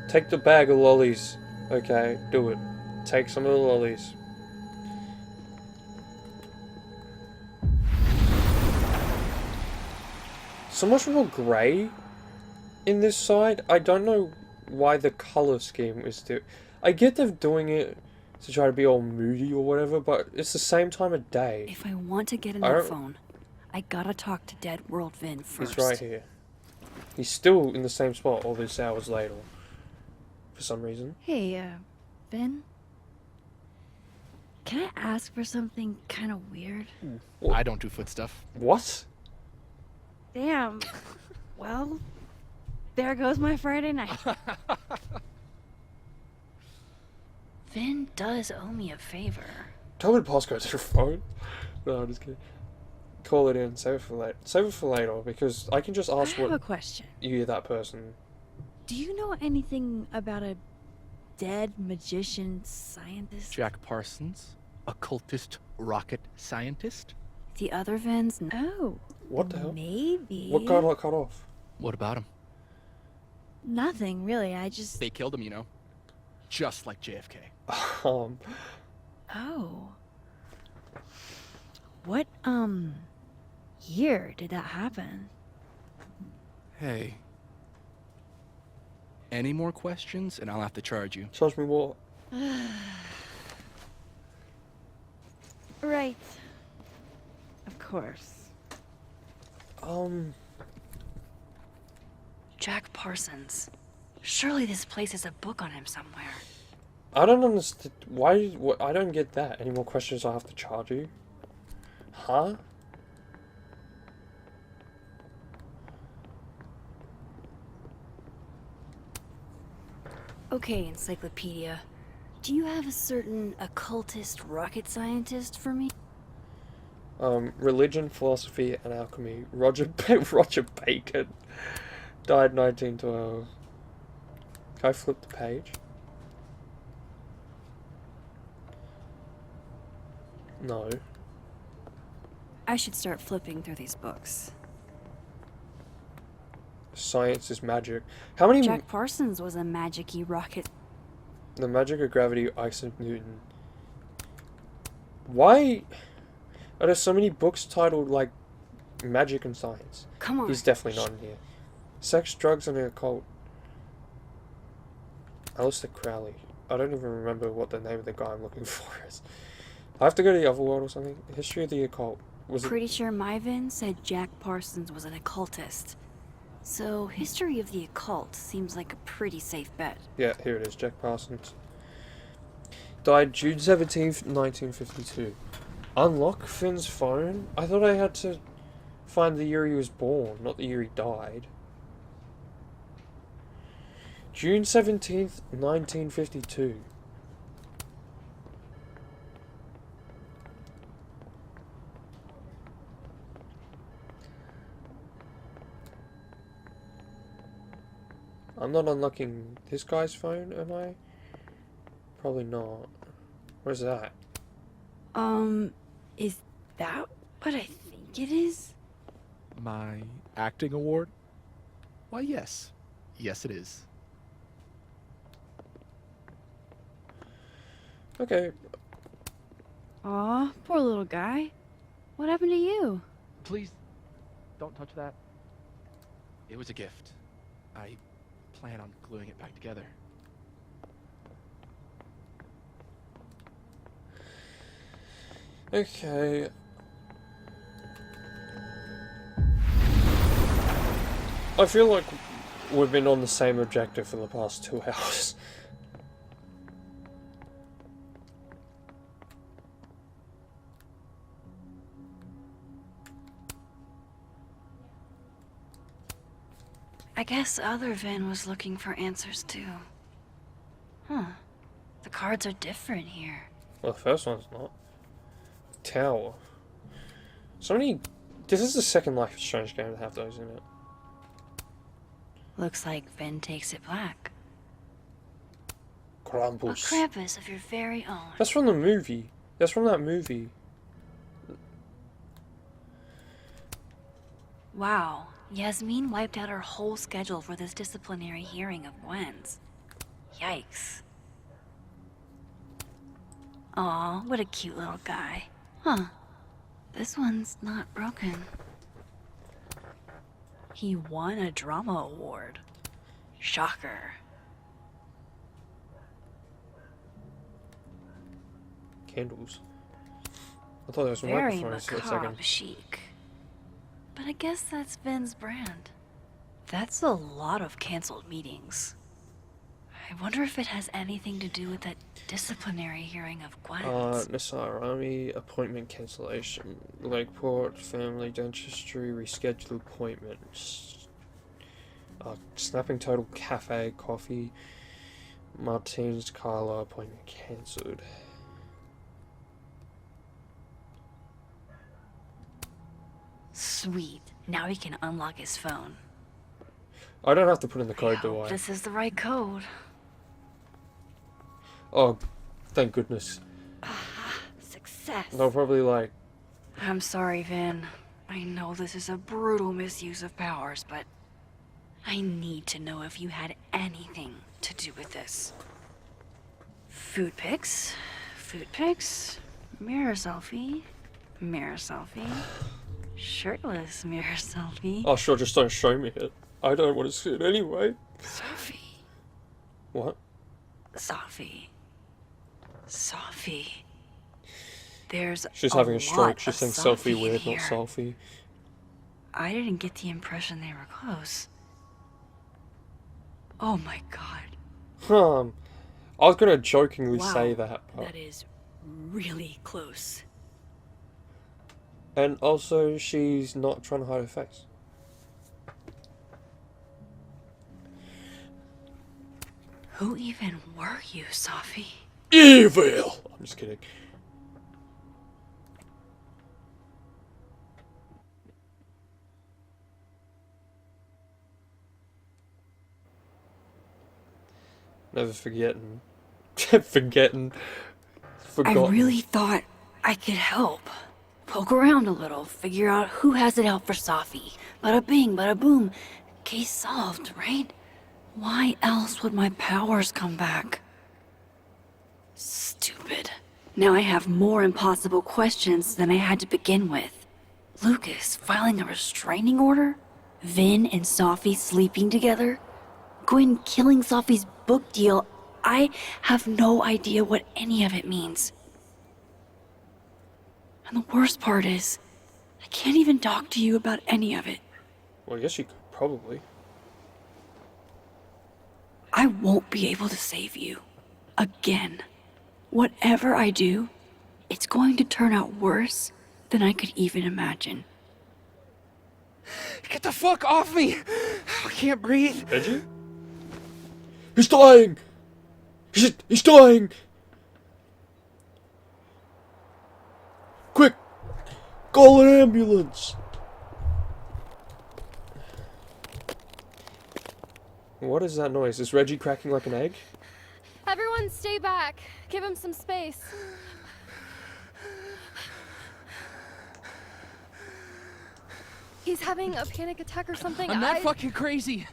Take the bag of lollies. Okay, do it. Take some of the lollies. So much more grey in this side. I don't know why the colour scheme is there. I get them doing it to try to be all moody or whatever, but it's the same time of day. If I want to get in that phone, I gotta talk to Dead World Vin first. He's right here. He's still in the same spot all these hours later. For some reason. Hey, Vin? Can I ask for something kind of weird? What? I don't do foot stuff. What? Damn. Well, there goes my Friday night. Vin does owe me a favor. Tell me the passcode to your phone. No, I'm just kidding. call it in. Save it for later. Save it for later because I can just ask I have a what question. you that person. Do you know anything about a dead magician scientist? Jack Parsons, occultist rocket scientist. The other Vins? Oh. What the hell? Maybe. What got cut off? What about him? Nothing, really. I just... They killed him, you know. Just like JFK. Oh. What, year did that happen? Hey. Any more questions and I'll have to charge you. Charge me what? Right. Of course. Jack Parsons. Surely this place has a book on him somewhere. I don't understand. Why? What? I don't get that. Any more questions? I have to charge you? Huh? Okay, Encyclopedia. Do you have a certain occultist rocket scientist for me? Religion, philosophy, and alchemy. Roger Bacon died 1912. Can I flip the page? No. I should start flipping through these books. Science is magic. How many? Jack Parsons was a magic-y rocket. The Magic of Gravity, Isaac Newton. Why are there so many books titled like magic and science? Come on. He's definitely not in here. Sex, drugs, and the occult. Aleister Crowley. I don't even remember what the name of the guy I'm looking for is. I have to go to the other world or something. History of the occult. Was Pretty sure Myvin said Jack Parsons was an occultist. So, history of the occult seems like a pretty safe bet. Yeah, here it is. Jack Parsons. Died June 17th, 1952. Unlock Finn's phone? I thought I had to find the year he was born, not the year he died. June 17th, 1952. I'm not unlocking this guy's phone, am I? Probably not. Where's that? Is that what I think it is? My acting award? Why, yes. Yes, it is. Okay. Aw, poor little guy. What happened to you? Please, don't touch that. It was a gift. I plan on gluing it back together. Okay. I feel like we've been on the same objective for the past 2 hours. I guess other Vin was looking for answers too. Huh. The cards are different here. Well, the first one's not. Tower. So many... This is the second Life is Strange game to have those in it. Looks like Vin takes it black. Krampus. A Krampus of your very own. That's from the movie. That's from that movie. Wow. Yasmin wiped out her whole schedule for this disciplinary hearing of Gwen's. Yikes. Aw, what a cute little guy. Huh. This one's not broken. He won a drama award. Shocker. Candles. I thought there was Very microphones for a macabre second. chic. But I guess that's Vin's brand. That's a lot of canceled meetings. I wonder if it has anything to do with that disciplinary hearing of Gwen's. Nassau Army, appointment cancellation. Lakeport, family dentistry, rescheduled appointments. Snapping Total Cafe, coffee. Martine's Carla, appointment cancelled. Sweet. Now he can unlock his phone. I don't have to put in the code, I do hope I? this is the right code. Oh, thank goodness. Success. They'll probably like... I'm sorry, Vin. I know this is a brutal misuse of powers, but I need to know if you had anything to do with this. Food pics, mirror selfie, shirtless mirror selfie. Oh sure, just don't show me it. I don't want to see it anyway. Sophie. What? Sophie. There's She's a having a stroke. lot She's saying of Sophie selfie weird, in not here. selfie. I didn't get the impression they were close. Oh my god. I was gonna jokingly Wow, say that, but... that is really close. And also, she's not trying to hide her face. Who even were you, Sophie? Evil! I'm just kidding. Never forgetting. Forgotten. I really thought I could help. Poke around a little, figure out who has it out for Sophie. Bada bing, bada boom. Case solved, right? Why else would my powers come back? Stupid. Now I have more impossible questions than I had to begin with. Lucas filing a restraining order? Vin and Sophie sleeping together? Gwen killing Sophie's book deal? I have no idea what any of it means. And the worst part is, I can't even talk to you about any of it. Well, I guess you could, probably. I won't be able to save you. Again. Whatever I do, it's going to turn out worse than I could even imagine. Get the fuck off me! I can't breathe. Reggie? He's dying! He's dying! Quick! Call an ambulance! What is that noise? Is Reggie cracking like an egg? Everyone stay back. Give him some space. He's having a panic attack or something. I'm not fucking crazy.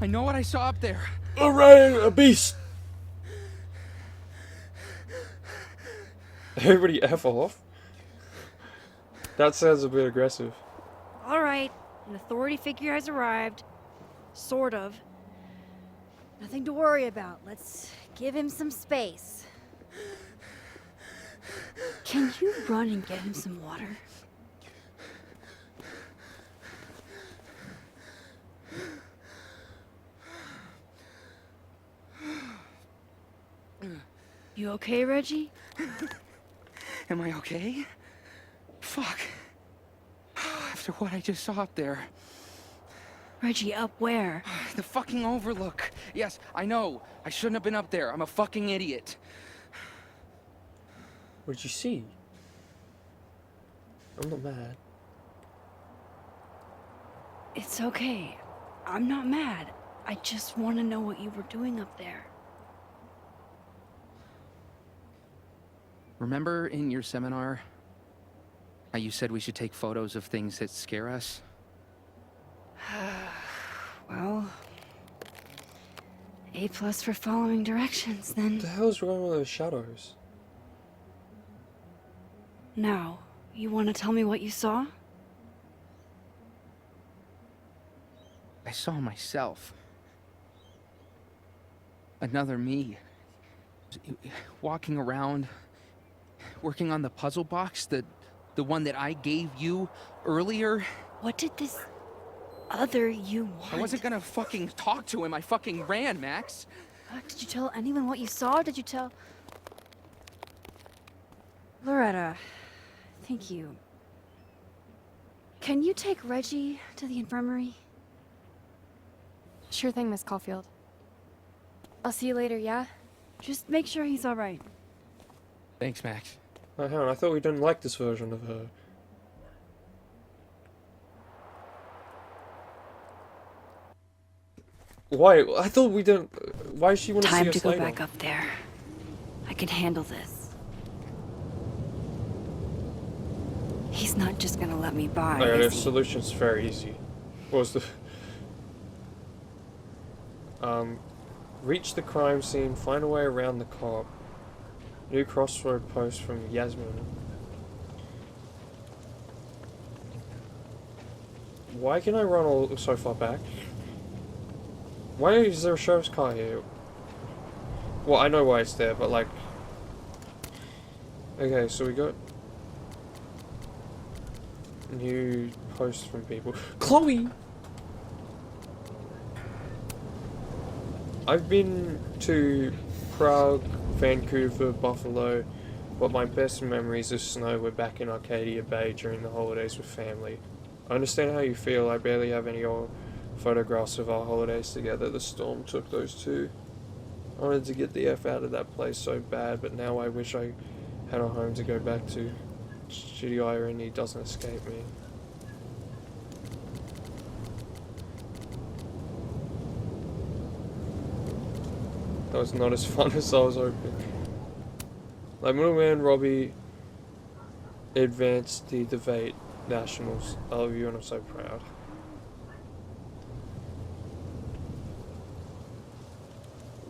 I know what I saw up there. A beast! Everybody F off? That sounds a bit aggressive. All right, an authority figure has arrived. Sort of. Nothing to worry about. Let's give him some space. Can you run and get him some water? You okay, Reggie? Am I okay? Fuck. After what I just saw up there. Reggie, up where? The fucking overlook. Yes, I know. I shouldn't have been up there. I'm a fucking idiot. What did you see? I'm not mad. It's okay. I'm not mad. I just want to know what you were doing up there. Remember in your seminar how you said we should take photos of things that scare us? Well, A+ for following directions, then. What the hell is wrong with those shadows? Now, you want to tell me what you saw? I saw myself. Another me. Walking around, working on the puzzle box, the one that I gave you earlier. What did this other you want? I wasn't gonna fucking talk to him. I fucking ran, Max. Did you tell anyone what you saw? Did you tell... Loretta, thank you. Can you take Reggie to the infirmary? Sure thing, Miss Caulfield. I'll see you later, yeah? Just make sure he's alright. Thanks, Max. Oh, hang on, I thought we didn't like this version of her. Why? I thought we didn't. Why does she want to see Time us to go later? back up there. I can handle this. He's not just gonna let me by, Okay, the is he? solution's very easy. What was the... Reach the crime scene, find a way around the cop. New crossroad post from Yasmin. Why can I run all so far back? Why is there a sheriff's car here? Well, I know why it's there, but like... Okay, so we got... new posts from people. Chloe! I've been to Prague, Vancouver, Buffalo, but my best memories of snow were back in Arcadia Bay during the holidays with family. I understand how you feel. I barely have any old photographs of our holidays together. The storm took those too. I wanted to get the F out of that place so bad, but now I wish I had a home to go back to. Shitty irony doesn't escape me. That was not as fun as I was hoping. Like, middleman Robbie advanced the debate nationals. I love you and I'm so proud.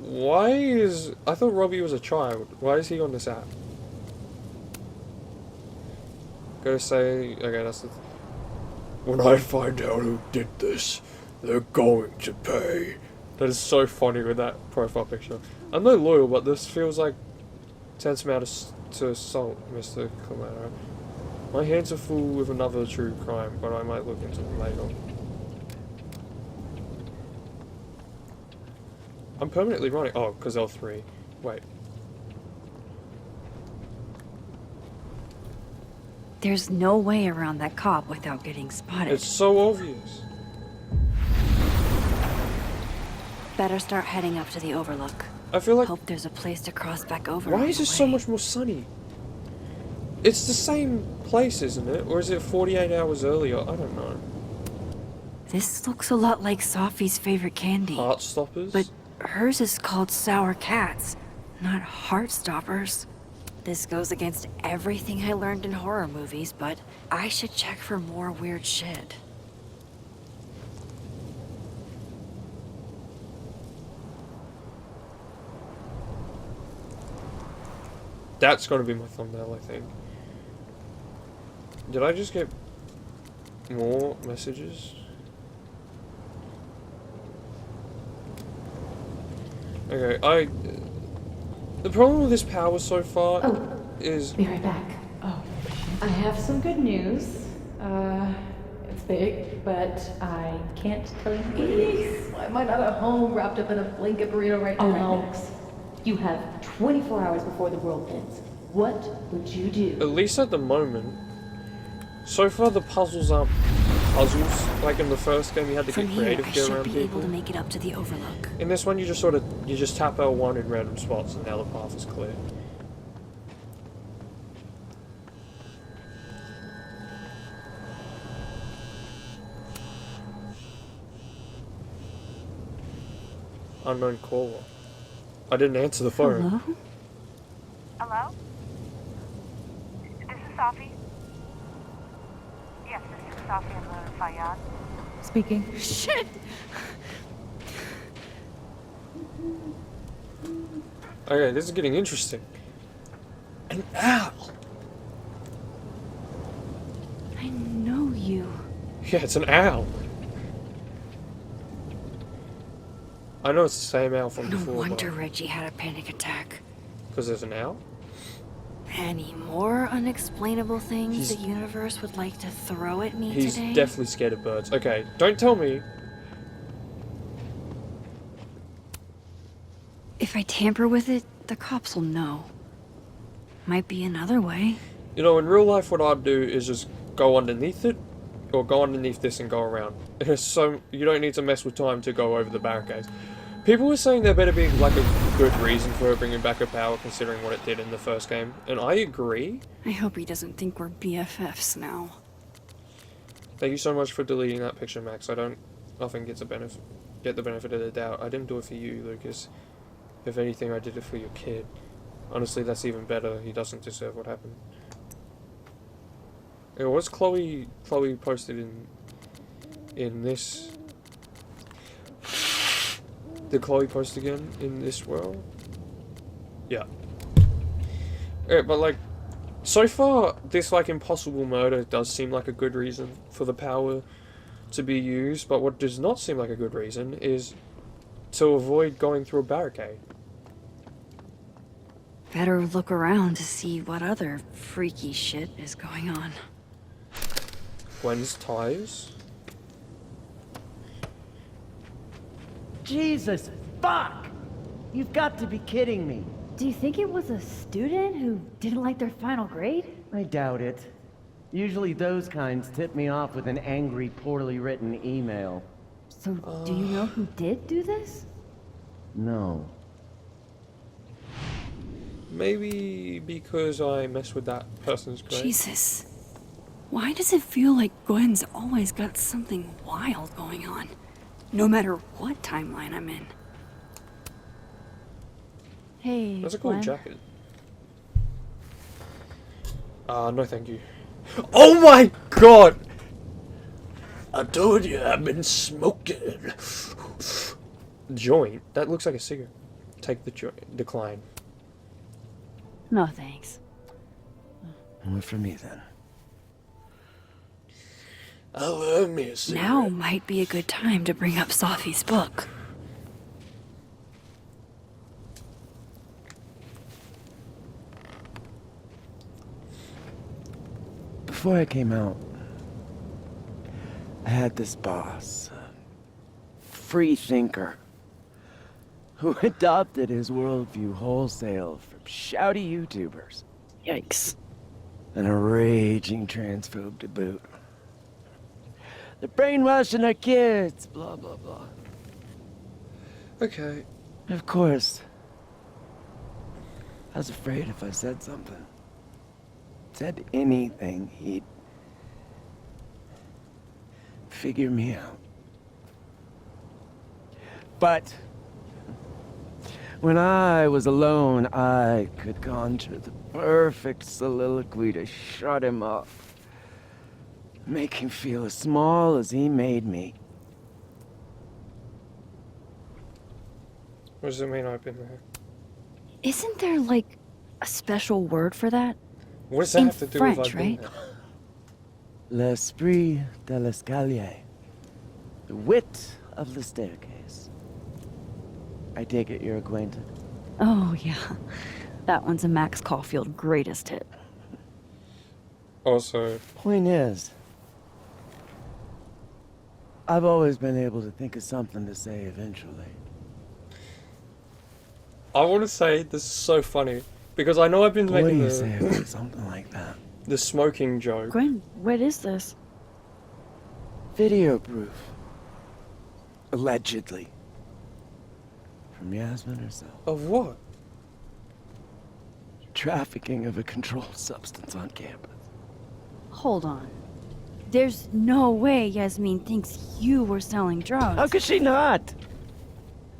Why is... I thought Robbie was a child. Why is he on this app? Gotta say... Okay, that's the... When I find out who did this, they're going to pay. That is so funny with that profile picture. I'm no loyal, but this feels like tantamount to assault, Mr. Clemero. My hands are full with another true crime, but I might look into it later. I'm permanently running. Oh, because L3. Wait. There's no way around that cop without getting spotted. It's so obvious. Better start heading up to the overlook. I feel like... Hope there's a place to cross back over. Why is it so much more sunny? It's the same place, isn't it? Or is it 48 hours earlier? I don't know. This looks a lot like Sophie's favorite candy. Heartstoppers? But hers is called Sour Cats, not Heartstoppers. This goes against everything I learned in horror movies, but I should check for more weird shit. That's gonna be my thumbnail, I think. Did I just get more messages? Okay, the problem with this power so far is... Be right back. Oh, I have some good news. It's big, but I can't tell you what it is. Why am I not at home wrapped up in a blanket burrito right now? Alex, you have 24 hours before the world ends. What would you do? At least at the moment, so far the puzzles aren't puzzles. Like in the first game, you had to From get here, creative I to get should around be people. able to make it up to the overlook. In this one, you just tap L1 in random spots, and now the path is clear. Unknown caller. I didn't answer the phone. Hello? Hello? This is Sophie. Yes, this is Sophie and Fayyad. Speaking. Shit! Okay, this is getting interesting. An owl! I know you. Yeah, it's an owl. I know it's the same owl from No before. wonder Reggie had a panic attack. Because there's an owl? Any more unexplainable things He's- the universe would like to throw at me He's today? definitely scared of birds. Okay, don't tell me. If I tamper with it, the cops will know. Might be another way. You know, in real life, what I'd do is just go underneath it, or go underneath this and go around. So you don't need to mess with time to go over the barricades. People were saying there better be like a good reason for her bringing back her power, considering what it did in the first game, and I agree. I hope he doesn't think we're BFFs now. Thank you so much for deleting that picture, Max. I don't I think it's a benefit. Get the benefit of the doubt. I didn't do it for you, Lucas. If anything, I did it for your kid. Honestly, that's even better. He doesn't deserve what happened. Yeah, what's Chloe posted in this? Did Chloe post again in this world? Yeah. Yeah, but like, so far, this like impossible murder does seem like a good reason for the power to be used, but what does not seem like a good reason is to avoid going through a barricade. Better look around to see what other freaky shit is going on. Gwen's tires? Jesus, fuck! You've got to be kidding me. Do you think it was a student who didn't like their final grade? I doubt it. Usually those kinds tip me off with an angry, poorly written email. So, do you know who did do this? No. Maybe because I mess with that person's grade. Jesus. Why does it feel like Gwen's always got something wild going on? No matter what timeline I'm in. Hey, That's a cool Gwen. jacket. No thank you. Oh my god! I told you I've been smoking. Joint? That looks like a cigarette. Take the joint. Decline. No thanks. Only for me then. I love me a cigarette. Now might be a good time to bring up Safi's book. Before I came out, I had this boss, a free thinker, who adopted his worldview wholesale from shouty YouTubers. Yikes. And a raging transphobe to boot. They're brainwashing our kids, blah, blah, blah. Okay. Of course, I was afraid if I said something, said anything, he'd figure me out. But when I was alone, I could conjure the perfect soliloquy to shut him up. Make him feel as small as he made me. What does it mean I've been there? Isn't there, like, a special word for that? What does that In have to do French, with I've been right? there? L'esprit de l'escalier. The wit of the staircase. I take it you're acquainted. Oh, yeah. That one's a Max Caulfield greatest hit. Also, Point is, I've always been able to think of something to say eventually. I want to say this is so funny because I know I've been What do making you say the about something like that? the smoking joke. Gwen, what is this? Video proof. Allegedly. From Yasmin herself. Of what? Trafficking of a controlled substance on campus. Hold on. There's no way Yasmin thinks you were selling drugs. How could she not?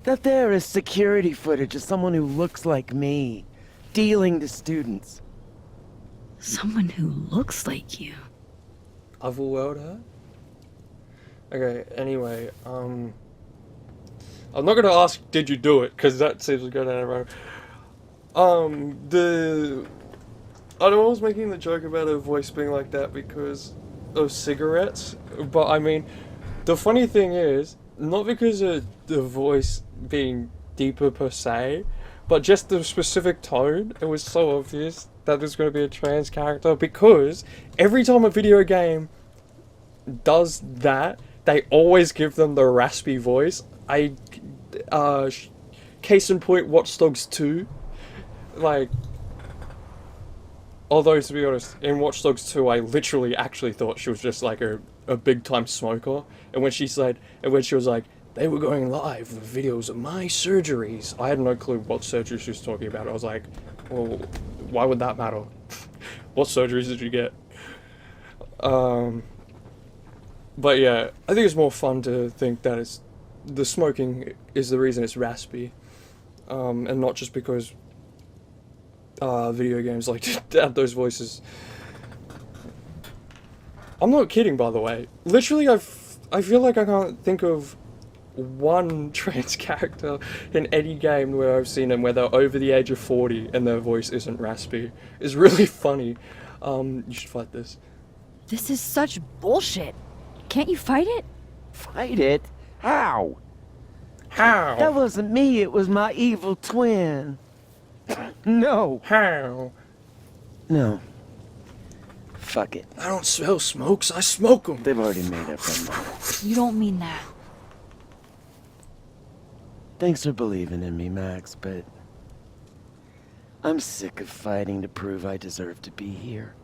That there is security footage of someone who looks like me, dealing to students. Someone who looks like you. Otherworld her? Okay, anyway, I'm not gonna ask did you do it, because that seems to go down the road. I was making the joke about her voice being like that because of cigarettes, but I mean, the funny thing is, not because of the voice being deeper per se, but just the specific tone. It was so obvious that there's going to be a trans character, because every time a video game does that, they always give them the raspy voice. Case in point, Watch Dogs 2. Like, although to be honest, in Watch Dogs 2, I literally actually thought she was just like a big time smoker. And when she was like, they were going live with videos of my surgeries, I had no clue what surgery she was talking about. I was like, well, why would that matter? What surgeries did you get? But yeah, I think it's more fun to think that it's the smoking is the reason it's raspy, and not just because video games like to add those voices. I'm not kidding, by the way. Literally, I feel like I can't think of one trans character in any game where I've seen them where they're over the age of 40 and their voice isn't raspy. It's really funny. You should fight this. This is such bullshit. Can't you fight it? Fight it? How? How? That wasn't me, it was my evil twin. No. How? No. Fuck it. I don't smell smokes, I smoke them. They've already made up their mind. You don't mean that. Thanks for believing in me, Max, but I'm sick of fighting to prove I deserve to be here.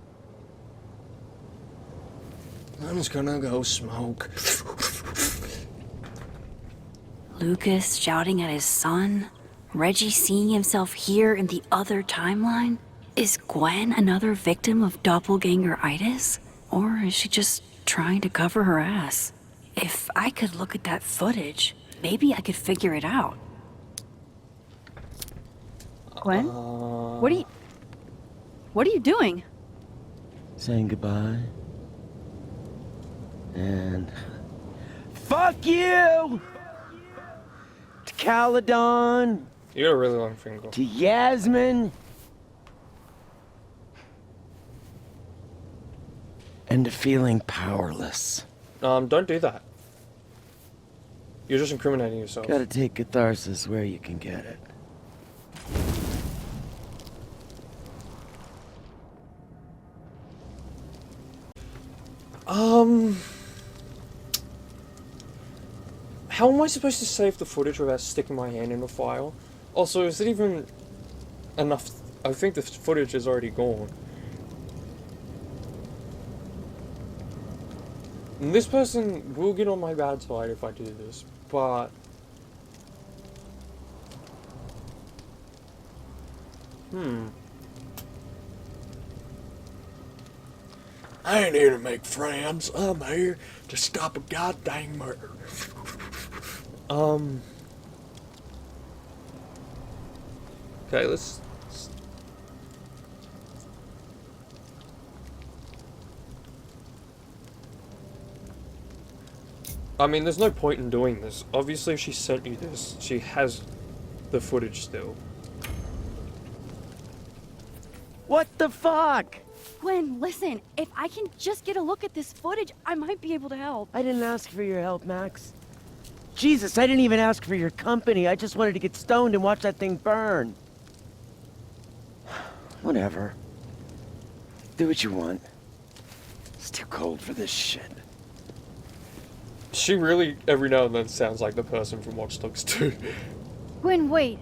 I'm just gonna go smoke. Lucas shouting at his son? Reggie seeing himself here in the other timeline? Is Gwen another victim of doppelganger-itis? Or is she just trying to cover her ass? If I could look at that footage, maybe I could figure it out. Gwen? What are you doing? Saying goodbye. And fuck you! To Caledon. You got a really long finger. To Yasmin. And to feeling powerless. Don't do that. You're just incriminating yourself. Gotta take catharsis where you can get it. How am I supposed to save the footage without sticking my hand in the file? Also, is it even enough? I think the footage is already gone. And this person will get on my bad side if I do this, but... I ain't here to make friends. I'm here to stop a goddamn murder. Okay, let's... I mean, there's no point in doing this. Obviously, if she sent you this, she has the footage still. What the fuck? Gwen, listen. If I can just get a look at this footage, I might be able to help. I didn't ask for your help, Max. Jesus, I didn't even ask for your company. I just wanted to get stoned and watch that thing burn. Whatever. Do what you want. It's too cold for this shit. She really, every now and then, sounds like the person from Watch Dogs 2. Gwen, wait.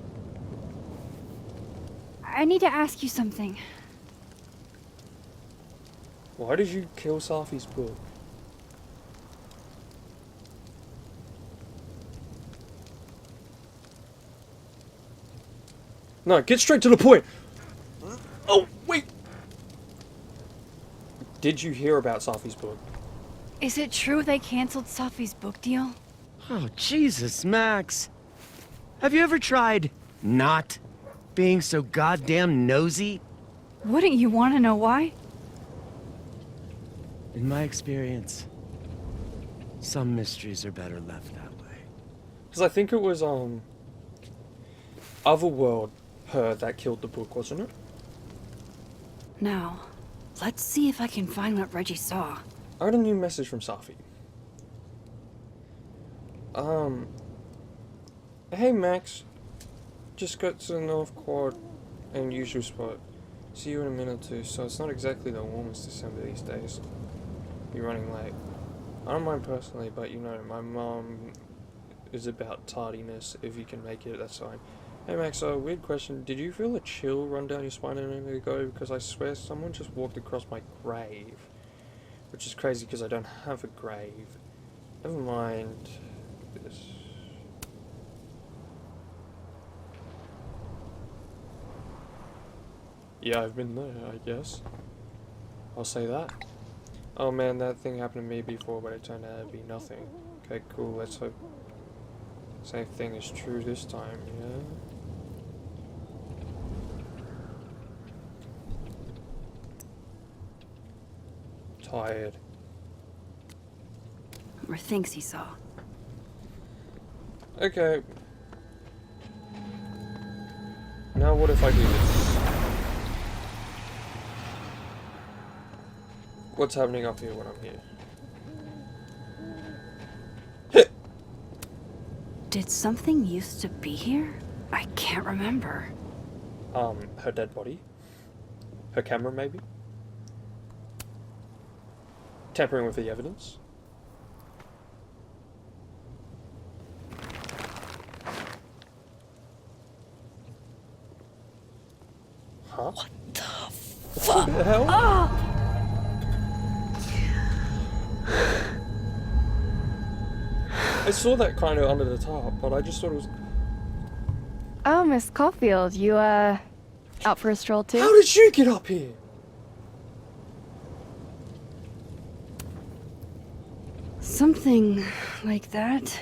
I need to ask you something. Why did you kill Safi's book? No, get straight to the point! Oh, wait! Did you hear about Safi's book? Is it true they canceled Safi's book deal? Oh, Jesus, Max. Have you ever tried not being so goddamn nosy? Wouldn't you want to know why? In my experience, some mysteries are better left that way. Because I think it was, Otherworld, her that killed the book, wasn't it? Now, let's see if I can find what Reggie saw. I got a new message from Safi. Hey Max, just got to the North Quad and usual spot. See you in a minute or two, so it's not exactly the warmest December these days. You're running late. I don't mind personally, but you know, my mom is about tardiness. If you can make it, that's fine. Hey Max, weird question. Did you feel a chill run down your spine a minute ago? Because I swear someone just walked across my grave. Which is crazy because I don't have a grave. Never mind this. Yeah, I've been there, I guess. I'll say that. Oh man, that thing happened to me before, but it turned out to be nothing. Okay, cool. Let's hope same thing is true this time, yeah? Tired. Or thinks he saw. Okay. Now what if I do this? What's happening up here when I'm here? Did something used to be here? I can't remember. Her dead body? Her camera, maybe? Tampering with the evidence? Huh? What the fuck? What the hell? Oh! I saw that kind of under the top, but I just thought it was... Oh, Miss Caulfield, you, out for a stroll too? How did you get up here? Something like that.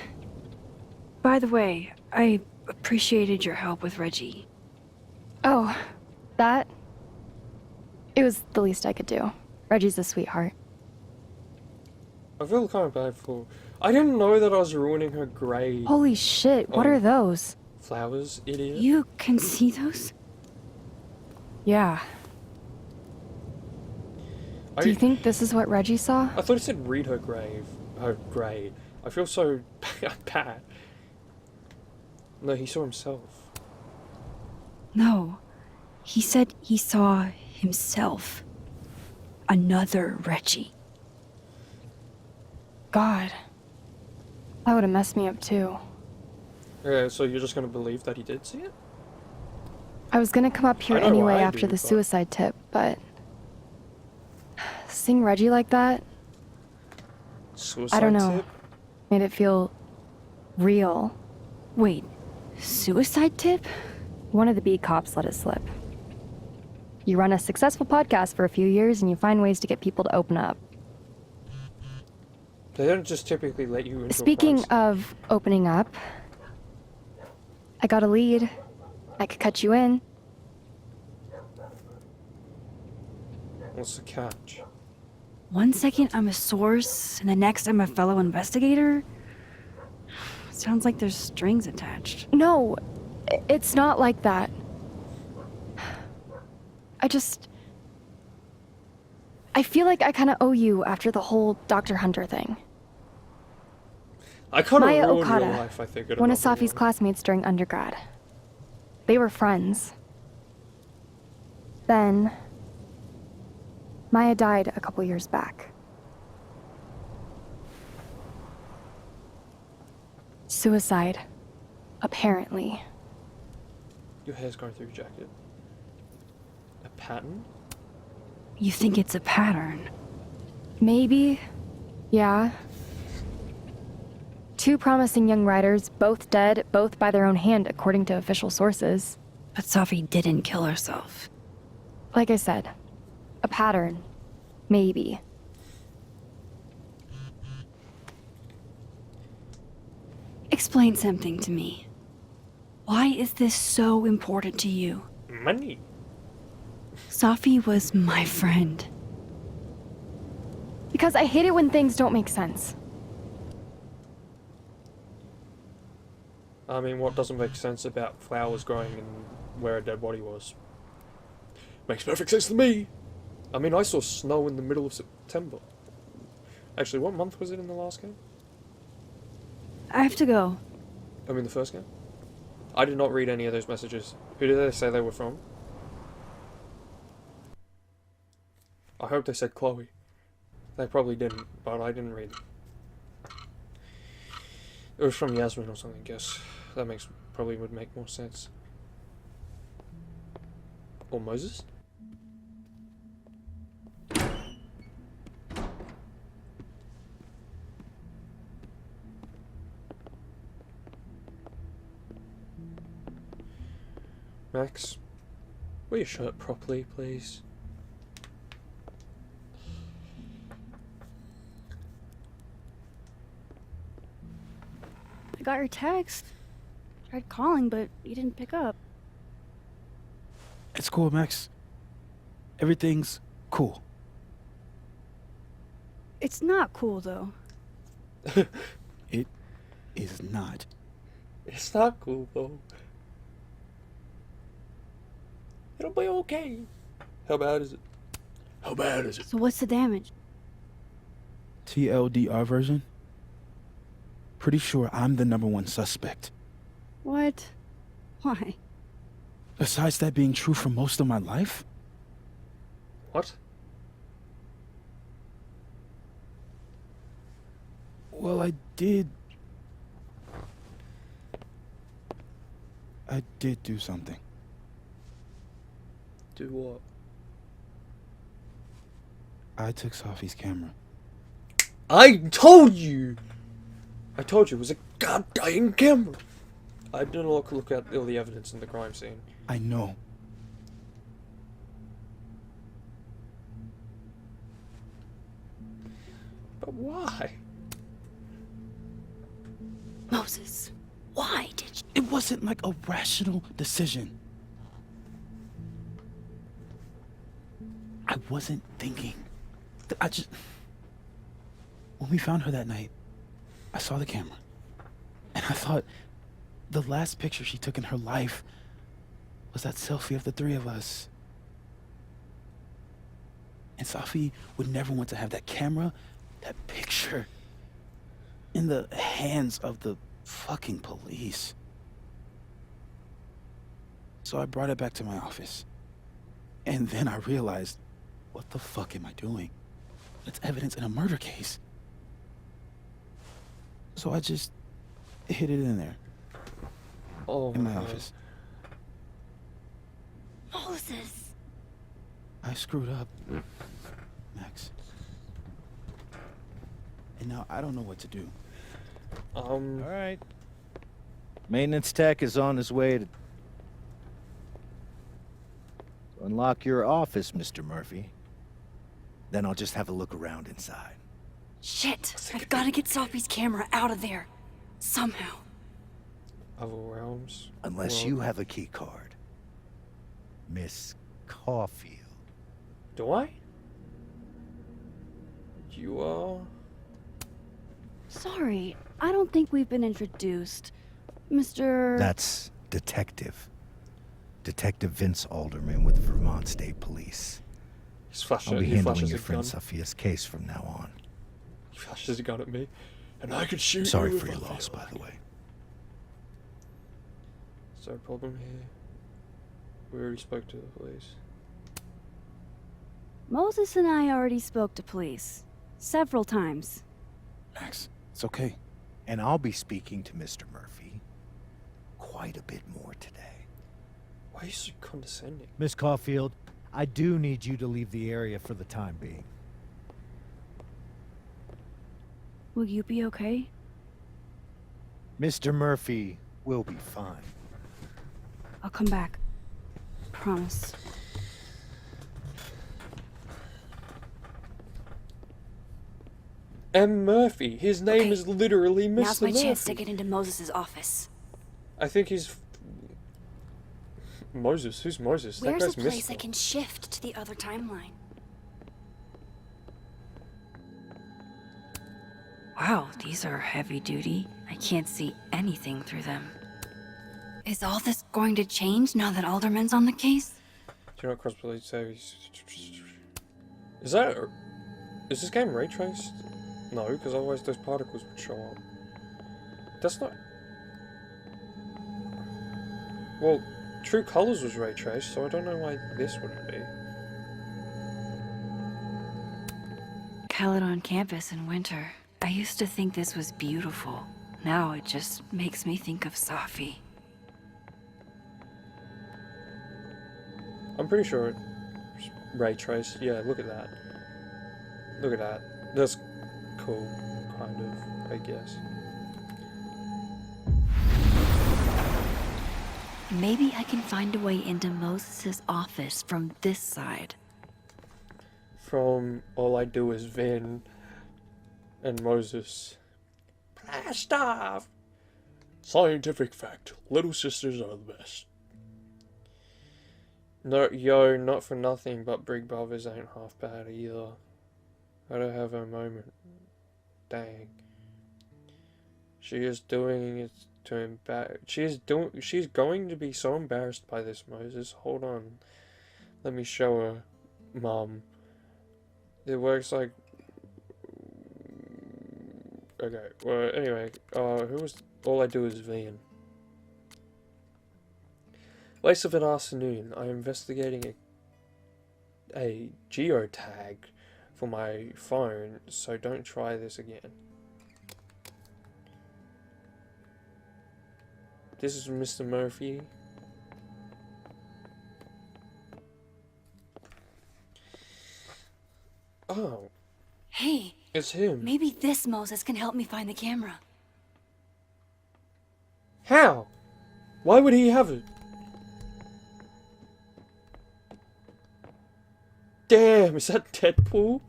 By the way, I appreciated your help with Reggie. Oh, that? It was the least I could do. Reggie's a sweetheart. I feel kind of bad for... I didn't know that I was ruining her grade. Holy shit, what are those? Flowers, idiot. You can see those? Yeah. Do you think this is what Reggie saw? I thought it said read her grave. Her grade. I feel so bad. No, he saw himself. No. He said he saw himself. Another Reggie. God. That would have messed me up too. Yeah, so you're just gonna believe that he did see it? I was gonna come up here I know anyway I after do, the but- suicide tip, but... Seeing Reggie like that, Suicide I don't know, tip? made it feel real. Wait, suicide tip? One of the B cops let it slip. You run a successful podcast for a few years and you find ways to get people to open up. They don't just typically let you into Speaking a crime of opening up, I got a lead. I could cut you in. What's the catch? One second I'm a source, and the next I'm a fellow investigator? Sounds like there's strings attached. No, it's not like that. I feel like I kind of owe you after the whole Dr. Hunter thing. I kind of Maya ruined Okada, your life, I think. in one of another Safi's way. classmates during undergrad. They were friends. Then, Maya died a couple years back. Suicide, apparently. Your hair's going through your jacket. A pattern? You think it's a pattern? Maybe. Yeah. Two promising young writers, both dead, both by their own hand, according to official sources. But Safi didn't kill herself. Like I said, a pattern. Maybe. Explain something to me. Why is this so important to you? Money. Safi was my friend. Because I hate it when things don't make sense. I mean, what doesn't make sense about flowers growing in where a dead body was? Makes perfect sense to me. I mean, I saw snow in the middle of September. Actually, what month was it in the last game? I have to go. I mean, the first game? I did not read any of those messages. Who did they say they were from? I hope they said Chloe. They probably didn't, but I didn't read them. It was from Yasmin or something, I guess. That probably would make more sense. Or Moses? Max, wear your shirt properly, please. I got your text. Tried calling, but you didn't pick up. It's cool, Max. Everything's cool. It's not cool, though. It is not. It's not cool, though. It'll be okay. How bad is it? How bad is it? So what's the damage? TLDR version? Pretty sure I'm the #1 suspect. What? Why? Besides that being true for most of my life? What? Well, I did do something. Do what? I took Sophie's camera. I told you! I told you it was a goddamn camera! I didn't look at all the evidence in the crime scene. I know. But why? Moses, why did you? It wasn't like a rational decision. I wasn't thinking. When we found her that night, I saw the camera. And I thought the last picture she took in her life was that selfie of the three of us. And Sophie would never want to have that camera, that picture, in the hands of the fucking police. So I brought it back to my office. And then I realized, what the fuck am I doing? It's evidence in a murder case. So I just hid it in there. Oh, in my office. Moses! I screwed up, Max. And now I don't know what to do. All right. Maintenance tech is on his way to unlock your office, Mr. Murphy. Then I'll just have a look around inside. Shit! I've got to get Sophie's camera out of there. Somehow. Other realms? Unless you have a key card. Miss Caulfield. Do I? You are? Sorry, I don't think we've been introduced. Mr. That's Detective. Detective Vince Alderman with Vermont State Police. I'll be handling your friend Sophia's case from now on. He flashes a gun at me, and I could shoot Sorry you for if your I loss, feel by like the way. Is there a problem here? We already spoke to the police. Moses and I already spoke to police. Several times. Max, it's okay. And I'll be speaking to Mr. Murphy quite a bit more today. Why are you so condescending? Miss Caulfield, I do need you to leave the area for the time being. Will you be okay? Mr. Murphy will be fine. I'll come back. Promise. M. Murphy. His name is literally Mr. Now's my Murphy. chance to get into Moses' office. I think he's... Moses? Who's Moses? Where's that a guy's place mystical. I can shift to the other timeline? Wow, these are heavy duty. I can't see anything through them. Is all this going to change now that Alderman's on the case? Do not cross police service. Is that... Is this game ray traced? No, because otherwise those particles would show up. That's not... Well, True Colors was ray traced, so I don't know why this wouldn't be. Caledon campus in winter. I used to think this was beautiful. Now it just makes me think of Safi. I'm pretty sure it's ray traced. Yeah, look at that. Look at that. That's cool, kind of, I guess. Maybe I can find a way into Moses' office from this side. From all I do is Vin and Moses. Blast off! Scientific fact. Little sisters are the best. No, yo, not for nothing, but Big Brothers ain't half bad either. I don't have a moment. Dang. She is doing it to embarrass. She's going to be so embarrassed by this, Moses. Hold on. Let me show her, Mom. It works like. Okay. Well, anyway. Who was? All I do is Vian. Later of an afternoon, I am investigating a geotag for my phone, so don't try this again. This is Mr. Murphy. Oh. Hey. It's him. Maybe this Moses can help me find the camera. How? Why would he have it? Damn, is that Deadpool?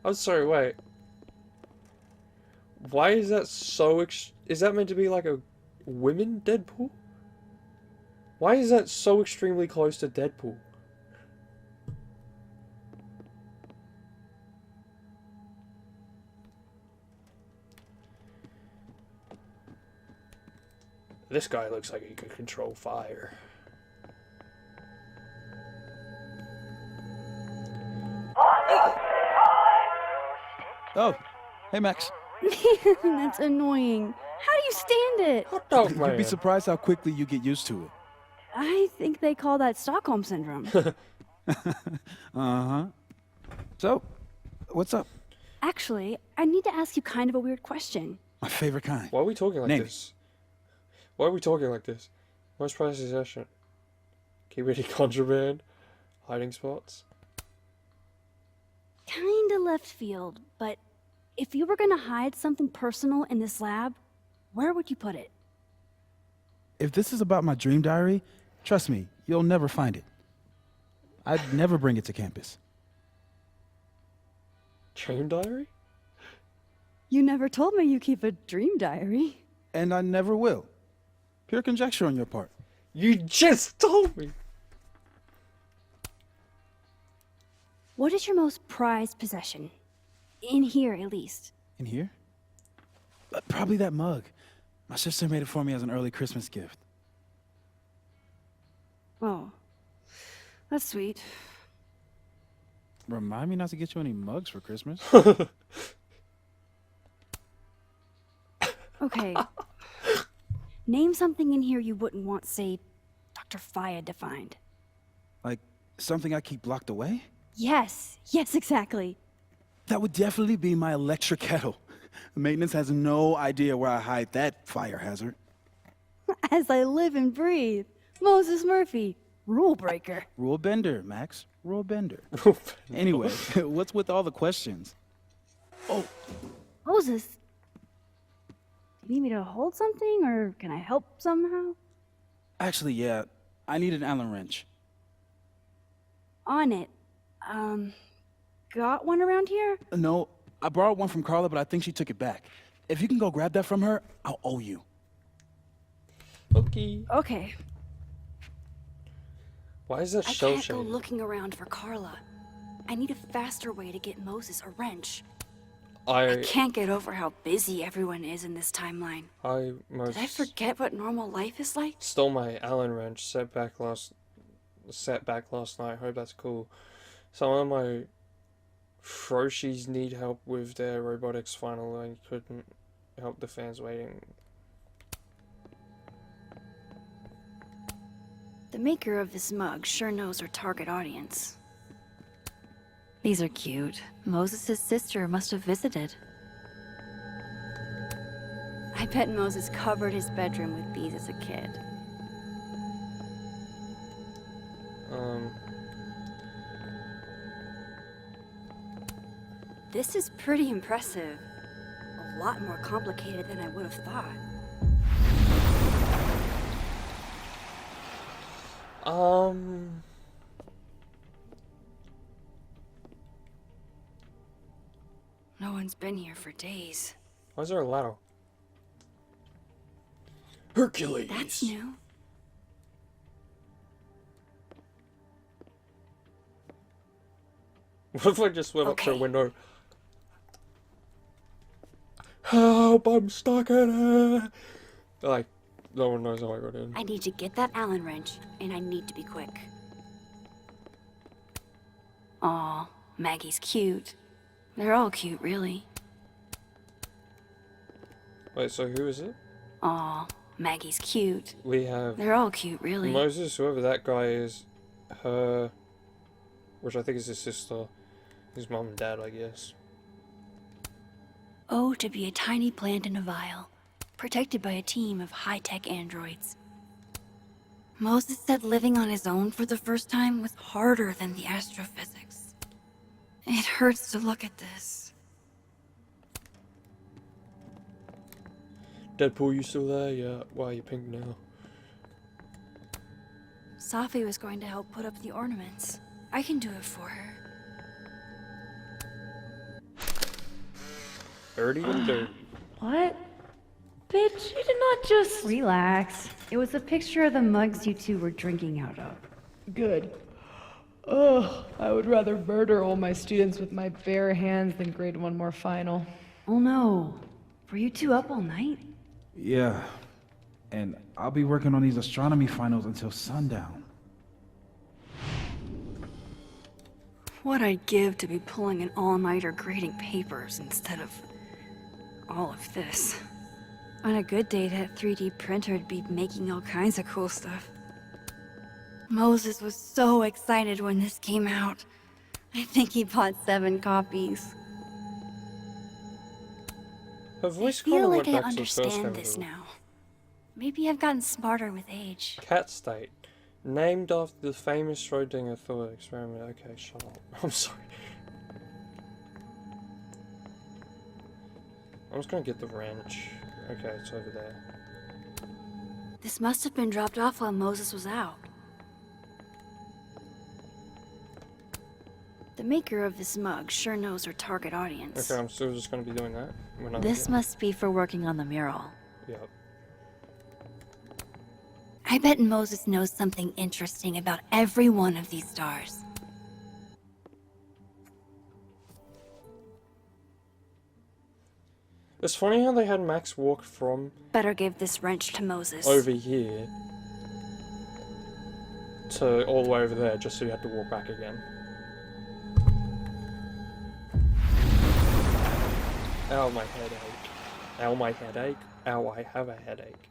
I'm sorry, wait. Why is that so is that meant to be like a women Deadpool? Why is that so extremely close to Deadpool? This guy looks like he could control fire. Oh, hey Max. That's annoying. How do you stand it? You'd be surprised how quickly you get used to it. I think they call that Stockholm Syndrome. Uh-huh. So, what's up? Actually, I need to ask you kind of a weird question. My favorite kind. Why are we talking like Name this? Why are we talking like this? Most prized possession. Keep any contraband? Hiding spots? Kinda left field, but if you were gonna hide something personal in this lab, where would you put it? If this is about my dream diary, trust me, you'll never find it. I'd never bring it to campus. Dream diary? You never told me you keep a dream diary. And I never will. Pure conjecture on your part. You just told me! What is your most prized possession? In here, at least. In here? Probably that mug. My sister made it for me as an early Christmas gift. Oh, that's sweet. Remind me not to get you any mugs for Christmas. Okay. Name something in here you wouldn't want, say, Dr. Fayed to find. Like something I keep locked away? Yes, exactly. That would definitely be my electric kettle. Maintenance has no idea where I hide that fire hazard. As I live and breathe. Moses Murphy, rule breaker. Rule bender, Max. Rule bender. Anyway, what's with all the questions? Oh. Moses, do you need me to hold something, or can I help somehow? Actually, yeah. I need an Allen wrench. On it. Got one around here? No, I borrowed one from Carla, but I think she took it back. If you can go grab that from her, I'll owe you. Okay. Why is that I so can't go shady? looking around for Carla. I need a faster way to get Moses a wrench. I can't get over how busy everyone is in this timeline. Did I forget what normal life is like? Stole my Allen wrench set back last night. Hope that's cool. Some of my Froshies need help with their robotics finally. Couldn't help the fans waiting. The maker of this mug sure knows her target audience. These are cute. Moses' sister must have visited. I bet Moses covered his bedroom with these as a kid. This is pretty impressive. A lot more complicated than I would have thought. No one's been here for days. Why is there a ladder? Hercules! That's new. What if I just swim up to a window? Help! I'm stuck in it! Like, no one knows how I got in. I need to get that Allen wrench, and I need to be quick. Aw, Maggie's cute. They're all cute, really. Wait, so who is it? Aw, Maggie's cute. We have... They're all cute, really. Moses, whoever that guy is, her... which I think is his sister. His mom and dad, I guess. Oh, to be a tiny plant in a vial, protected by a team of high-tech androids. Moses said living on his own for the first time was harder than the astrophysics. It hurts to look at this. Deadpool, you still there? Yeah. Why are you pink now? Safi was going to help put up the ornaments. I can do it for her. Dirty and dirty. What? Bitch, you did not just... Relax. It was a picture of the mugs you two were drinking out of. Good. Ugh, I would rather murder all my students with my bare hands than grade one more final. Oh no. Were you two up all night? Yeah. And I'll be working on these astronomy finals until sundown. What I'd give to be pulling an all-nighter grading papers instead of all of this. On a good day, that 3D printer'd be making all kinds of cool stuff. Moses was so excited when this came out. I think he bought 7 copies. Her voice I feel kinda like went I back to the first understand this episode. now. Maybe I've gotten smarter with age. Cat State. Named after the famous Schrodinger thought experiment. Okay, shut up. I'm sorry. I'm just gonna get the wrench. Okay, it's over there. This must have been dropped off while Moses was out. The maker of this mug sure knows her target audience. Okay, I'm still just gonna be doing that. When I'm This must be for working on the mural. Yep. I bet Moses knows something interesting about every one of these stars. It's funny how they had Max walk from Better give this wrench to Moses. over here to all the way over there, just so you had to walk back again. Ow, my headache. Ow, my headache. Ow, I have a headache.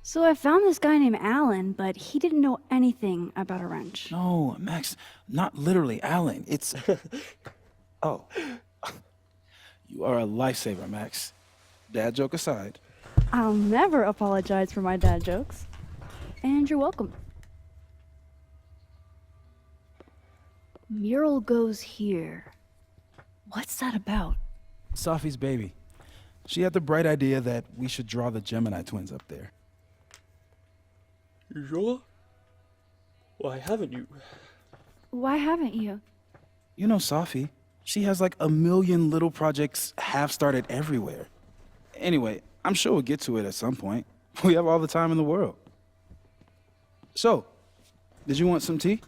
So I found this guy named Alan, but he didn't know anything about a wrench. No, Max, not literally Alan. It's... Oh. You are a lifesaver, Max. Dad joke aside. I'll never apologize for my dad jokes. And you're welcome. Mural goes here. What's that about? Safi's baby. She had the bright idea that we should draw the Gemini twins up there. You sure? Why haven't you? Why haven't you? You know Safi. She has like 1 million little projects half-started everywhere. Anyway, I'm sure we'll get to it at some point. We have all the time in the world. So, did you want some tea?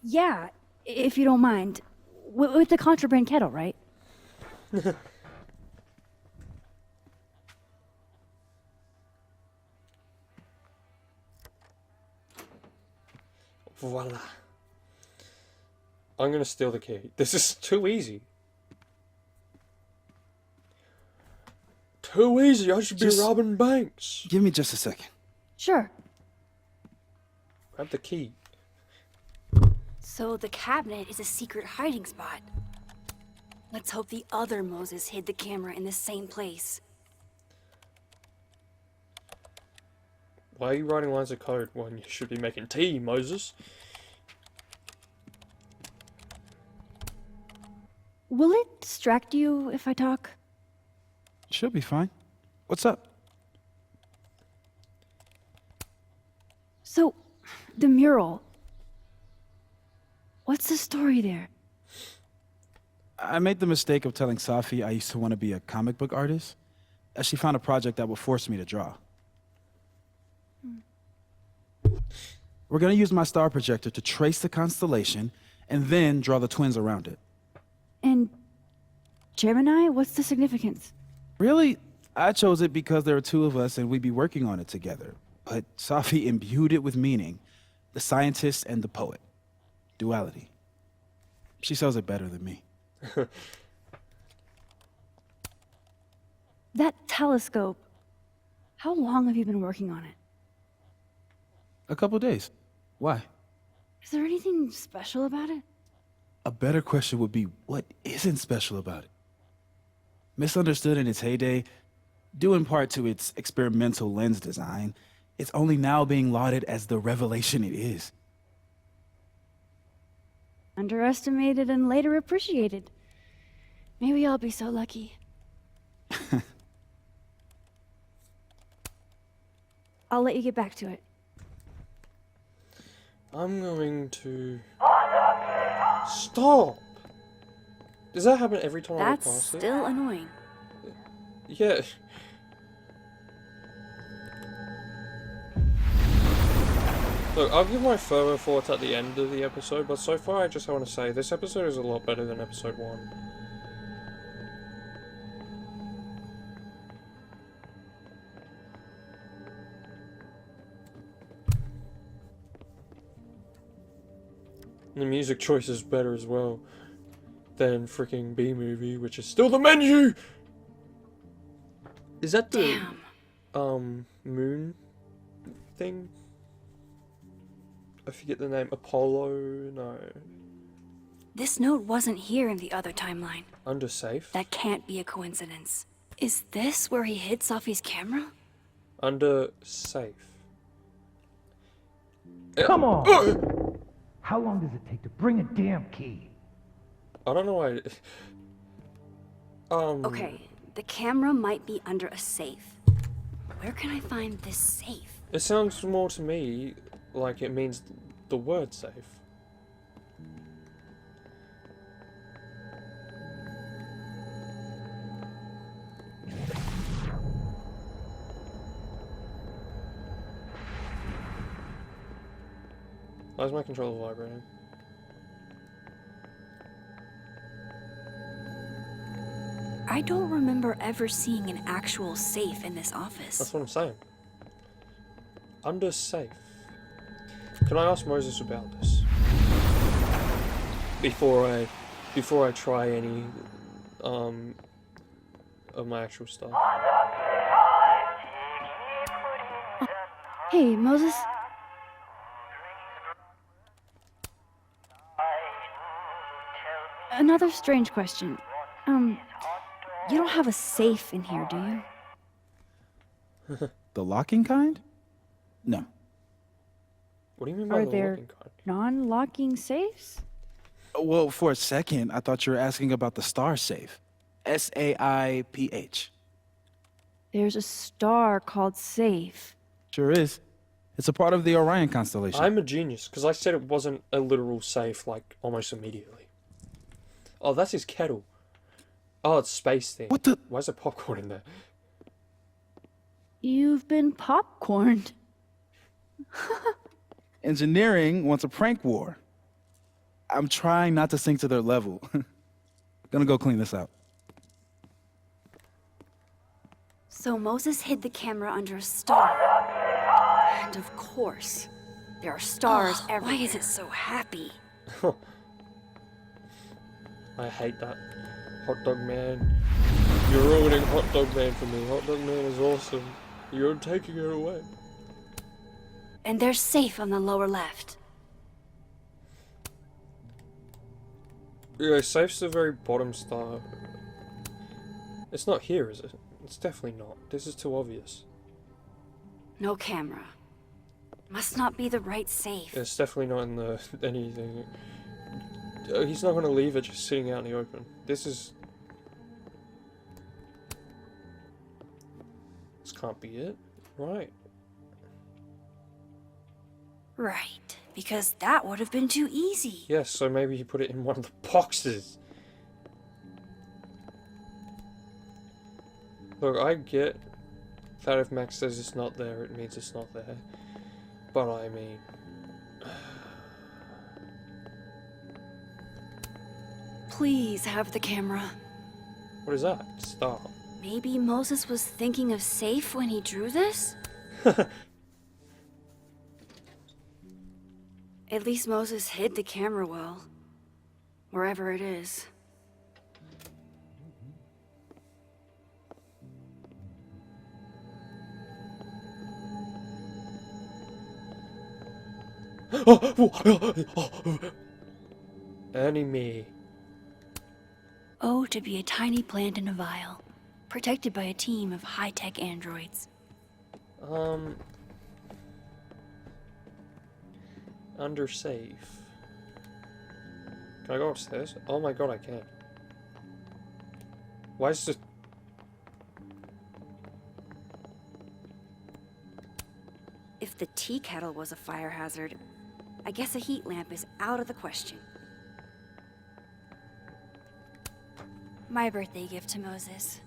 Yeah, if you don't mind. With the contraband kettle, right? Voila. I'm gonna steal the key. This is too easy. Too easy. I should be robbing banks. Give me just a second. Sure. Grab the key. So the cabinet is a secret hiding spot. Let's hope the other Moses hid the camera in the same place. Why are you writing lines of code when you should be making tea, Moses? Will it distract you if I talk? She'll be fine. What's up? So, the mural. What's the story there? I made the mistake of telling Safi I used to want to be a comic book artist, as she found a project that would force me to draw. We're gonna use my star projector to trace the constellation and then draw the twins around it. And Gemini? What's the significance? Really, I chose it because there are two of us and we'd be working on it together. But Safi imbued it with meaning. The scientist and the poet. Duality. She sells it better than me. That telescope. How long have you been working on it? A couple days. Why? Is there anything special about it? A better question would be, what isn't special about it? Misunderstood in its heyday, due in part to its experimental lens design, it's only now being lauded as the revelation it is. Underestimated and later appreciated. Maybe I'll be so lucky. I'll let you get back to it. I'm going to... Stop! Does that happen every time I walk That's past it? still annoying. Yeah. Look, I'll give my further thoughts at the end of the episode, but so far I just want to say this episode is a lot better than episode 1. The music choice is better as well than freaking B-movie, which is still the menu! Is that the moon thing? I forget the name. Apollo? No. This note wasn't here in the other timeline. Under safe? That can't be a coincidence. Is this where he hid Sophie's camera? Under safe. Come on! How long does it take to bring a damn key? I don't know why. Okay, the camera might be under a safe. Where can I find this safe? It sounds more to me like it means the word safe. Why is my controller vibrating? I don't remember ever seeing an actual safe in this office. That's what I'm saying. Under safe. Can I ask Moses about this? Before I try any of my actual stuff. Hey, Moses? Another strange question. You don't have a safe in here, do you? The locking kind? No. What do you mean by Are the there locking kind? non-locking safes? Well, for a second, I thought you were asking about the star safe. S-A-I-P-H. There's a star called Safe. Sure is. It's a part of the Orion constellation. I'm a genius, because I said it wasn't a literal safe, like, almost immediately. Oh, that's his kettle. Oh, it's space thing. What the? Why is there popcorn in there? You've been popcorned. Engineering wants a prank war. I'm trying not to sink to their level. Gonna go clean this out. So Moses hid the camera under a star. And of course, there are stars everywhere. Why is it so happy? I hate that. Hot Dog Man. You're ruining Hot Dog Man for me. Hot Dog Man is awesome. You're taking it away. And they're safe on the lower left. Yeah, safe's the very bottom star. It's not here, is it? It's definitely not. This is too obvious. No camera. Must not be the right safe. It's definitely not in the anything. He's not going to leave it just sitting out in the open. This can't be it, right? Right. because that would have been too easy. Yes, so maybe he put it in one of the boxes. Look, I get that if Max says it's not there, it means it's not there. But I mean... Please have the camera. What is that? Stop. Maybe Moses was thinking of safe when he drew this? At least Moses hid the camera well. Wherever it is. Enemy. Oh, to be a tiny plant in a vial, protected by a team of high-tech androids. Under safe. Can I go upstairs? Oh my god, I can. Why is this... If the tea kettle was a fire hazard, I guess a heat lamp is out of the question. My birthday gift to Moses.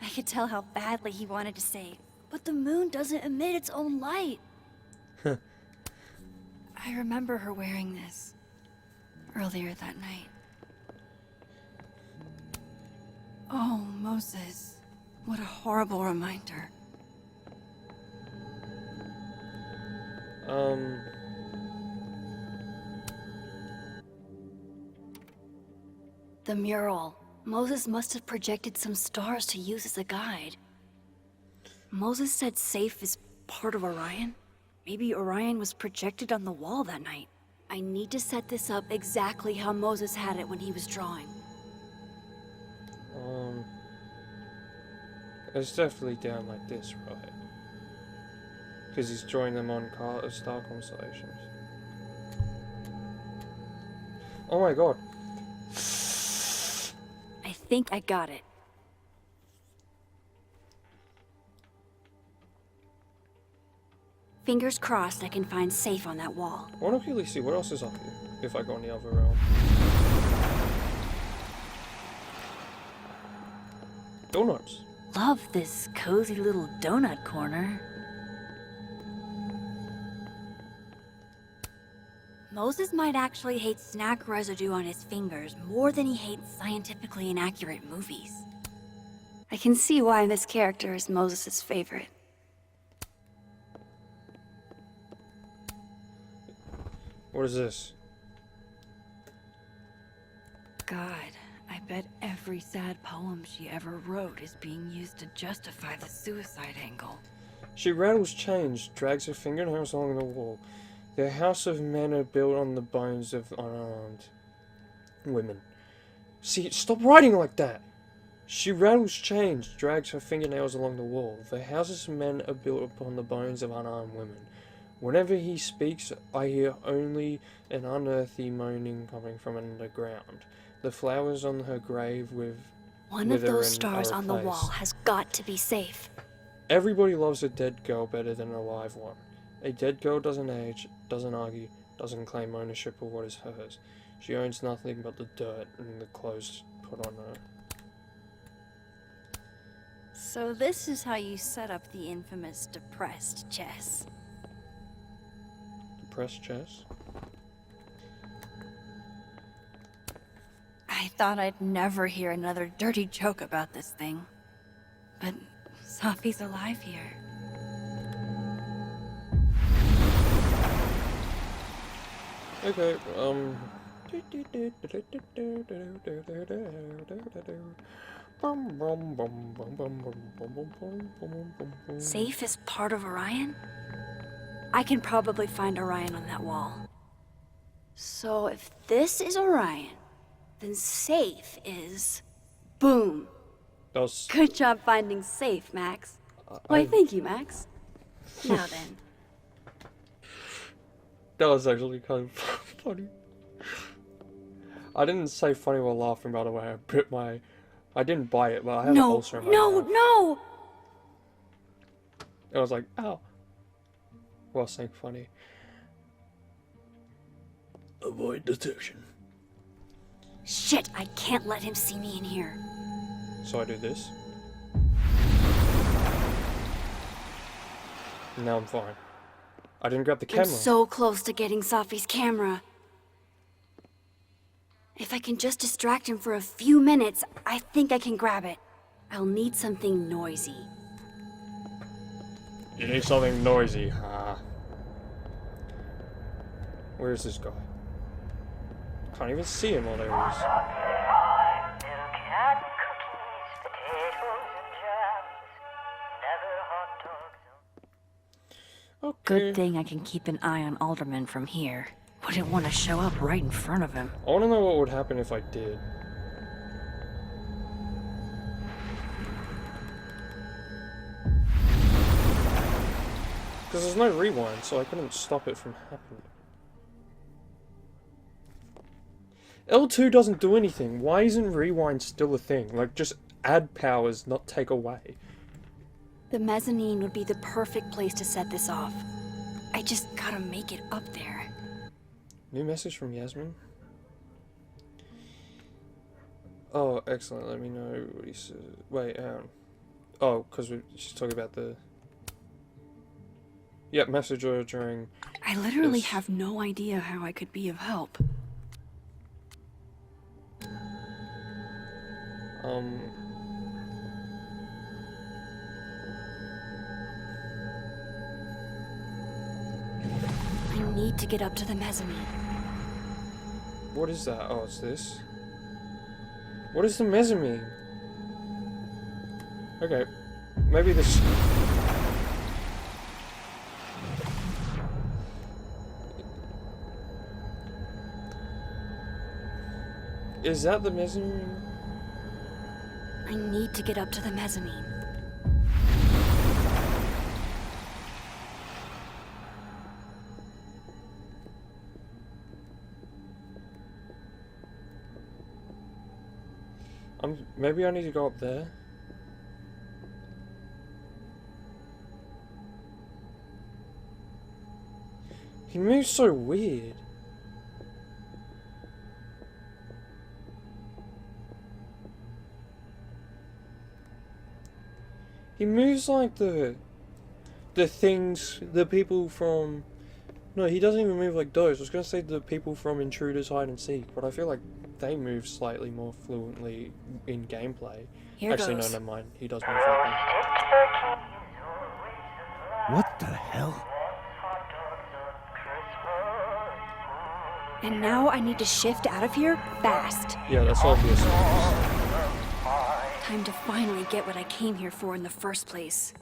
I could tell how badly he wanted to say, but the moon doesn't emit its own light. I remember her wearing this earlier that night. Oh, Moses. What a horrible reminder. The mural. Moses must have projected some stars to use as a guide. Moses said safe is part of Orion? Maybe Orion was projected on the wall that night. I need to set this up exactly how Moses had it when he was drawing. It's definitely down like this, right? Because he's drawing them on star constellations. Oh my god. I think I got it. Fingers crossed I can find safe on that wall. I want to quickly see what else is up here, if I go in the other realm. Donuts. Love this cozy little donut corner. Moses might actually hate snack residue on his fingers more than he hates scientifically inaccurate movies. I can see why this character is Moses' favorite. What is this? God, I bet every sad poem she ever wrote is being used to justify the suicide angle. She rattles chains, drags her fingernails along the wall. The house of men are built on the bones of unarmed women. See, stop writing like that! She rattles chains, drags her fingernails along the wall. The houses of men are built upon the bones of unarmed women. Whenever he speaks, I hear only an unearthly moaning coming from underground. The flowers on her grave one of those stars on the wall has got to be safe. Everybody loves a dead girl better than a live one. A dead girl doesn't age, doesn't argue, doesn't claim ownership of what is hers. She owns nothing but the dirt and the clothes put on her. So this is how you set up the infamous depressed chess. Depressed chess? I thought I'd never hear another dirty joke about this thing. But Sophie's alive here. Okay, Safe is part of Orion? I can probably find Orion on that wall. So if this is Orion, then safe is... Boom! Good job finding safe, Max. Why, thank you, Max. Now then. That was actually kind of funny. I didn't say funny while laughing, by the way. I bit my... I didn't bite it, but I have an ulcer in my mouth. No! I was like, ow. While saying funny. Avoid detection. Shit, I can't let him see me in here. So I do this. Now I'm fine. I didn't grab the camera. I'm so close to getting Safi's camera. If I can just distract him for a few minutes, I think I can grab it. I'll need something noisy. You need something noisy, huh? Where's this guy? Can't even see him. Oh, there he is. Okay. Good thing I can keep an eye on Alderman from here. Wouldn't want to show up right in front of him. I want to know what would happen if I did. Because there's no rewind, so I couldn't stop it from happening. L2 doesn't do anything. Why isn't rewind still a thing? Like, just add powers, not take away. The mezzanine would be the perfect place to set this off. I just gotta make it up there. New message from Yasmin. Oh, excellent. Let me know what he says. Wait, oh, because she's talking about the... Yep, message her during... I literally have no idea how I could be of help. I need to get up to the mezzanine. What is that? Oh, it's this. What is the mezzanine? Okay, maybe this... Is that the mezzanine? I need to get up to the mezzanine. Maybe I need to go up there. He moves so weird. He moves like the things, the people from... No, he doesn't even move like those. I was going to say the people from Intruders Hide and Seek, but I feel like they move slightly more fluently in gameplay. Here Actually, goes. no, never mind. He does move like that. What the hell? And now I need to shift out of here fast. Yeah, that's obvious. Time to finally get what I came here for in the first place.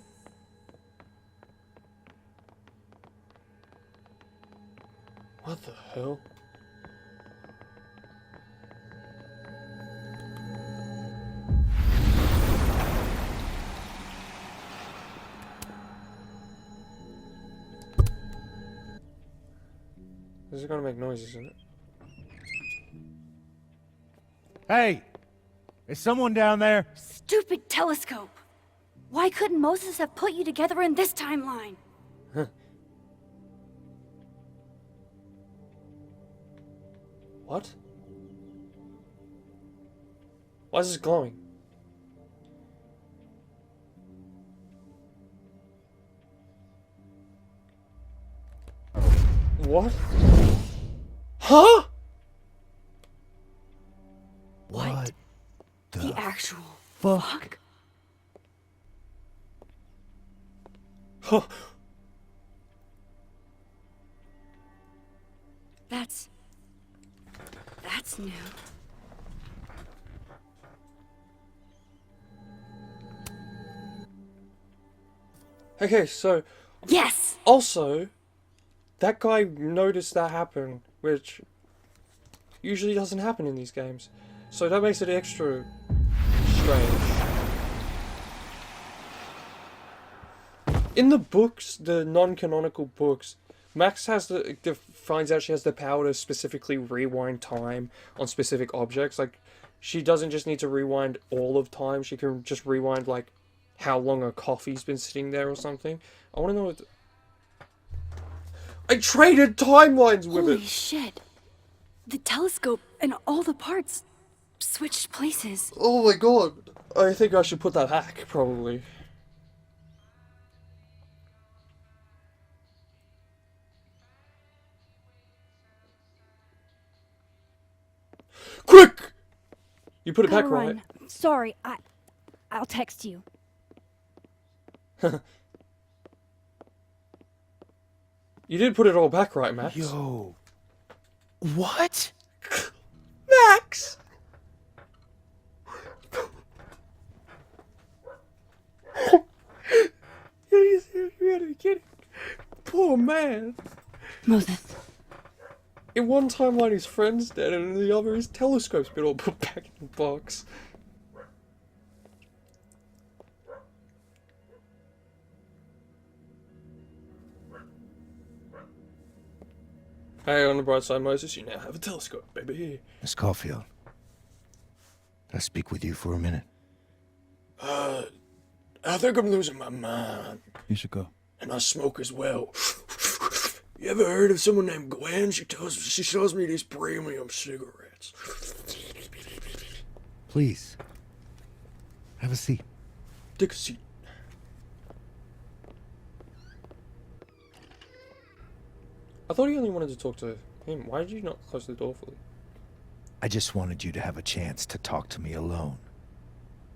What the hell? This is gonna make noises, isn't it? Hey! Is someone down there? Stupid telescope! Why couldn't Moses have put you together in this timeline? Huh. What? Why is this glowing? What? Huh? What? The actual fuck? Huh. That's new. Okay, so... Yes! Also, that guy noticed that happen, which usually doesn't happen in these games. So that makes it extra strange. In the books, the non-canonical books, Max has finds out she has the power to specifically rewind time on specific objects. Like, she doesn't just need to rewind all of time. She can just rewind, like, how long a coffee's been sitting there or something. I want to know what... I traded timelines with it! Holy shit. The telescope and all the parts switched places. Oh my god. I think I should put that back, probably. Quick! You put it back, Gotta right? run. Sorry, I'll text you. You did put it all back, right, Max? Yo. What? Max! You gotta be kidding. Poor man. Moses. In one timeline his friend's dead, and in the other his telescope's been all put back in the box. Hey, on the bright side, Moses, you now have a telescope, baby. Miss Caulfield, can I speak with you for a minute? I think I'm losing my mind. You should go. And I smoke as well. You ever heard of someone named Gwen? She sells me these premium cigarettes. Please, have a seat. Take a seat. I thought he only wanted to talk to him. Why did you not close the door fully? I just wanted you to have a chance to talk to me alone.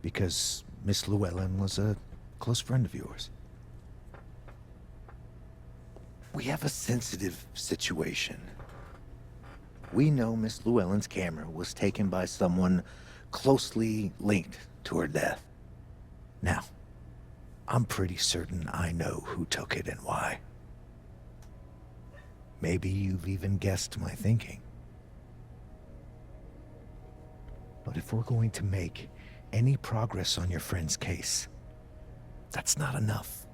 Because Miss Llewellyn was a close friend of yours. We have a sensitive situation. We know Miss Llewellyn's camera was taken by someone closely linked to her death. Now, I'm pretty certain I know who took it and why. Maybe you've even guessed my thinking. But if we're going to make any progress on your friend's case, that's not enough.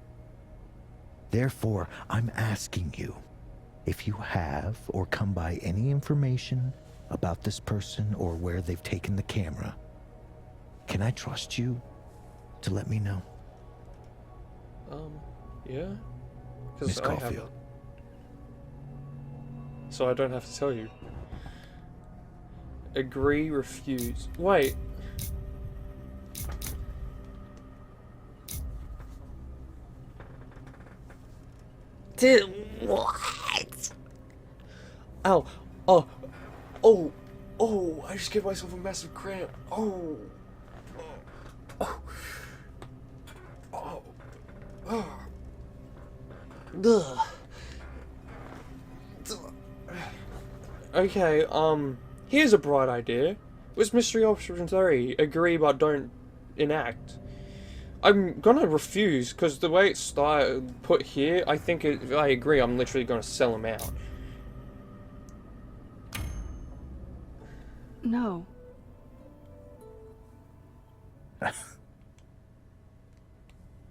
Therefore, I'm asking you, if you have or come by any information about this person or where they've taken the camera, can I trust you to let me know? Yeah? Miss Caulfield. So I don't have to tell you. Agree, refuse. Wait. Did what? Ow. Oh. Oh. Oh. I just gave myself a massive cramp. Oh. Oh. Oh. Oh. Ugh. Okay, here's a bright idea. What's Mystery Option 3? Agree but don't enact. I'm gonna refuse, because the way it's put here, I think if I agree, I'm literally gonna sell him out. No.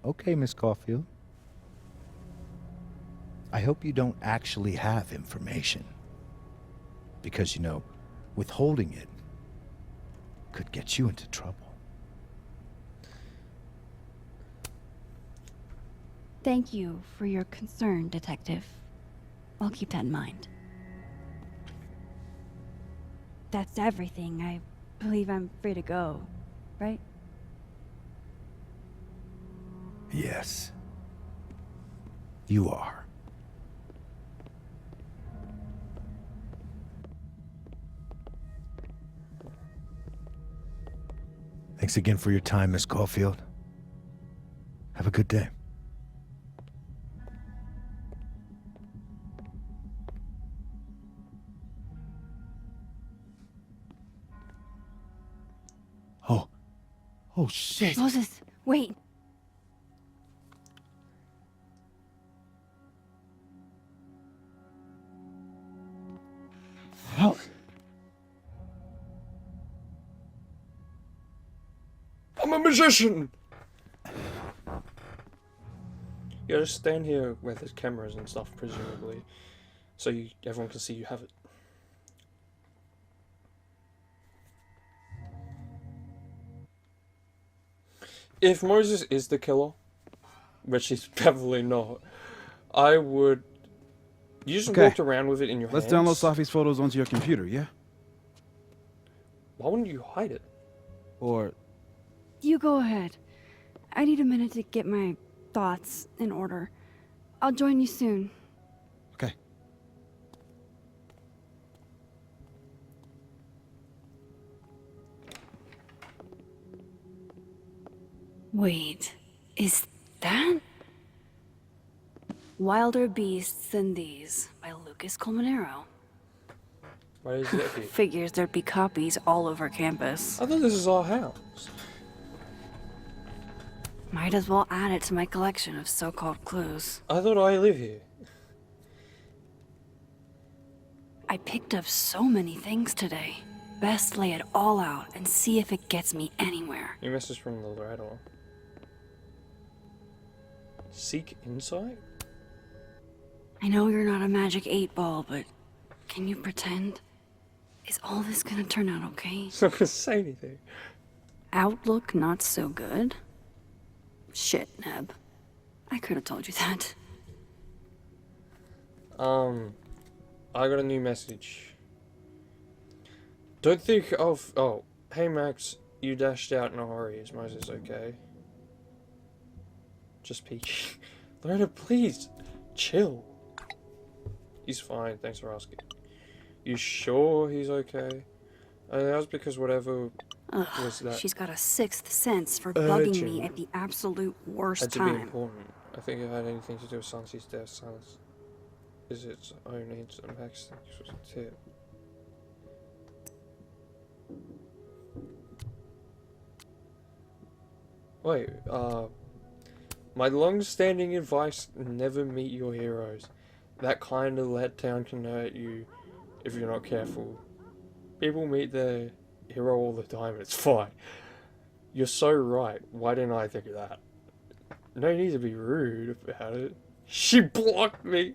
Okay, Miss Caulfield. I hope you don't actually have information. Because, you know, withholding it could get you into trouble. Thank you for your concern, Detective. I'll keep that in mind. That's everything. I believe I'm free to go, right? Yes. You are. Thanks again for your time, Miss Caulfield. Have a good day. Oh shit! Moses, wait. How? I'm a magician! Yeah, just stand here where there's cameras and stuff, presumably. So everyone can see you have it. If Moses is the killer, which he's probably not, I would... You just walked around with it in your hands. Let's download Safi's photos onto your computer, yeah? Why wouldn't you hide it? Or You go ahead. I need a minute to get my thoughts in order. I'll join you soon. okay. Wait, is that? Wilder Beasts Than These by Lucas Colmenero. Why is it here? Figures there'd be copies all over campus. I thought this is our house. Might as well add it to my collection of so-called clues. I thought I live here. I picked up so many things today. Best lay it all out and see if it gets me anywhere. New message from the letter. Seek insight? I know you're not a magic 8-ball, but can you pretend? Is all this gonna turn out okay? I'm not gonna say anything. Outlook not so good? Shit, Neb. I could have told you that. I got a new message. Don't think of... Oh, hey Max, you dashed out in a hurry. Is Moses okay? Just peachy. Loretta, please, chill. He's fine, thanks for asking. You sure he's okay? That was because whatever was that... She's got a sixth sense for bugging me at the absolute worst Had to be time. important. I think it had anything to do with Sansi's death. Silence is its own answer. Max thinks it was a tip. Wait, my long-standing advice, never meet your heroes. That kind of letdown can hurt you if you're not careful. People meet their hero all the time and it's fine. You're so right. Why didn't I think of that? No need to be rude about it. She blocked me!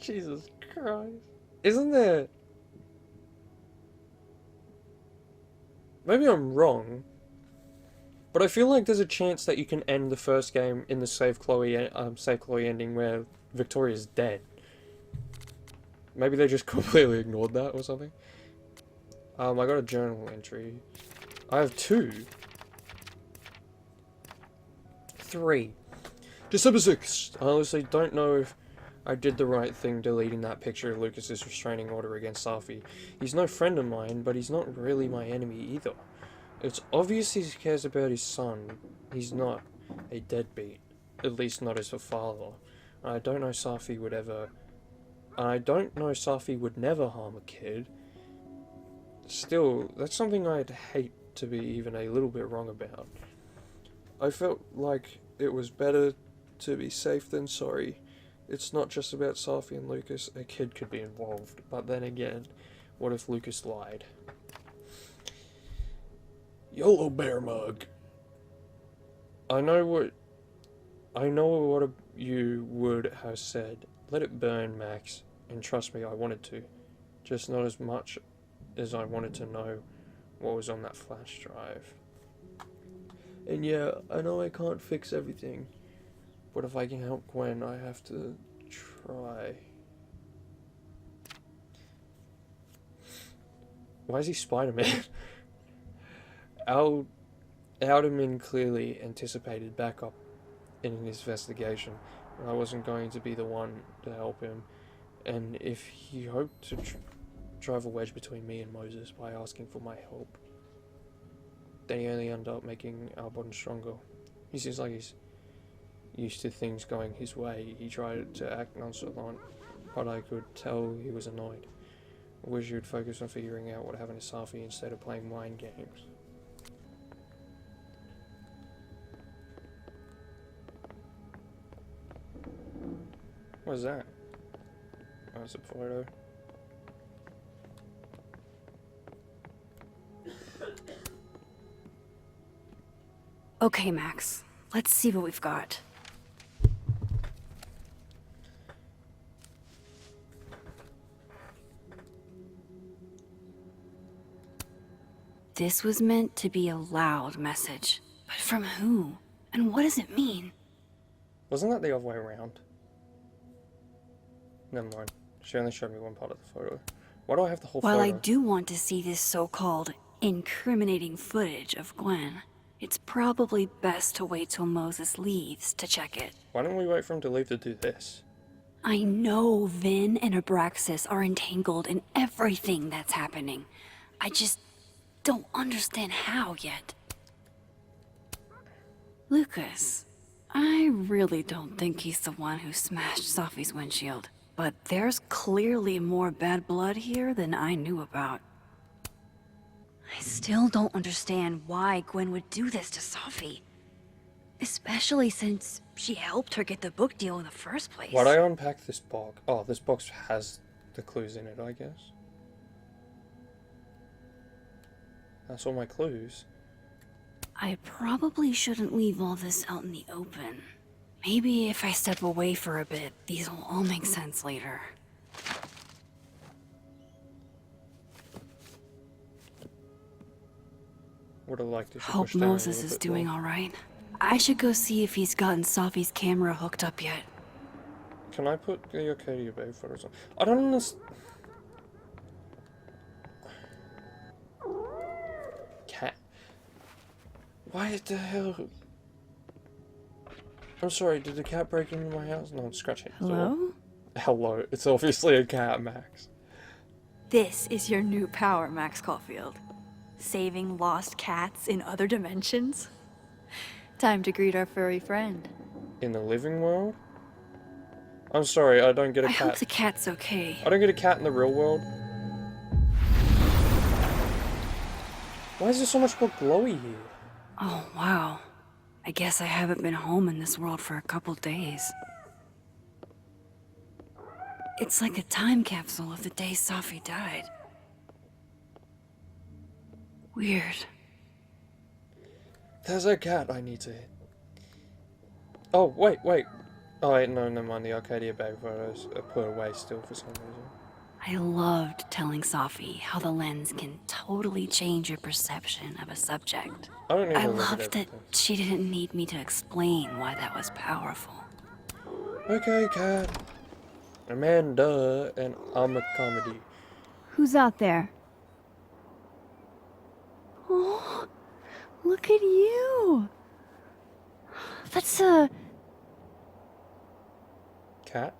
Jesus Christ. Isn't there... Maybe I'm wrong, but I feel like there's a chance that you can end the first game in the Save Chloe ending where Victoria's dead. Maybe they just completely ignored that or something. I got a journal entry. I have 2. 3. December 6th. I honestly don't know if I did the right thing deleting that picture of Lucas's restraining order against Safi. He's no friend of mine, but he's not really my enemy either. It's obvious he cares about his son. He's not a deadbeat. At least not as her father. I don't know Safi would ever... I don't know Safi would never harm a kid. Still, that's something I'd hate to be even a little bit wrong about. I felt like it was better to be safe than sorry. It's not just about Safi and Lucas, a kid could be involved, but then again, what if Lucas lied? YOLO bear mug. I know what you would have said. Let it burn, Max, and trust me, I wanted to. Just not as much as I wanted to know what was on that flash drive. And yeah, I know I can't fix everything. But if I can help Gwen, I have to try. Why is he Spider-Man? Alderman clearly anticipated backup in his investigation. I wasn't going to be the one to help him. And if he hoped to drive a wedge between me and Moses by asking for my help, then he only ended up making our bond stronger. He seems like he's used to things going his way. He tried to act nonchalant, but I could tell he was annoyed. I wish you'd focus on figuring out what happened to Safi instead of playing mind games. What's that? Oh, it's a photo. Okay, Max. Let's see what we've got. This was meant to be a loud message. But from who? And what does it mean? Wasn't that the other way around? Never mind. She only showed me one part of the photo. Why do I have the whole While photo? I do want to see this so-called incriminating footage of Gwen, it's probably best to wait till Moses leaves to check it. Why don't we wait for him to leave to do this? I know Vin and Abraxas are entangled in everything that's happening. I just don't understand how yet. Lucas, I really don't think he's the one who smashed Sophie's windshield. But there's clearly more bad blood here than I knew about. I still don't understand why Gwen would do this to Sophie. Especially since she helped her get the book deal in the first place. Why'd I unpack this box? Oh, this box has the clues in it, I guess. That's all my clues. I probably shouldn't leave all this out in the open. Maybe if I step away for a bit, these will all make sense later. Would have liked to Hope push down a Moses little is bit doing more. all right. I should go see if he's gotten Sophie's camera hooked up yet. Can I put the Arcadia Bay photos on? I don't understand. Cat. Why the hell? I'm sorry, did the cat break into my house? No, I'm scratching. Hello? Hello. It's obviously a cat, Max. This is your new power, Max Caulfield. Saving lost cats in other dimensions? Time to greet our furry friend. In the living world? I'm sorry, I don't get a I cat. hope the cat's okay. I don't get a cat in the real world. Why is there so much more glowy here? Oh, wow. I guess I haven't been home in this world for a couple days. It's like a time capsule of the day Sophie died. Weird. There's a cat I need to hit. Oh, wait. Oh, wait, no, never mind. The Arcadia Bay photos are put away still for some reason. I loved telling Sophie how the lens can totally change your perception of a subject. I don't need I to look at loved that everything. she didn't need me to explain why that was powerful. Okay, cat. Amanda, and I'm a comedy. Who's out there? Oh, look at you. That's a... Cat?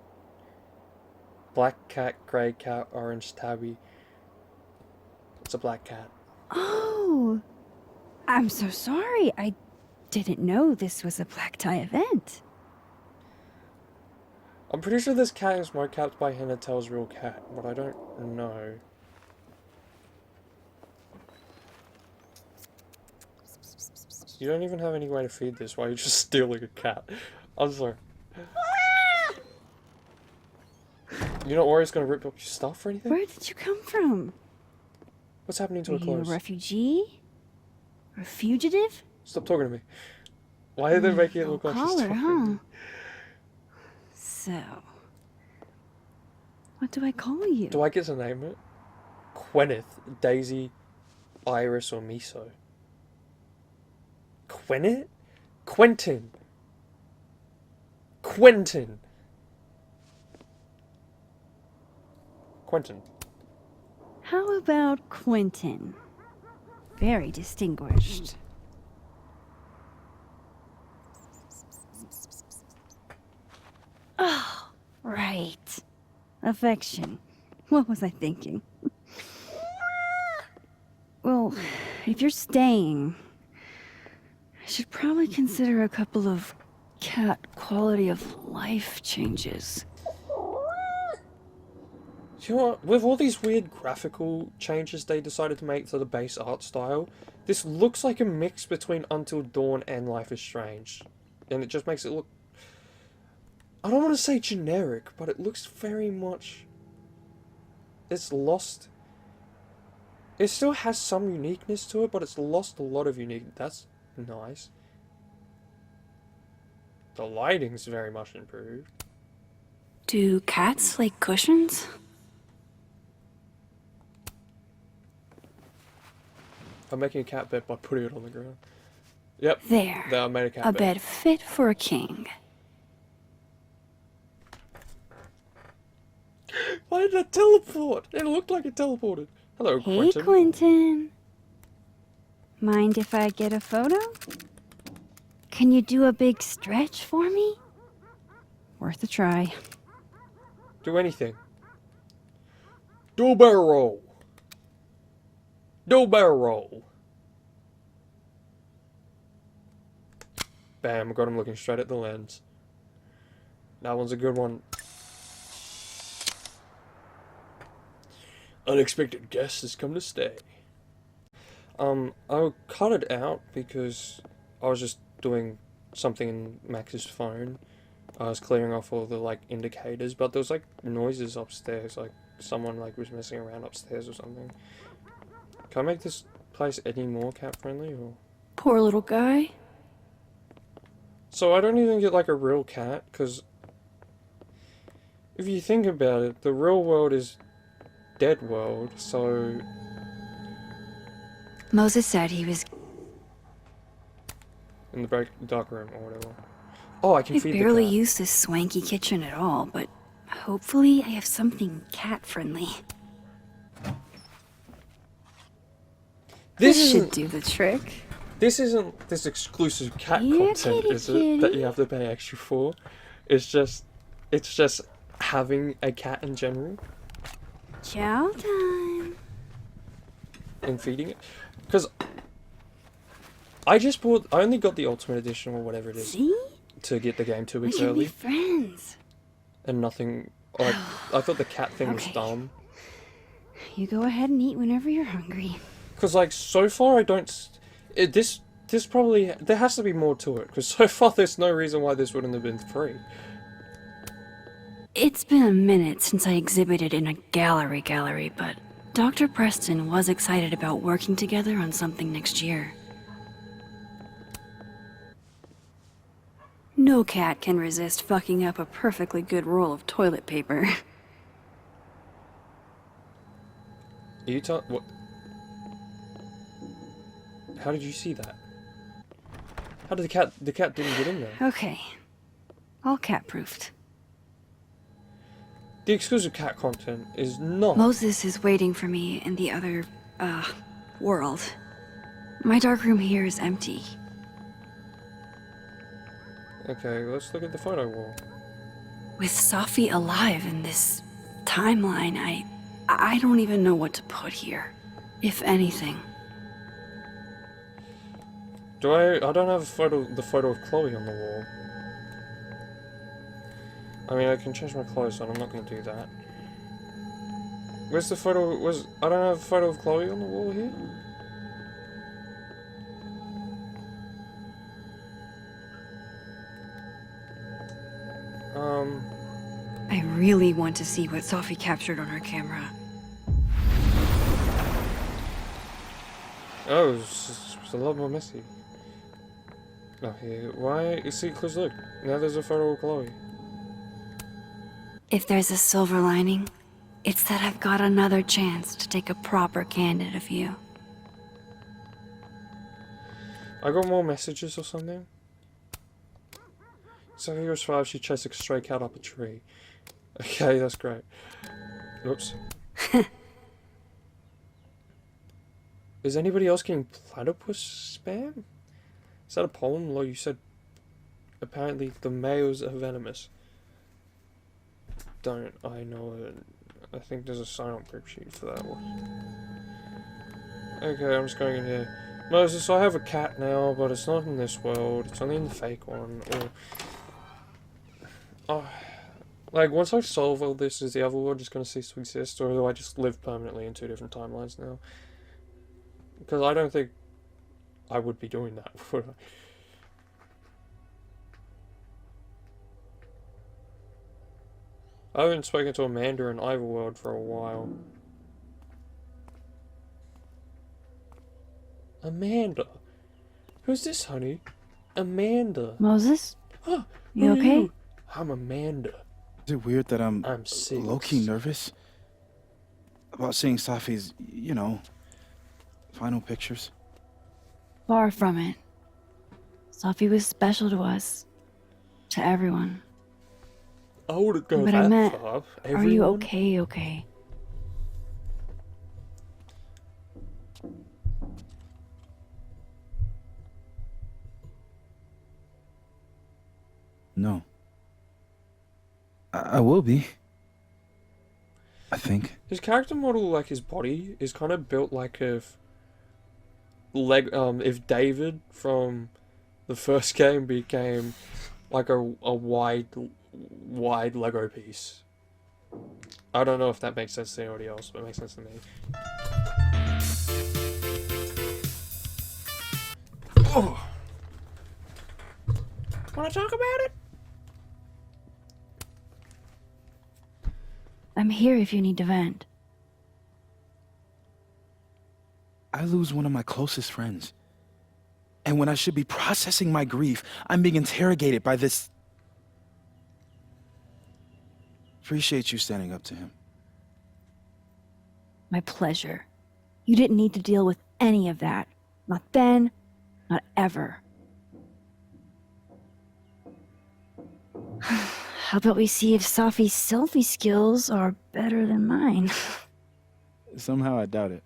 Black cat, grey cat, orange tabby. It's a black cat. Oh, I'm so sorry. I didn't know this was a black tie event. I'm pretty sure this cat is mocapped by Hannatel's real cat, but I don't know. You don't even have any way to feed this. Why are you just stealing a cat? I'm sorry. You're not worried it's gonna rip up your stuff or anything? Where did you come from? What's happening to Are her you clothes? a refugee? A fugitive? Stop talking to me. Why are they making it look like she's Collar, talking? huh? So, what do I call you? Do I get to name it? Queneth, Daisy, Iris, or Miso? Queneth? Quentin. Quentin. Quentin. How about Quentin? Very distinguished. Oh, right. Affection. What was I thinking? Well, if you're staying, I should probably consider a couple of cat quality of life changes. You know what? With all these weird graphical changes they decided to make to the base art style, this looks like a mix between Until Dawn and Life is Strange. And it just makes it look... I don't want to say generic, but it looks very much... It's lost... It still has some uniqueness to it, but it's lost a lot of unique... That's nice. The lighting's very much improved. Do cats like cushions? I'm making a cat bed by putting it on the ground. Yep. There. I made a cat A bed. bed fit for a king. Why did it teleport? It looked like it teleported. Hello, Hey, Quentin. Quentin. Mind if I get a photo? Can you do a big stretch for me? Worth a try. Do anything. Do a barrel roll. Do a barrel roll. Bam, got him looking straight at the lens. That one's a good one. Unexpected guest has come to stay. I cut it out because I was just doing something in Max's phone. I was clearing off all the like indicators, but there was like noises upstairs, like someone like was messing around upstairs or something. Can I make this place any more cat friendly or? Poor little guy. So I don't even get like a real cat, because if you think about it, the real world is dead world, so... Moses said he was... in the dark room or whatever. Oh, I can feed the cat. I barely use this swanky kitchen at all, but hopefully I have something cat-friendly. This should do the trick. This isn't this exclusive cat Here, content, kitty, is it? kitty. That you have to pay extra for. It's just having a cat in general Chow time. and feeding it. Because I only got the Ultimate Edition or whatever it is. See? To get the game 2 We weeks should be early. friends. And nothing, like, I thought the cat thing was Okay. dumb. You go ahead and eat whenever you're hungry. Because, like, so far I don't... This probably... There has to be more to it. Because so far there's no reason why this wouldn't have been free. It's been a minute since I exhibited in a gallery, but Dr. Preston was excited about working together on something next year. No cat can resist fucking up a perfectly good roll of toilet paper. What? How did you see that? How did the cat didn't get in there? Okay. All cat-proofed. The exclusive cat content is not... Moses is waiting for me in the other, world. My darkroom here is empty. Okay, let's look at the photo wall. With Safi alive in this timeline, I don't even know what to put here. If anything. I don't have the photo of Chloe on the wall. I mean, I can change my clothes, but I'm not going to do that. Where's the photo? I don't have a photo of Chloe on the wall here? I really want to see what Safi captured on her camera. Oh, it's a lot more messy. Oh, here. Why? You see, because look, now there's a photo of Chloe. If there's a silver lining, it's that I've got another chance to take a proper candid of you. I got more messages or something. So he was 5, she chased a stray cat up a tree. Okay, that's great. Oops. Is anybody else getting platypus spam? Is that a poem? Like you said, apparently the males are venomous. Don't I know it? I think there's a sign-up group sheet for that one. Okay, I'm just going in here. Moses, I have a cat now, but it's not in this world. It's only in the fake one. Or, like, once I solve all this, is the other world just going to cease to exist, or do I just live permanently in 2 different timelines now? Because I don't think I would be doing that, would I haven't spoken to Amanda in Ivorworld for a while. Amanda? Who's this, honey? Amanda. Moses? Huh, You who are okay? you? I'm Amanda. Is it weird that I'm 6. low-key nervous about seeing Safi's, final pictures? Far from it. Safi was special to us. To everyone. I wouldn't go But I that meant, far. are you Everyone? okay? No. I will be. I think. His character model, like his body, is kind of built like if if David from the first game became like a wide Lego piece. I don't know if that makes sense to anybody else, but it makes sense to me. Oh. Wanna talk about it? I'm here if you need to vent. I lose one of my closest friends. And when I should be processing my grief, I'm being interrogated by this... Appreciate you standing up to him. My pleasure. You didn't need to deal with any of that. Not then, not ever. How about we see if Safi's selfie skills are better than mine? Somehow I doubt it.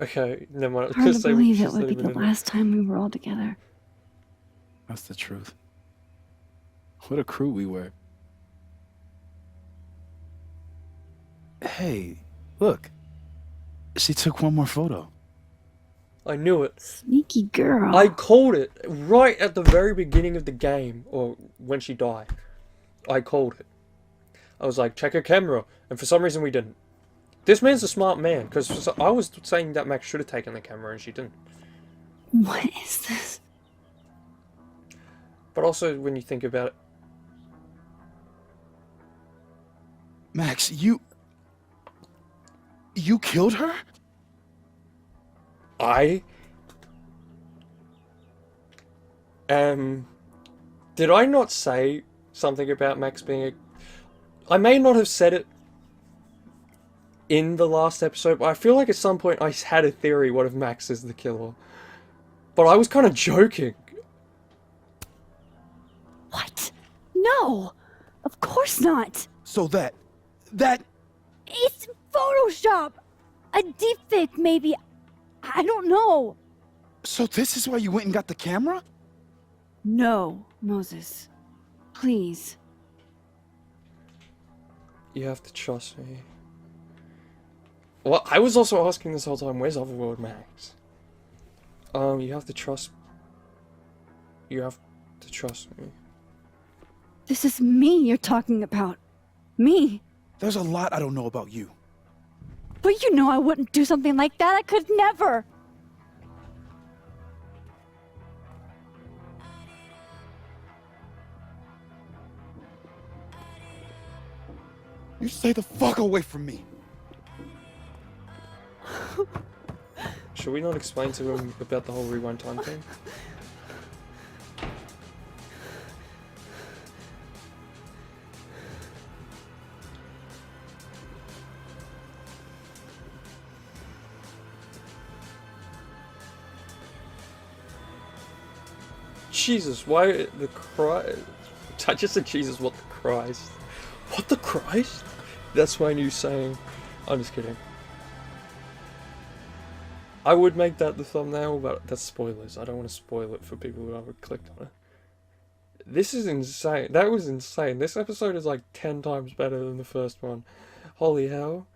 Okay, never mind. Hard to believe it would be the last time we were all together. That's the truth. What a crew we were. Hey, look. She took one more photo. I knew it. Sneaky girl. I called it right at the very beginning of the game, or when she died. I called it. I was like, check her camera, and for some reason we didn't. This man's a smart man, because I was saying that Max should have taken the camera, and she didn't. What is this? But also, when you think about it... Max, you killed her? Did I not say something about Max being a... I may not have said it in the last episode, but I feel like at some point I had a theory what if Max is the killer. But I was kind of joking. What? No! Of course not! So that... It's Photoshop! A deepfake, maybe. I don't know. So this is why you went and got the camera? No, Moses. Please. You have to trust me. Well, I was also asking this whole time, where's Otherworld Max? You have to trust... You have to trust me. This is me you're talking about. Me. There's a lot I don't know about you. But you know I wouldn't do something like that. I could never. You stay the fuck away from me. Should we not explain to him about the whole rewind time thing? Jesus, why the Christ? I just said Jesus, what the Christ? What the Christ? That's my new saying. I'm just kidding. I would make that the thumbnail, but that's spoilers. I don't want to spoil it for people who haven't clicked on it. This is insane. That was insane. This episode is like 10 times better than the first one. Holy hell.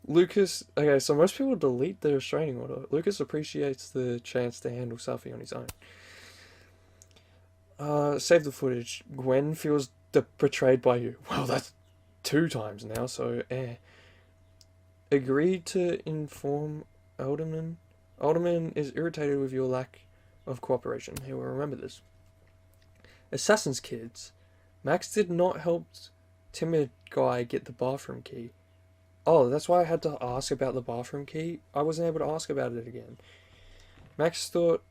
Lucas... Okay, so most people delete the restraining order. Lucas appreciates the chance to handle Safi on his own. Save the footage. Gwen feels betrayed by you. Well, that's 2 times now, so Agreed to inform Alderman. Alderman is irritated with your lack of cooperation. He will remember this. Assassin's kids. Max did not help timid guy get the bathroom key. Oh, that's why I had to ask about the bathroom key. I wasn't able to ask about it again. Max thought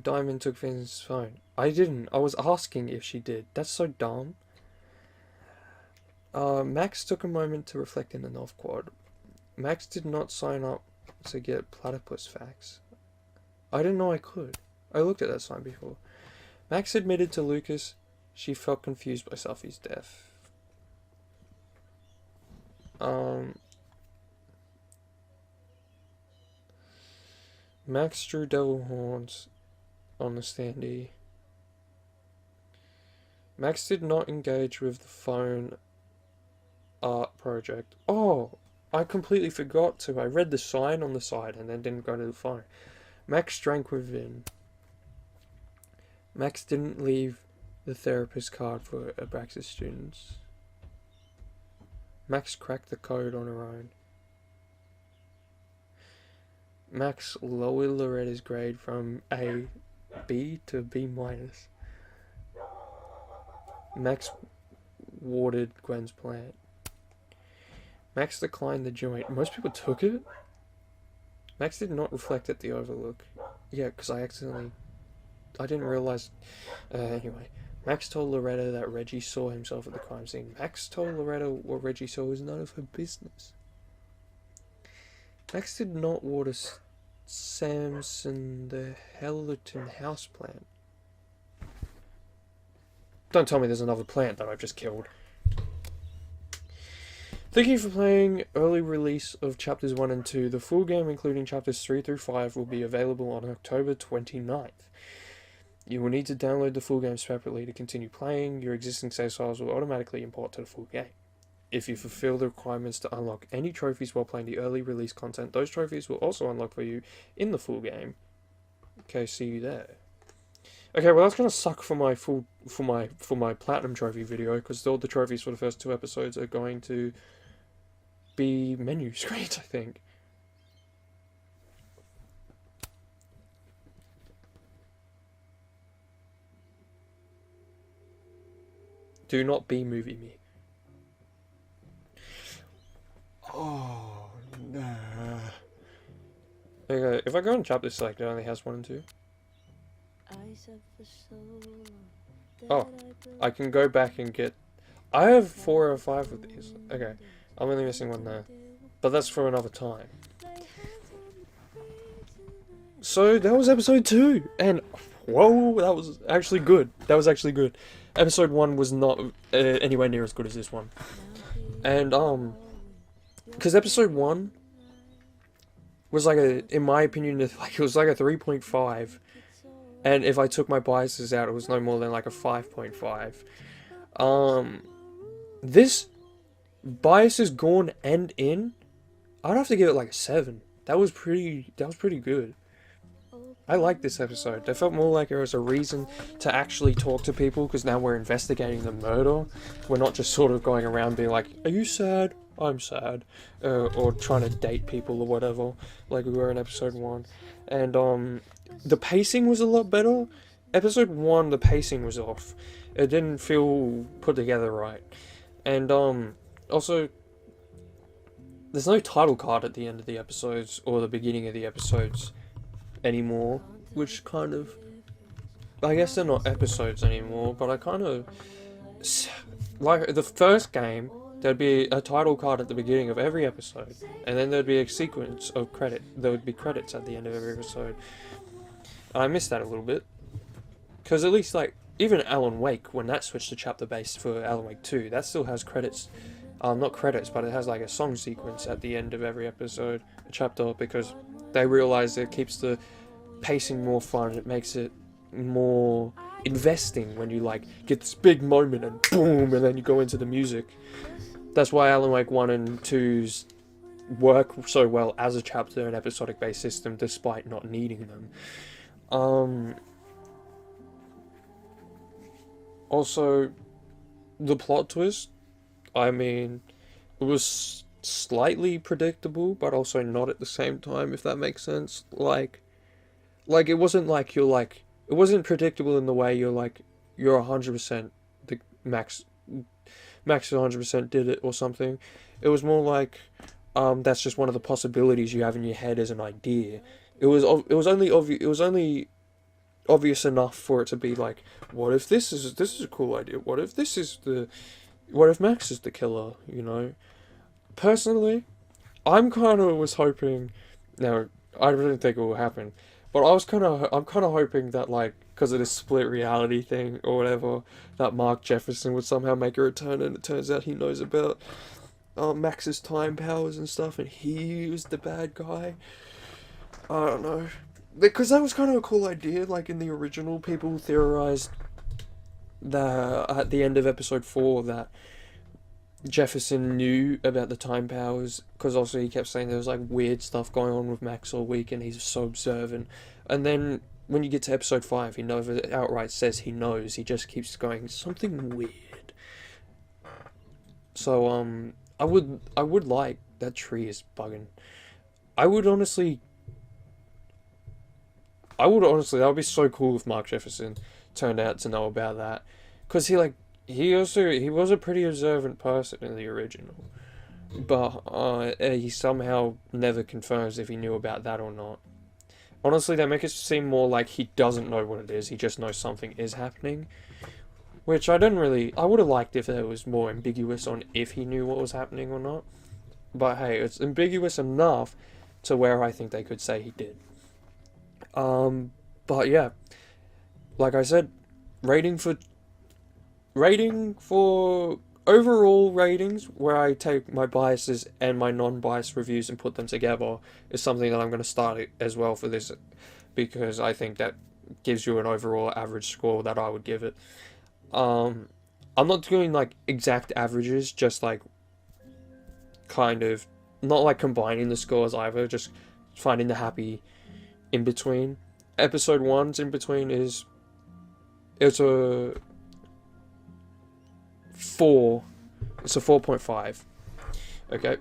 Diamond took Finn's phone. I didn't. I was asking if she did. That's so dumb. Max took a moment to reflect in the North Quad. Max did not sign up to get platypus facts. I didn't know I could. I looked at that sign before. Max admitted to Lucas she felt confused by Sophie's death. Max drew devil horns on the standee. Max did not engage with the phone art project. Oh, I completely forgot to. I read the sign on the side and then didn't go to the phone. Max drank with Vin. Max didn't leave the therapist card for Abraxas students. Max cracked the code on her own. Max lowered Loretta's grade from A B to B minus. Max watered Gwen's plant. Max declined the joint. Most people took it? Max did not reflect at the overlook. Yeah, because I didn't realize. Anyway, Max told Loretta that Reggie saw himself at the crime scene. Max told Loretta what Reggie saw was none of her business. Max did not water Samson the Hellerton houseplant. Don't tell me there's another plant that I've just killed. Thank you for playing early release of chapters 1 and 2. The full game, including chapters 3 through 5, will be available on October 29th. You will need to download the full game separately to continue playing. Your existing save files will automatically import to the full game. If you fulfill the requirements to unlock any trophies while playing the early release content, those trophies will also unlock for you in the full game. Okay, see you there. Okay, well that's gonna suck for my platinum trophy video, because all the trophies for the first 2 episodes are going to be menu screens, I think. Do not B-movie me. Oh, nah. Okay, if I go on chapter select, it only has 1 and 2. Oh, I can go back and get... I have 4 or 5 of these. Okay, I'm only missing 1 there. But that's for another time. So, that was episode 2! And, whoa, that was actually good. That was actually good. Episode 1 was not anywhere near as good as this one. And, because episode 1 was like in my opinion, it was like a 3.5. And if I took my biases out, it was no more than like a 5.5. This, biases gone and in, I'd have to give it like a 7. That was pretty good. I liked this episode. I felt more like there was a reason to actually talk to people, because now we're investigating the murder. We're not just sort of going around being like, are you sad? I'm sad. Or trying to date people or whatever, like we were in episode 1. And, the pacing was a lot better. Episode 1, the pacing was off. It didn't feel put together right. And, also, there's no title card at the end of the episodes, or the beginning of the episodes anymore, which kind of... I guess they're not episodes anymore, but I kind of... Like, the first game, there'd be a title card at the beginning of every episode, and then there'd be a sequence of there would be credits at the end of every episode. And I missed that a little bit, because at least, like, even Alan Wake, when that switched to chapter based for Alan Wake 2, that still has credits, not credits, but it has like a song sequence at the end of every episode, a chapter, because they realize it keeps the pacing more fun, it makes it more investing when you like get this big moment and boom, and then you go into the music. That's why Alan Wake 1 and 2's work so well as a chapter and episodic based system, despite not needing them. Also, the plot twist, I mean, it was slightly predictable, but also not at the same time, if that makes sense. Like it wasn't like it wasn't predictable in the way you're 100% the Max 100% did it or something. It was more like, that's just one of the possibilities you have in your head as an idea. It was only obvious enough for it to be like, what if this is a cool idea? What if Max is the killer? You know. Personally, I'm kind of was hoping. Now, I don't think it will happen, But I'm kind of hoping that, like, because of this split reality thing or whatever, that Mark Jefferson would somehow make a return, and it turns out he knows about Max's time powers and stuff, and he was the bad guy. I don't know. Because that was kind of a cool idea. Like, in the original, people theorized that at the end of episode 4 that Jefferson knew about the time powers, because also he kept saying there was like weird stuff going on with Max all week, and he's so observant. And then when you get to episode 5, he never outright says he knows. He just keeps going, something weird. So I would like, that tree is bugging. I would honestly, that would be so cool if Mark Jefferson turned out to know about that, because he was a pretty observant person in the original, but he somehow never confirms if he knew about that or not. Honestly, that makes it seem more like he doesn't know what it is, he just knows something is happening, which I would have liked if it was more ambiguous on if he knew what was happening or not, but hey, it's ambiguous enough to where I think they could say he did. But yeah, like I said, rating for overall ratings, where I take my biases and my non-biased reviews and put them together, is something that I'm going to start as well for this, because I think that gives you an overall average score that I would give it. I'm not doing like exact averages, just like kind of not like combining the scores either, just finding the happy in between. Episode 1's in between it's a 4. It's a 4.5. Okay.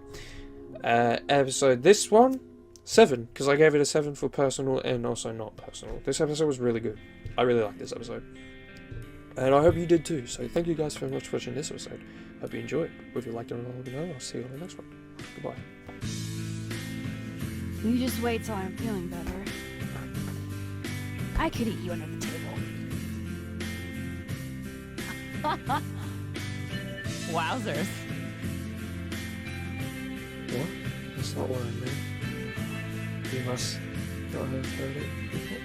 This one, 7, because I gave it a 7 for personal and also not personal. This episode was really good. I really liked this episode. And I hope you did too. So thank you guys very much for watching this episode. Hope you enjoyed. If you liked it or not, let me know. I'll see you on the next one. Goodbye. You just wait till I'm feeling better. I could eat you under the table. Wowzers. What? That's not what I meant. You must not have heard it before.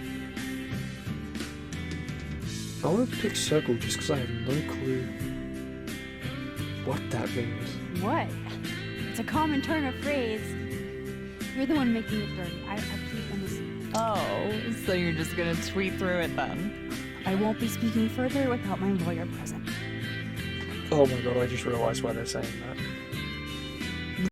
I want to pick circle just because I have no clue what that means. What? It's a common turn of phrase. You're the one making it dirty. I plead innocent. Oh, so you're just gonna tweet through it then? I won't be speaking further without my lawyer present. Oh my god, I just realised why they're saying that.